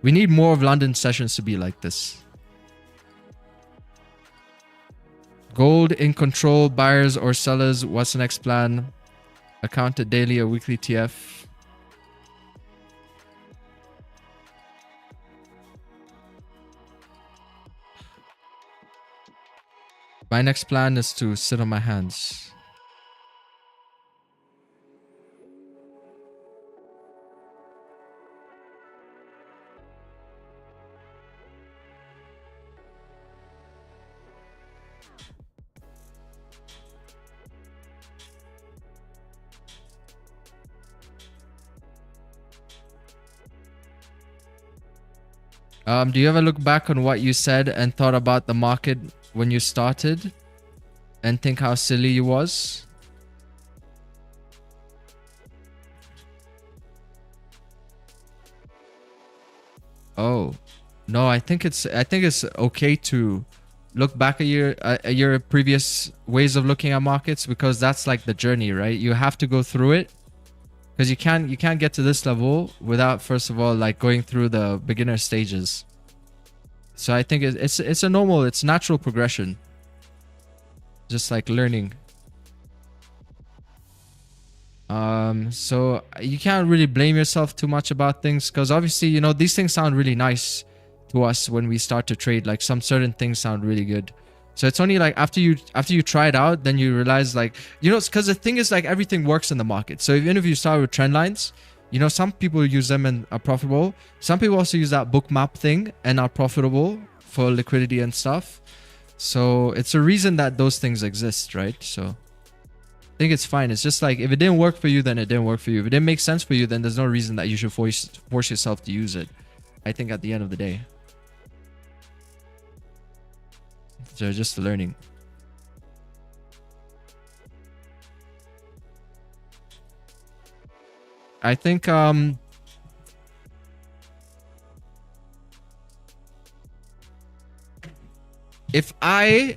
We need more of London sessions to be like this. Gold in control, buyers or sellers. What's the next plan? Accounted daily or weekly TF? My next plan is to sit on my hands. Do you ever look back on what you said and thought about the market when you started and think how silly you was? Oh, no, I think it's okay to look back at your previous ways of looking at markets, because that's like the journey, right? You have to go through it. Because you can't get to this level without, first of all, like going through the beginner stages. So I think it's a normal, it's natural progression. Just like learning. So you can't really blame yourself too much about things, because obviously, you know, these things sound really nice to us when we start to trade. Like some certain things sound really good. So it's only like after you try it out, then you realize, like, you know, because the thing is, like, everything works in the market. So even if you start with trend lines, you know, some people use them and are profitable. Some people also use that book map thing and are profitable for liquidity and stuff. So it's a reason that those things exist, right? So I think it's fine. It's just like, if it didn't work for you, then it didn't work for you. If it didn't make sense for you, then there's no reason that you should force yourself to use it, I think, at the end of the day. So just learning. I think if I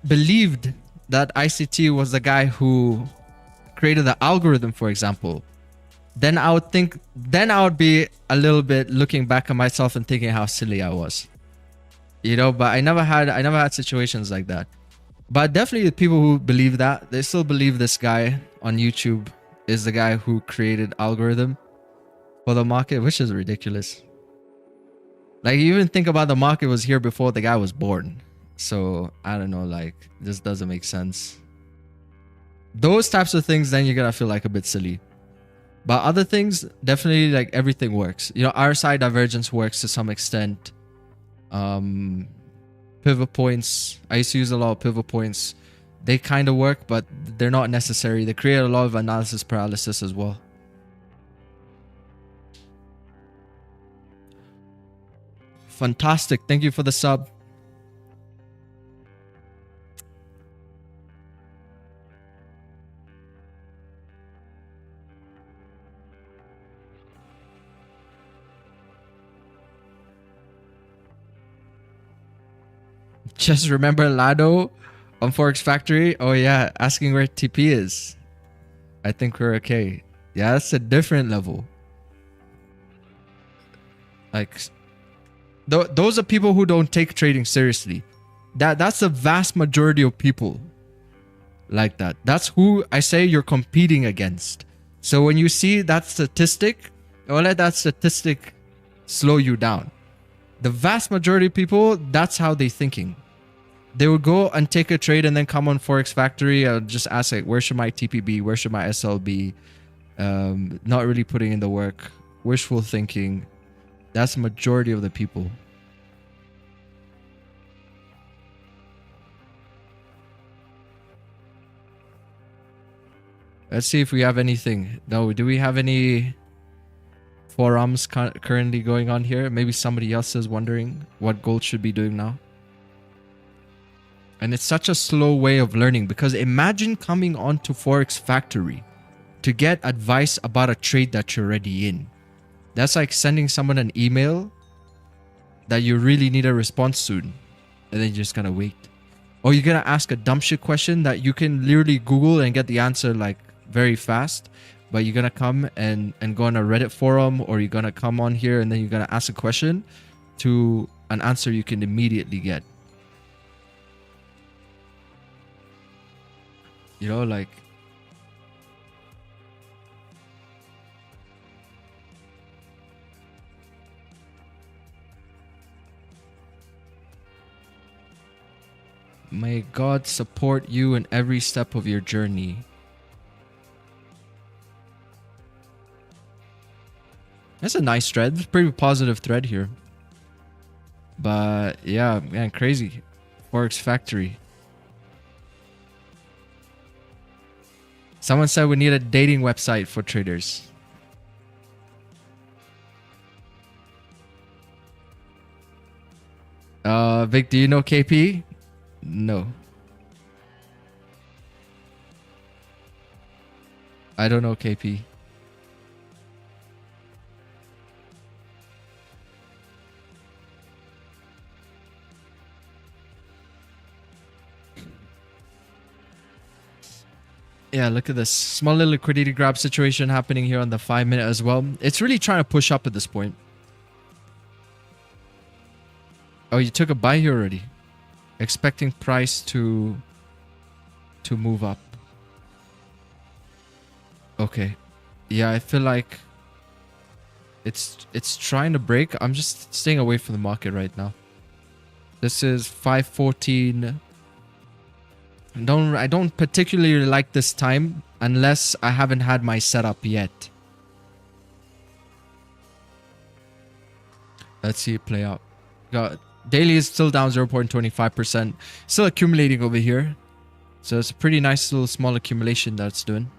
believed that ICT was the guy who created the algorithm, for example, then I would be a little bit looking back at myself and thinking how silly I was. You know, but I never had situations like that. But definitely the people who believe that, they still believe this guy on YouTube is the guy who created algorithm for the market, which is ridiculous. Like, you even think about the market was here before the guy was born. So I don't know, like, this doesn't make sense. Those types of things, then you're gonna feel like a bit silly. But other things, definitely, like, everything works. You know, RSI divergence works to some extent. Pivot points, I used to use a lot of pivot points. They kind of work, but they're not necessary. They create a lot of analysis paralysis as well. Fantastic. Thank you for the sub. Just remember Lado on Forex Factory. Oh yeah, asking where TP is. I think we're okay. Yeah, that's a different level. Like, those are people who don't take trading seriously. That's the vast majority of people like that. That's who I say you're competing against. So when you see that statistic, don't let that statistic slow you down. The vast majority of people, that's how they're thinking. They would go and take a trade and then come on Forex Factory and just ask, like, where should my TP be? Where should my SL be? Not really putting in the work. Wishful thinking. That's the majority of the people. Let's see if we have anything. No, do we have any forums currently going on here? Maybe somebody else is wondering what gold should be doing now. And it's such a slow way of learning, because imagine coming onto Forex Factory to get advice about a trade that you're already in. That's like sending someone an email that you really need a response soon, and then you're just gonna wait. Or you're gonna ask a dumb shit question that you can literally Google and get the answer like very fast, but you're gonna come and go on a Reddit forum, or you're gonna come on here and then you're gonna ask a question to an answer you can immediately get. You know, like, may God support you in every step of your journey. That's a nice thread. It's a pretty positive thread here. But yeah, man, crazy. Forex Factory. Someone said we need a dating website for traders. Vic, do you know KP? No. I don't know KP. Yeah, look at this small little liquidity grab situation happening here on the 5-minute as well. It's really trying to push up at this point. Oh, you took a buy here already. Expecting price to move up. Okay. Yeah, I feel like it's trying to break. I'm just staying away from the market right now. This is 514. I don't particularly like this time unless I haven't had my setup yet. Let's see it play out. Got daily is still down 0.25%. Still accumulating over here. So it's a pretty nice little small accumulation that's doing.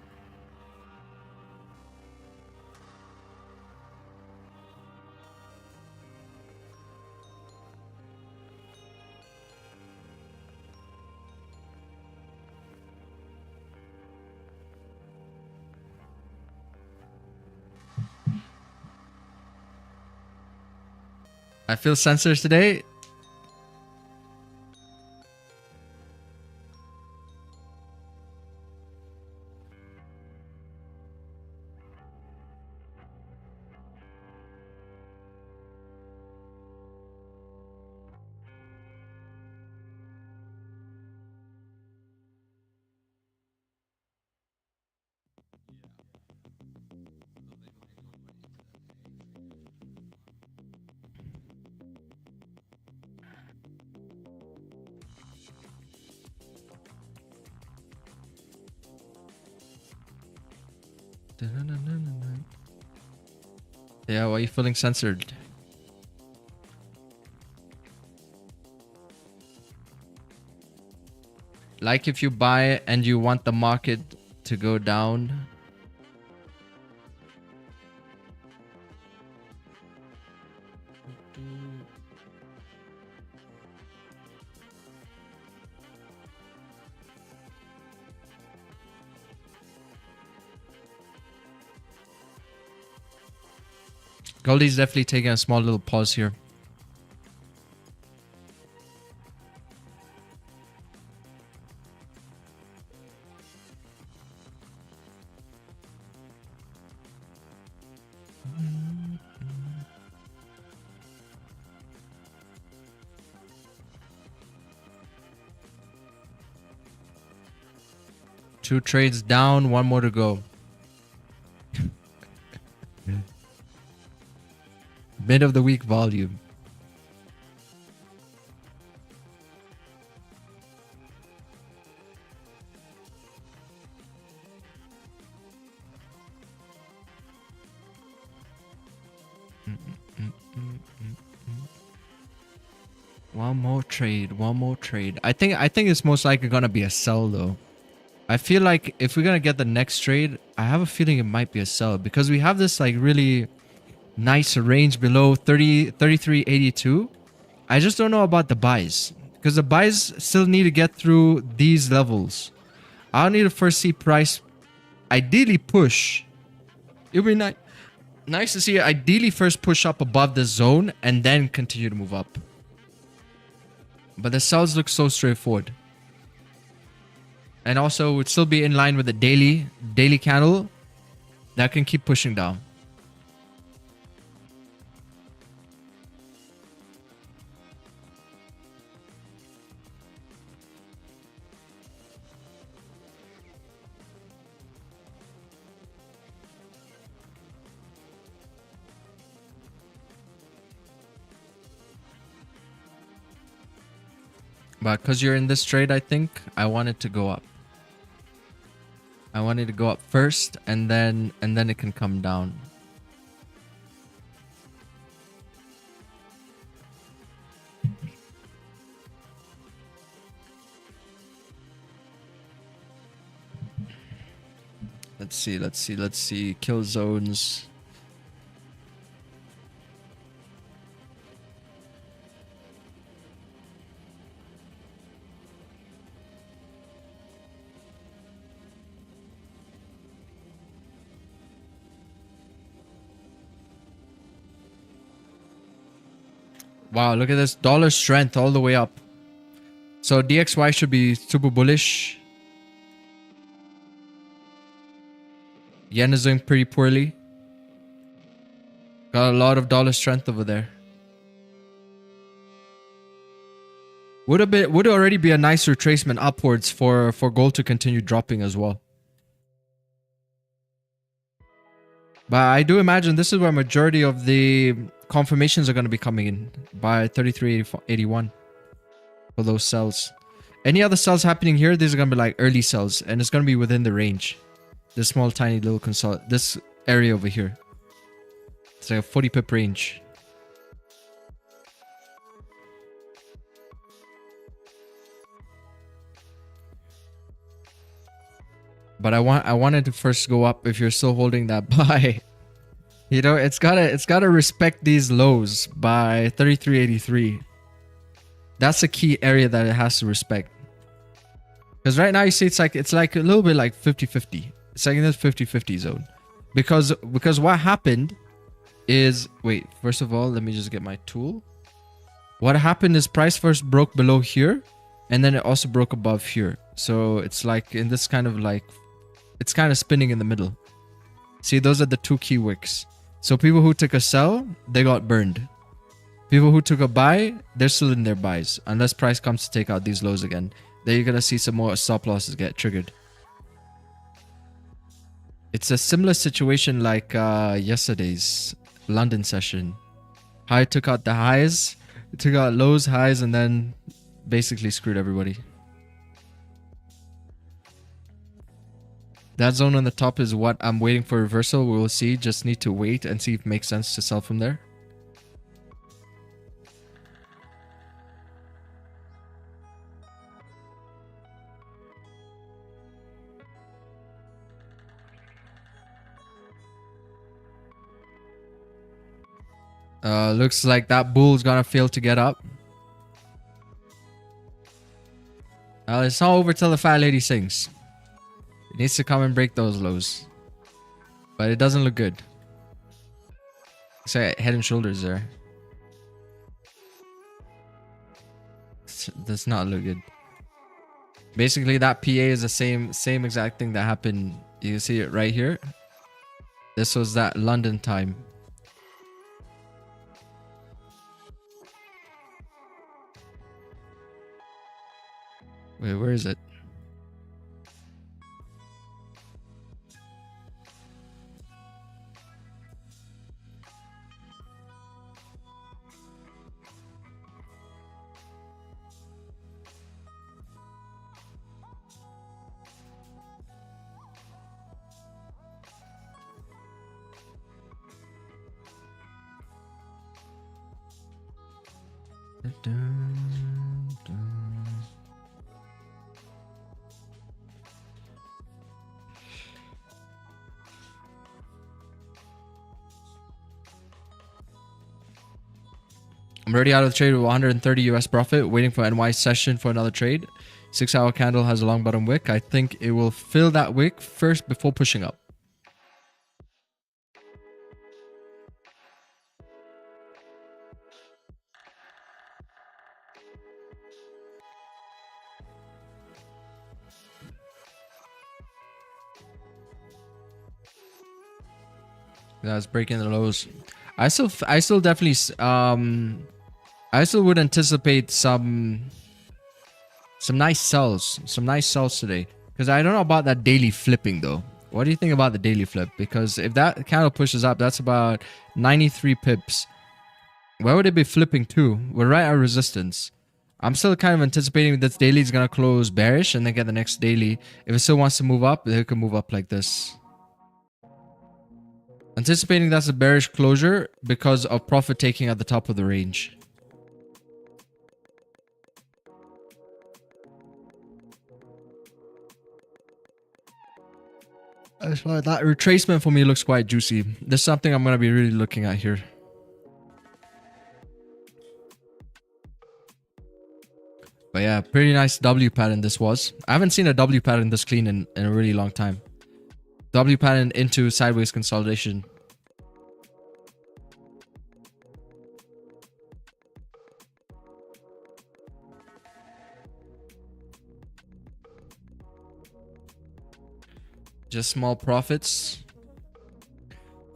I feel sensors today. Yeah, why are you feeling censored? Like if you buy and you want the market to go down. Goldie's definitely taking a small little pause here. Two trades down, one more to go. Mid of the week volume. One more trade, one more trade. I think it's most likely gonna be a sell though. I feel like if we're gonna get the next trade, I have a feeling it might be a sell because we have this like really nice range below 33.82. I just don't know about the buys because the buys still need to get through these levels. I'll need to first see price ideally push. It would be nice to see it ideally first push up above the zone and then continue to move up. But the sells look so straightforward. And also would still be in line with the daily candle that can keep pushing down. But because you're in this trade, I think I want it to go up. I want it to go up first and then it can come down. Let's see. Kill zones. Wow, look at this dollar strength all the way up. So DXY should be super bullish. Yen is doing pretty poorly. Got a lot of dollar strength over there. Would already be a nice retracement upwards for gold to continue dropping as well. But I do imagine this is where majority of the confirmations are going to be coming in by 33.81 for those sells. Any other sells happening here, these are going to be like early sells, and it's going to be within the range. This small, tiny little this area over here. It's like a 40 pip range. But I wanted to first go up if you're still holding that buy. You know, it's gotta respect these lows by 33.83. That's the key area that it has to respect. Because right now you see it's like a little bit like 50-50. It's like in this 50-50 zone. Because what happened is, wait, first of all, let me just get my tool. What happened is price first broke below here, and then it also broke above here. So it's like in this kind of like, it's kind of spinning in the middle. See, those are the two key wicks. So people who took a sell, they got burned. People who took a buy, they're still in their buys. Unless price comes to take out these lows again. Then you're going to see some more stop losses get triggered. It's a similar situation like yesterday's London session. How it took out the highs, it took out lows, highs, and then basically screwed everybody. That zone on the top is what I'm waiting for reversal. We will see. Just need to wait and see if it makes sense to sell from there. Looks like that bull's gonna fail to get up. It's not over till the fat lady sings. It needs to come and break those lows. But it doesn't look good. It's like head and shoulders there. Does not look good. Basically, that PA is the same exact thing that happened. You can see it right here. This was that London time. Wait, where is it? I'm already out of the trade with 130 US profit, waiting for NY session for another trade. 6-hour candle has a long bottom wick. I think it will fill that wick first before pushing up. That's breaking the lows. I still definitely I still would anticipate some nice sells today, because I don't know about that daily flipping though. What do you think about the daily flip? Because if that candle pushes up, that's about 93 pips. Where would it be flipping to? We're right at resistance. I'm still kind of anticipating that daily is gonna close bearish and then get the next daily. If it still wants to move up, it can move up like this. Anticipating that's a bearish closure because of profit taking at the top of the range. That's why that retracement for me looks quite juicy. There's something I'm going to be really looking at here. But yeah, pretty nice W pattern this was. I haven't seen a W pattern this clean in a really long time. W pattern into sideways consolidation. Just small profits.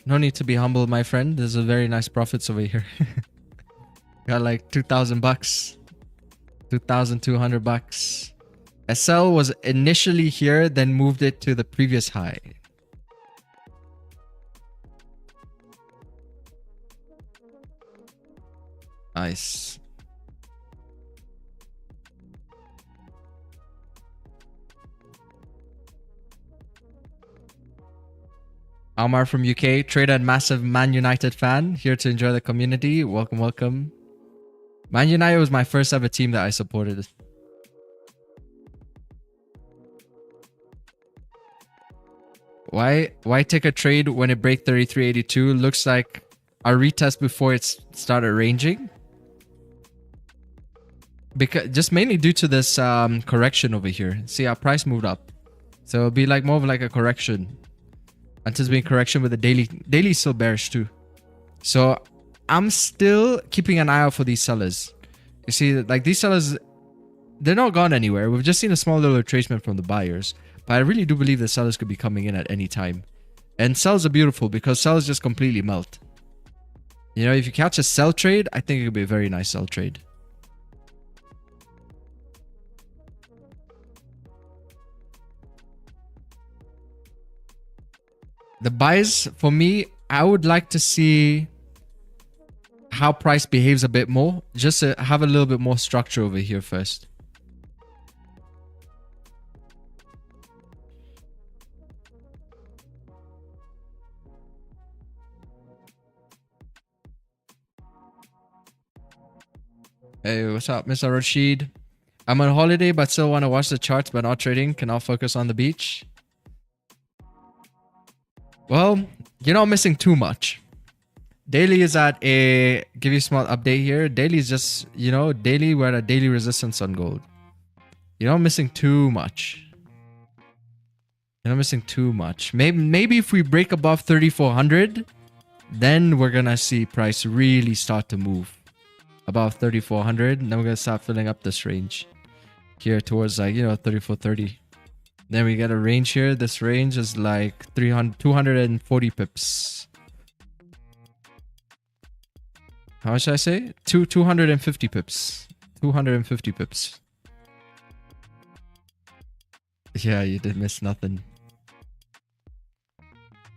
No need to be humble, my friend. There's a very nice profits over here. Got like 2,000 bucks. 2,200 bucks. SL was initially here, then moved it to the previous high. Nice. Almar from UK, trader and massive Man United fan, here to enjoy the community. Welcome, welcome. Man United was my first ever team that I supported. Why take a trade when it break 33.82? Looks like a retest before it started ranging. Because just mainly due to this correction over here. See, our price moved up, so it'll be like more of like a correction. Anticipating correction with the daily still bearish too. So I'm still keeping an eye out for these sellers. You see, like these sellers, they're not gone anywhere. We've just seen a small little retracement from the buyers, but I really do believe the sellers could be coming in at any time. And sells are beautiful because sells just completely melt. You know, if you catch a sell trade, I think it could be a very nice sell trade. The buys, for me, I would like to see how price behaves a bit more. Just to have a little bit more structure over here first. Hey, what's up, Mr. Rashid? I'm on holiday, but still want to watch the charts, but not trading. Can I focus on the beach? Well, you're not missing too much. Daily is at a... Give you a small update here. Daily is just, you know, daily, we're at a daily resistance on gold. You're not missing too much. You're not missing too much. Maybe if we break above 3,400, then we're going to see price really start to move. Above 3,400, and then we're going to start filling up this range. Here towards like, you know, 3,430. Then we get a range here. This range is like 240 pips. How much should I say? 250 pips. 250 pips. Yeah, you did miss nothing.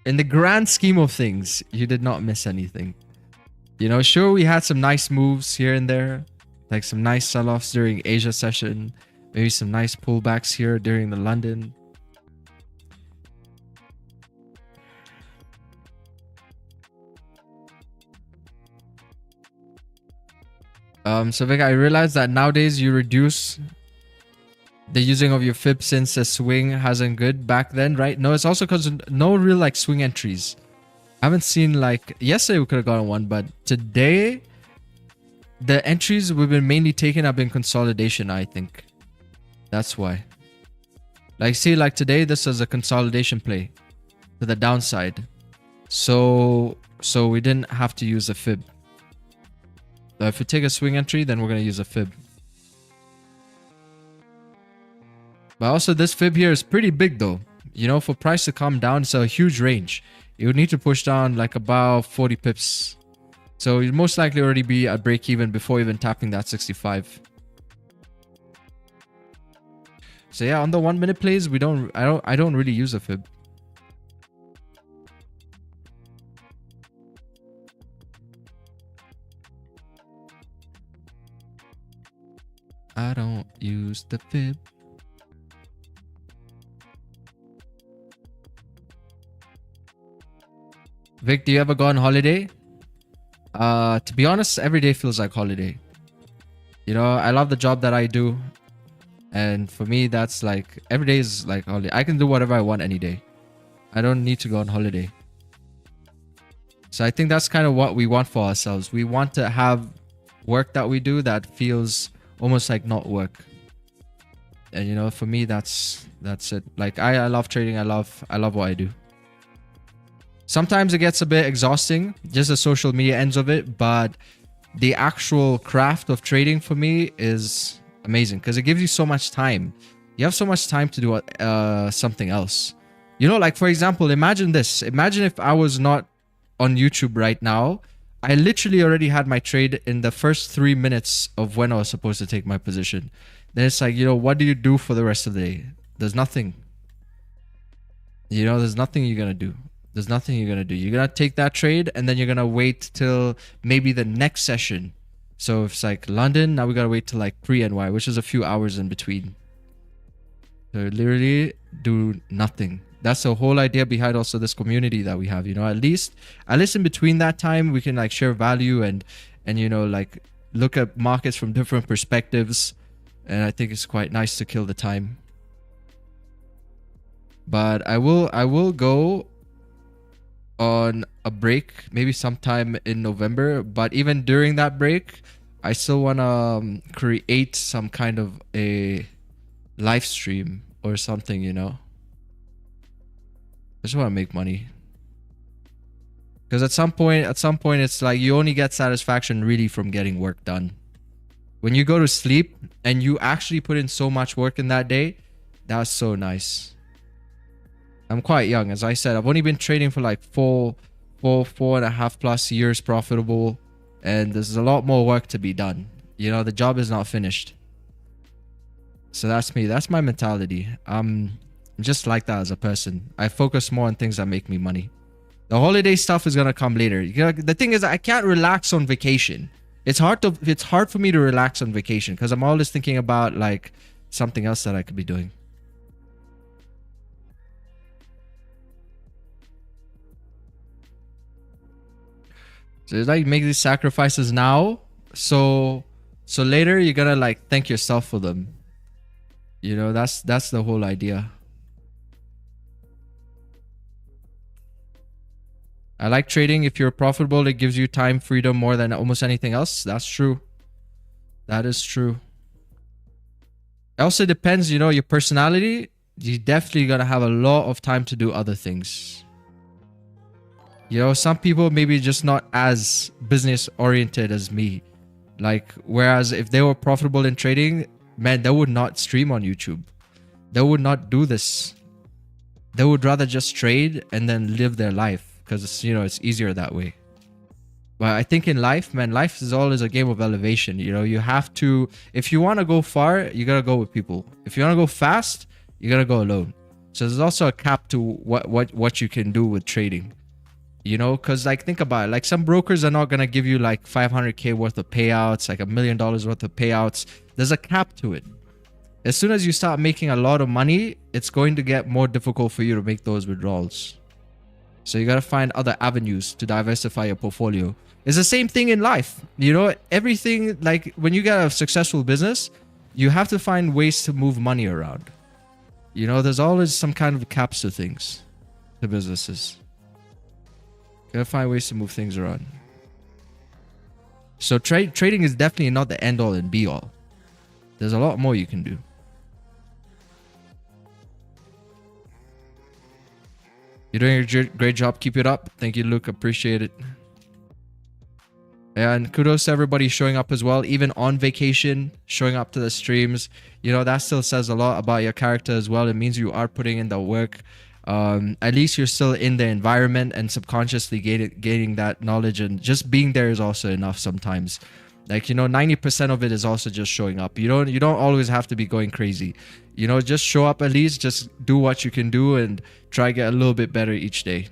In the grand scheme of things, you did not miss anything. You know, sure, we had some nice moves here and there. Like some nice sell-offs during Asia session. Maybe some nice pullbacks here during the London. So Vic, I realized that nowadays you reduce the using of your fib since the swing hasn't good back then, right? No, it's also because no real like swing entries. I haven't seen like yesterday we could have gotten one, but today the entries we've been mainly taking have been consolidation, I think. That's why. Like see, like today this is a consolidation play to the downside. So we didn't have to use a fib. So if we take a swing entry, then we're going to use a fib. But also this fib here is pretty big though. You know, for price to come down, it's a huge range. You would need to push down like about 40 pips. So you'd most likely already be at break even before even tapping that 65. So yeah, on the 1 minute plays, I don't really use a fib. I don't use the fib. Vic, do you ever go on holiday? To be honest, every day feels like holiday. You know, I love the job that I do. And for me, that's like, every day is like holiday. I can do whatever I want any day. I don't need to go on holiday. So I think that's kind of what we want for ourselves. We want to have work that we do that feels almost like not work. And you know, for me, that's it. Like I love trading. I love what I do. Sometimes it gets a bit exhausting, just the social media ends of it, but the actual craft of trading for me is amazing because it gives you so much time. You have so much time to do something else. You know, like for example, imagine this. Imagine if I was not on YouTube right now. I literally already had my trade in the first 3 minutes of when I was supposed to take my position. Then it's like, you know, what do you do for the rest of the day? There's nothing. You know, there's nothing you're going to do. There's nothing you're going to do. You're going to take that trade and then you're going to wait till maybe the next session So if it's like London, now we gotta wait till like pre-NY, which is a few hours in between. So literally do nothing. That's the whole idea behind also this community that we have, you know. At least in between that time, we can like share value and you know, like look at markets from different perspectives. And I think it's quite nice to kill the time. But I will go on a break maybe sometime in November. But even during that break, I still want to create some kind of a live stream or something, you know. I just want to make money. Because at some point it's like you only get satisfaction really from getting work done. When you go to sleep and you actually put in so much work in that day, that's so nice. I'm quite young, as I said. I've only been trading for like four and a half plus years profitable, and there's a lot more work to be done. You know, the job is not finished. So that's me. That's my mentality. I'm just like that as a person. I focus more on things that make me money. The holiday stuff is gonna come later. You know, the thing is, I can't relax on vacation. It's hard for me to relax on vacation because I'm always thinking about like something else that I could be doing. So it's like make these sacrifices now, so later you're gonna like thank yourself for them. You know, that's the whole idea. I like trading. If you're profitable, it gives you time freedom more than almost anything else. That's true. That is true. It also depends, you know, your personality. You definitely gotta have a lot of time to do other things. You know, some people maybe just not as business oriented as me. Like, whereas if they were profitable in trading, man, they would not stream on YouTube. They would not do this. They would rather just trade and then live their life because it's, you know, it's easier that way. But I think in life, man, life is always a game of elevation. You know, you have to, if you want to go far, you got to go with people. If you want to go fast, you got to go alone. So there's also a cap to what you can do with trading. You know, because like think about it, like some brokers are not going to give you like 500K worth of payouts, like $1 million worth of payouts. There's a cap to it. As soon as you start making a lot of money, it's going to get more difficult for you to make those withdrawals. So you got to find other avenues to diversify your portfolio. It's the same thing in life. You know, everything, like when you get a successful business, you have to find ways to move money around. You know, there's always some kind of caps to things, to businesses. Gotta find ways to move things around. So trading is definitely not the end all and be all. There's a lot more you can do. You're doing a great job. Keep it up. Thank you, Luke. Appreciate it. And kudos to everybody showing up as well, even on vacation, showing up to the streams. You know, that still says a lot about your character as well. It means you are putting in the work. At least you're still in the environment and subconsciously gaining that knowledge, and just being there is also enough sometimes. Like, you know, 90% of it is also just showing up. You don't always have to be going crazy. You know, just show up at least, just do what you can do and try to get a little bit better each day.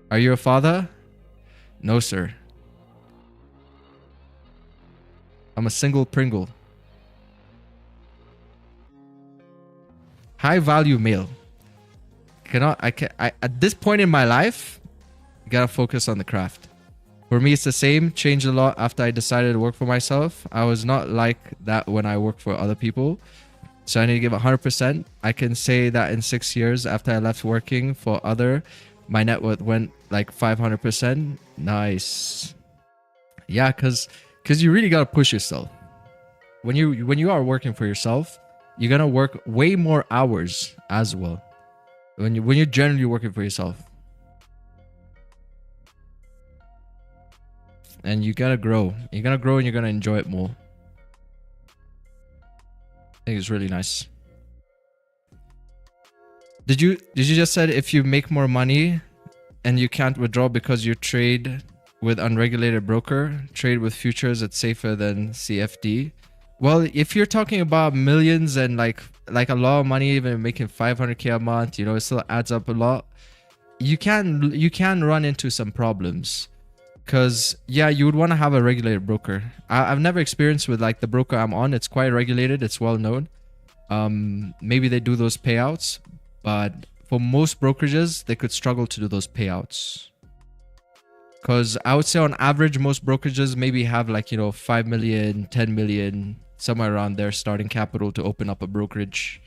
Are you a father? No, sir. I'm a single Pringle. High value male. At this point in my life, I gotta focus on the craft. For me, it's the same. Changed a lot after I decided to work for myself. I was not like that when I worked for other people. So I need to give 100%. I can say that in 6 years after I left working for other, my net worth went like 500%. Nice. Yeah, because you really gotta push yourself. When you are working for yourself, you're gonna work way more hours as well. When you're generally working for yourself. And you gotta grow. You're gonna grow and you're gonna enjoy it more. I think it's really nice. Did you just said if you make more money and you can't withdraw because you trade with unregulated broker, trade with futures, it's safer than CFD? Well, if you're talking about millions and like a lot of money, even making 500K a month, you know, it still adds up a lot. You can run into some problems. Because, yeah, you would want to have a regulated broker. I've never experienced with like the broker I'm on. It's quite regulated. It's well known. Maybe they do those payouts, but for most brokerages, they could struggle to do those payouts. Because I would say on average, most brokerages maybe have like, 5 million, 10 million, somewhere around their starting capital to open up a brokerage.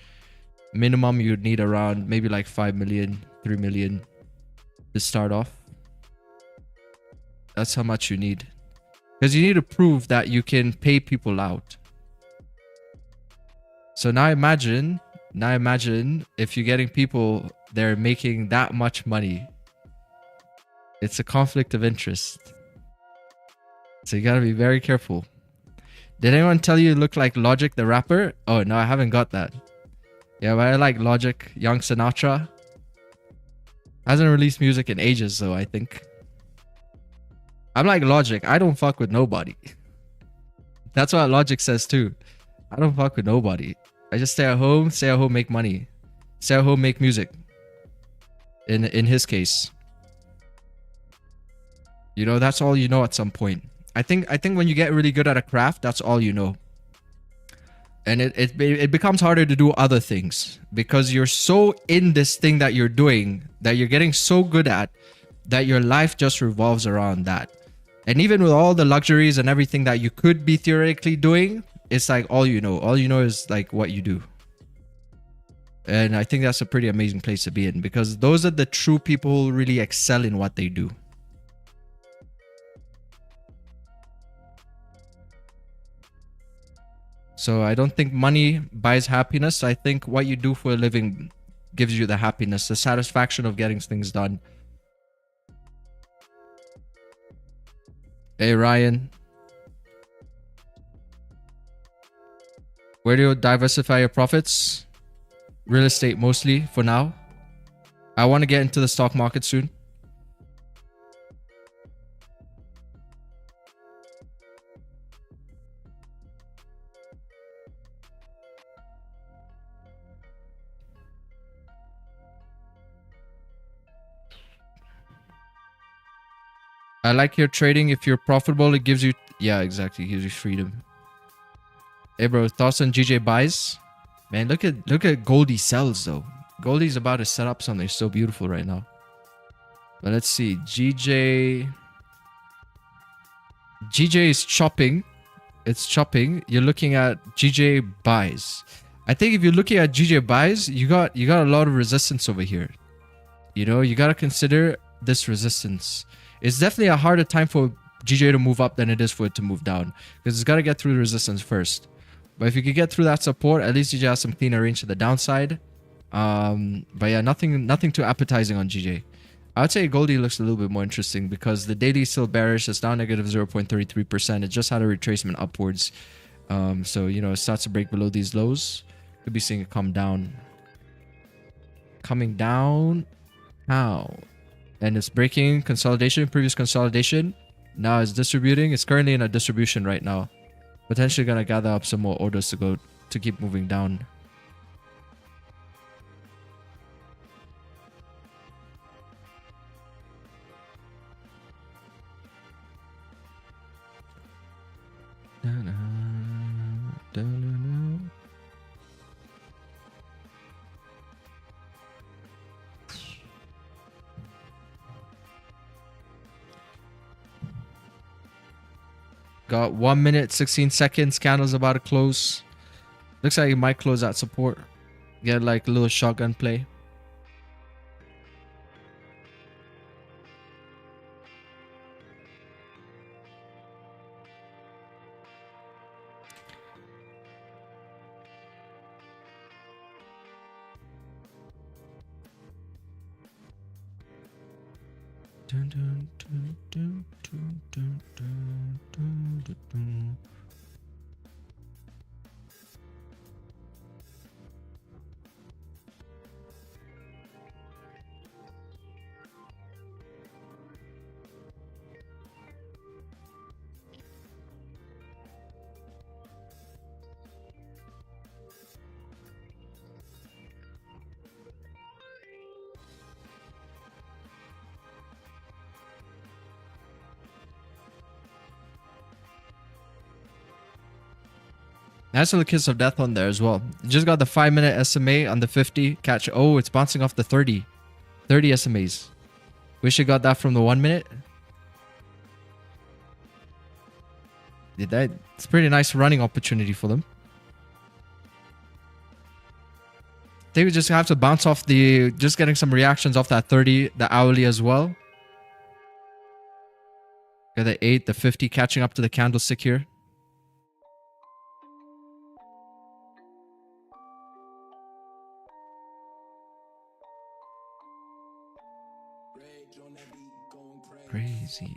Minimum, you'd need around maybe like 5 million, 3 million to start off. That's how much you need. Because you need to prove that you can pay people out. So now imagine if you're getting people, they're making that much money. It's a conflict of interest. So you gotta be very careful. Did anyone tell you look like Logic the rapper? Oh, no, I haven't got that. Yeah, but I like Logic, Young Sinatra. Hasn't released music in ages though, I think. I'm like Logic. I don't fuck with nobody. That's what Logic says too. I don't fuck with nobody. I just stay at home, make money. Stay at home, make music. In his case. That's all you know at some point. I think when you get really good at a craft, that's all you know. And it becomes harder to do other things because you're so in this thing that you're doing, that you're getting so good at, that your life just revolves around that. And even with all the luxuries and everything that you could be theoretically doing, it's like all you know. All you know is like what you do. And I think that's a pretty amazing place to be in, because those are the true people who really excel in what they do. So I don't think money buys happiness. I think what you do for a living gives you the happiness, the satisfaction of getting things done. Hey, Ryan. Where do you diversify your profits? Real estate mostly for now. I want to get into the stock market soon. I like your trading. If you're profitable, it gives you... Yeah, exactly. It gives you freedom. Hey, bro. Thoughts on GJ buys? Man, look at Goldie sells, though. Goldie's about to set up something so beautiful right now. But let's see. GJ is chopping. It's chopping. You're looking at GJ buys. I think if you're looking at GJ buys, you got a lot of resistance over here. You got to consider this resistance. It's definitely a harder time for GJ to move up than it is for it to move down, because it's got to get through the resistance first. But if you could get through that support, at least GJ has some cleaner range to the downside. But yeah, nothing too appetizing on GJ. I would say Goldie looks a little bit more interesting because the daily is still bearish. It's down negative 0.33%. It just had a retracement upwards. So, it starts to break below these lows. Could be seeing it come down. Coming down. How? And it's breaking consolidation, previous consolidation. Now it's distributing. It's currently in a distribution right now. Potentially going to gather up some more orders to keep moving down. Got 1 minute, 16 seconds. Candle's about to close. Looks like it might close at support. Get like a little shotgun play. Nice little kiss of death on there as well. Just got the 5-minute SMA on the 50 catch. Oh, it's bouncing off the 30 SMAs. Wish you got that from the 1 minute. Did that? It's a pretty nice running opportunity for them. I think we just have to bounce off the, just getting some reactions off that 30, the hourly as well. Got the 8, the 50 catching up to the candlestick here. Crazy.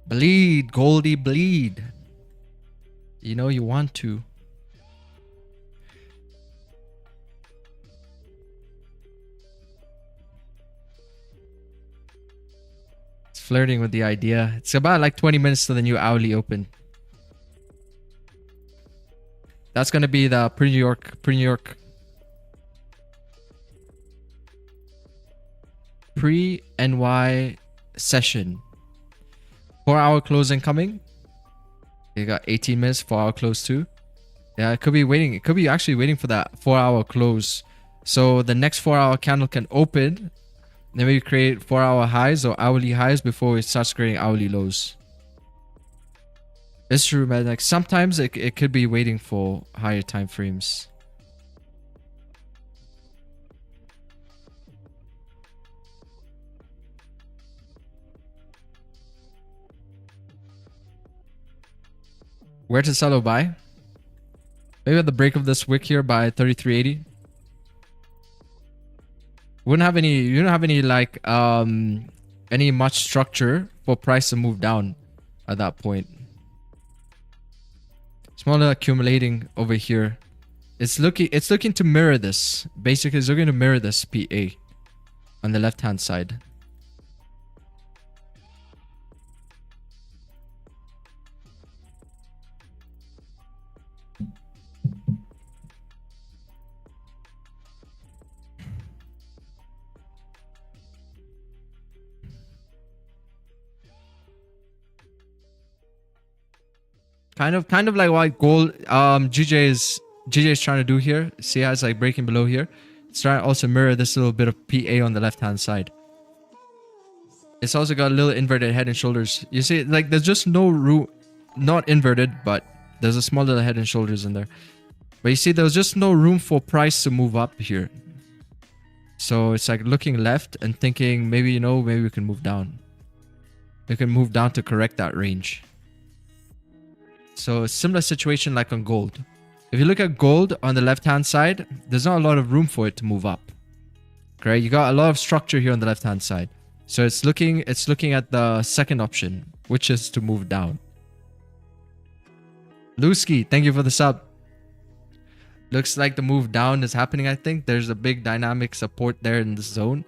Bleed, Goldie, bleed. You know you want to. It's flirting with the idea. It's about like 20 minutes to the new hourly open. That's going to be the pre-New York pre-NY session. 4-hour closing coming. You got 18 minutes, 4-hour close too. Yeah, it could be waiting. It could be actually waiting for that 4-hour close. So the next 4-hour candle can open. Then we create 4-hour highs or hourly highs before it starts creating hourly lows. It's true, man. Like sometimes it could be waiting for higher time frames. Where to sell or buy? Maybe at the break of this wick here by 33.80. You don't have any like any much structure for price to move down at that point. Smaller accumulating over here. It's looking to mirror this. Basically, it's looking to mirror this PA on the left hand side. Kind of like what gold GJ is trying to do here. See how it's like breaking below here? It's trying to also mirror this little bit of PA on the left hand side. It's also got a little inverted head and shoulders. You see, like there's just no room, not inverted, but there's a small little head and shoulders in there. But you see, there's just no room for price to move up here. So it's like looking left and thinking maybe, you know, maybe we can move down. We can move down to correct that range. So a similar situation like on gold. If you look at gold on the left hand side, there's not a lot of room for it to move up. Okay, you got a lot of structure here on the left hand side. So it's looking at the second option, which is to move down. Lusky, thank you for the sub. Looks like the move down is happening, I think. There's a big dynamic support there in this zone.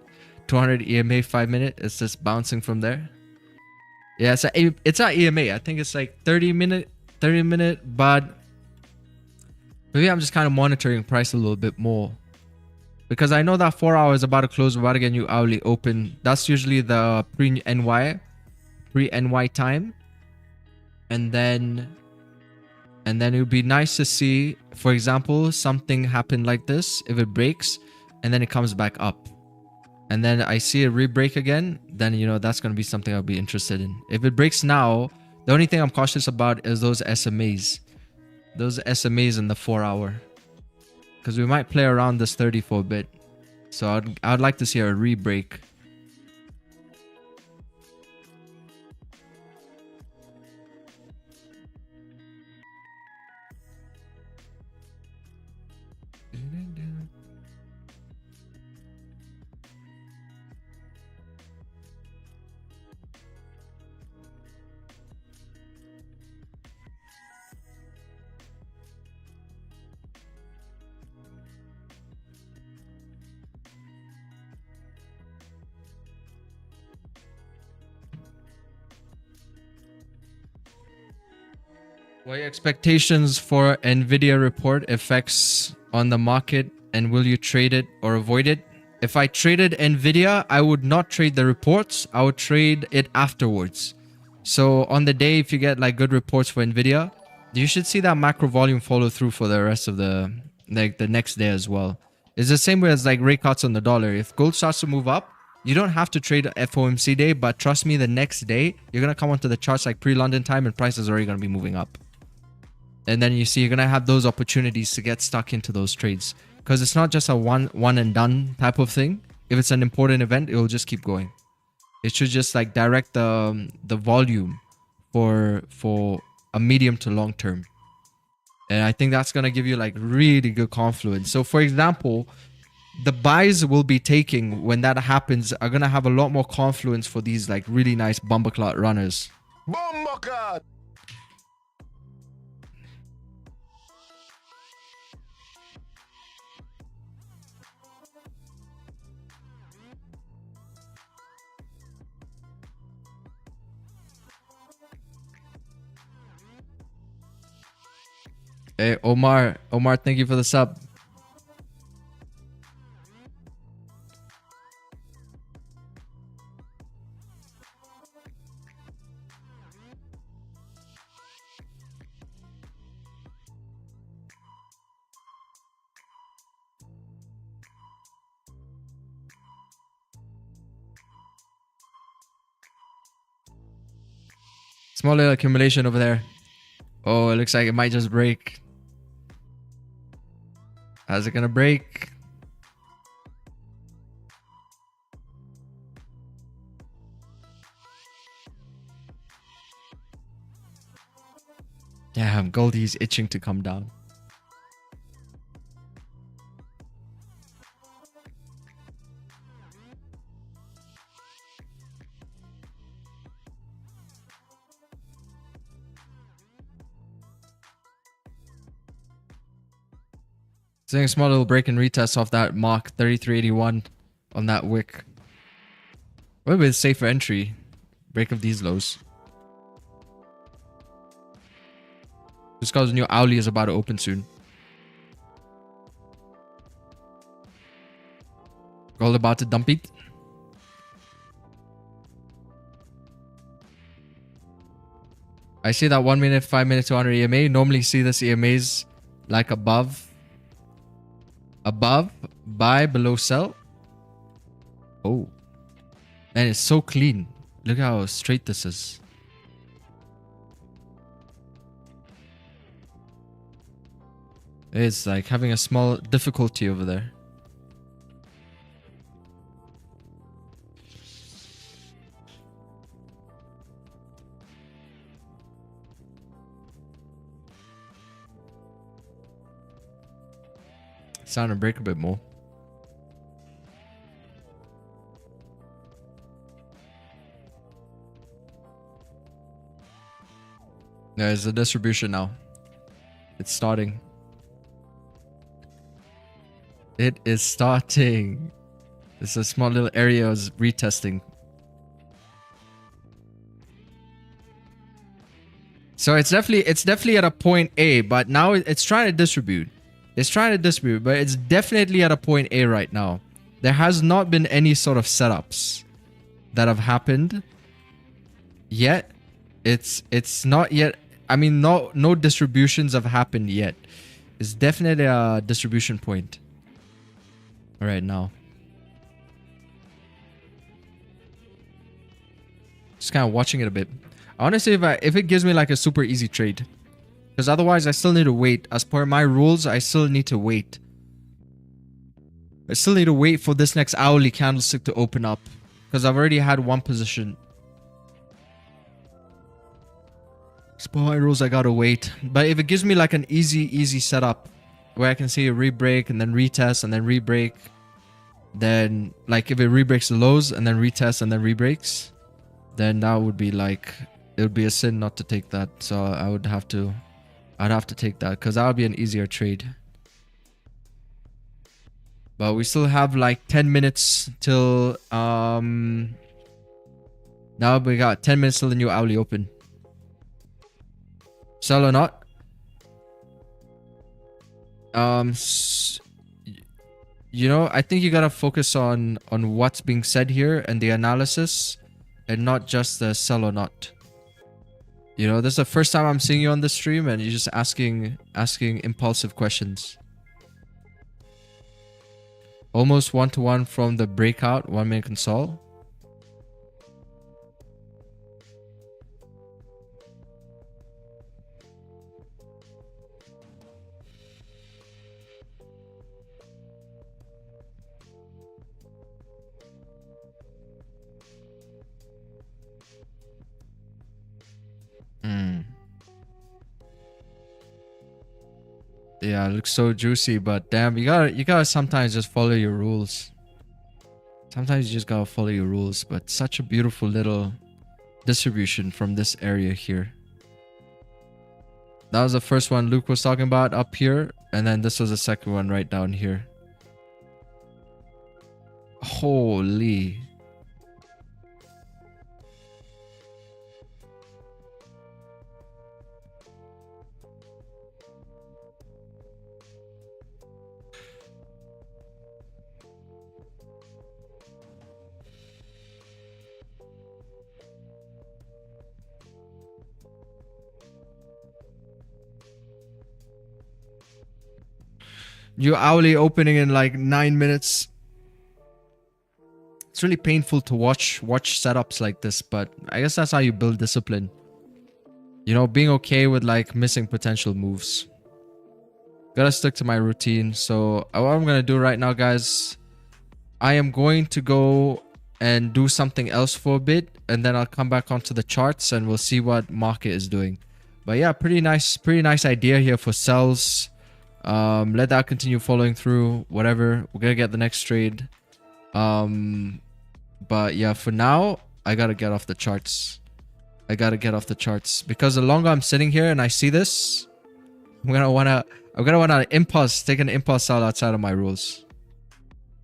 200 EMA 5 minute. It's just bouncing from there. Yeah, it's not EMA. I think it's like 30 minute, but maybe I'm just kind of monitoring price a little bit more. Because I know that 4 hours is about to close, we're about to get new hourly open. That's usually the pre-NY time. And then it would be nice to see, for example, something happen like this. If it breaks and then it comes back up. And then I see it re-break again, then, you know, that's going to be something I'll be interested in. If it breaks now, the only thing I'm cautious about is those SMAs. Those SMAs in the 4 hour. Because we might play around this 30 for a bit. So I'd like to see a re-break. What are your expectations for Nvidia report effects on the market, and will you trade it or avoid it? If I traded Nvidia, I would not trade the reports. I would trade it afterwards. So on the day, if you get like good reports for Nvidia, you should see that macro volume follow through for the rest of the next day as well. It's the same way as like rate cuts on the dollar. If gold starts to move up, you don't have to trade FOMC day, but trust me, the next day you're gonna come onto the charts like pre-London time, and price is already gonna be moving up. And then you see you're gonna have those opportunities to get stuck into those trades, because it's not just a one and done type of thing. If it's an important event, it will just keep going. It should just like direct the volume for a medium to long term. And I think that's gonna give you like really good confluence. So for example, the buys will be taking when that happens are gonna have a lot more confluence for these like really nice bumperclot runners. Bumperclot! Hey, Omar, thank you for the sub. Small little accumulation over there. Oh, it looks like it might just break. How's it gonna break? Damn, Goldie's itching to come down. Seeing a small little break and retest off that mark 3381 on that wick. What with safer entry? Break of these lows. Just because the new Owly is about to open soon. Gold about to dump it. I see that 1 minute, 5 minute, 200 EMA. Normally see this EMAs like above, buy, below, sell. Oh, man, it's so clean. Look how straight this is. It's like having a small difficulty over there. It's starting to break a bit more. There's a distribution now. It's starting. It is starting. It's a small little area is retesting. So it's definitely at a point A, but now it's trying to distribute. It's trying to distribute, but it's definitely at a point A right now. There has not been any sort of setups that have happened yet. It's not yet. I mean, no distributions have happened yet. It's definitely a distribution point right now. Just kind of watching it a bit. Honestly, if it gives me like a super easy trade, because otherwise I still need to wait. As per my rules, I still need to wait. I still need to wait for this next hourly candlestick to open up, because I've already had one position. As per my rules, I gotta wait. But if it gives me like an easy setup where I can see a re-break and then retest and then re-break, then like if it re-breaks the lows and then retest and then re-breaks, then that would be like, it would be a sin not to take that. So I'd have to take that, because that would be an easier trade. But we still have like 10 minutes till now we got 10 minutes till the new hourly open. Sell or not? s- you know, I think you gotta focus on what's being said here and the analysis, and not just the sell or not. You know, this is the first time I'm seeing you on the stream, and you're just asking impulsive questions. Almost 1-to-1 from the breakout 1 minute console. Yeah, it looks so juicy, but damn, you gotta sometimes just follow your rules. Sometimes you just gotta follow your rules, but such a beautiful little distribution from this area here. That was the first one Luke was talking about up here, and then this was the second one right down here. Holy. New hourly opening in like 9 minutes. It's really painful to watch setups like this, but I guess that's how you build discipline. You know, being okay with like missing potential moves. Gotta stick to my routine. So what I'm gonna do right now, guys, I am going to go and do something else for a bit, and then I'll come back onto the charts and we'll see what market is doing. But yeah, pretty nice idea here for sells. Let that continue following through. Whatever, we're gonna get the next trade. But yeah, for now, I gotta get off the charts. Because the longer I'm sitting here and I see this, I'm gonna wanna take an impulse sell outside of my rules.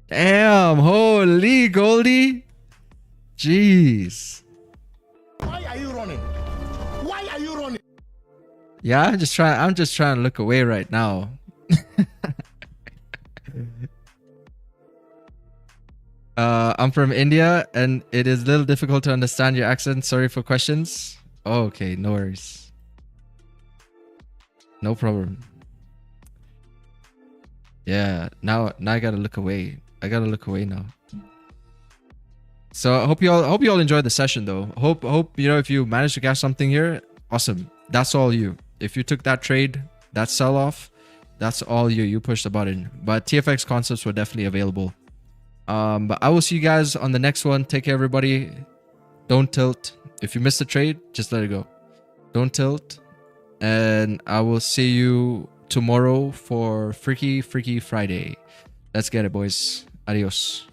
Damn, holy Goldie. Jeez. Why are you running? Why are you running? Yeah, I'm just trying to look away right now. I'm from India, and it is a little difficult to understand your accent. Sorry for questions. Oh, okay, no worries. No problem. Yeah, now I gotta look away. I gotta look away now. So I hope you all enjoyed the session though. Hope you know, if you managed to catch something here, awesome. That's all you. If you took that trade, that sell off, that's all you. You pushed the button. But TFX concepts were definitely available. But I will see you guys on the next one. Take care, everybody. Don't tilt. If you missed the trade, just let it go. Don't tilt. And I will see you tomorrow for Freaky Friday. Let's get it, boys. Adios.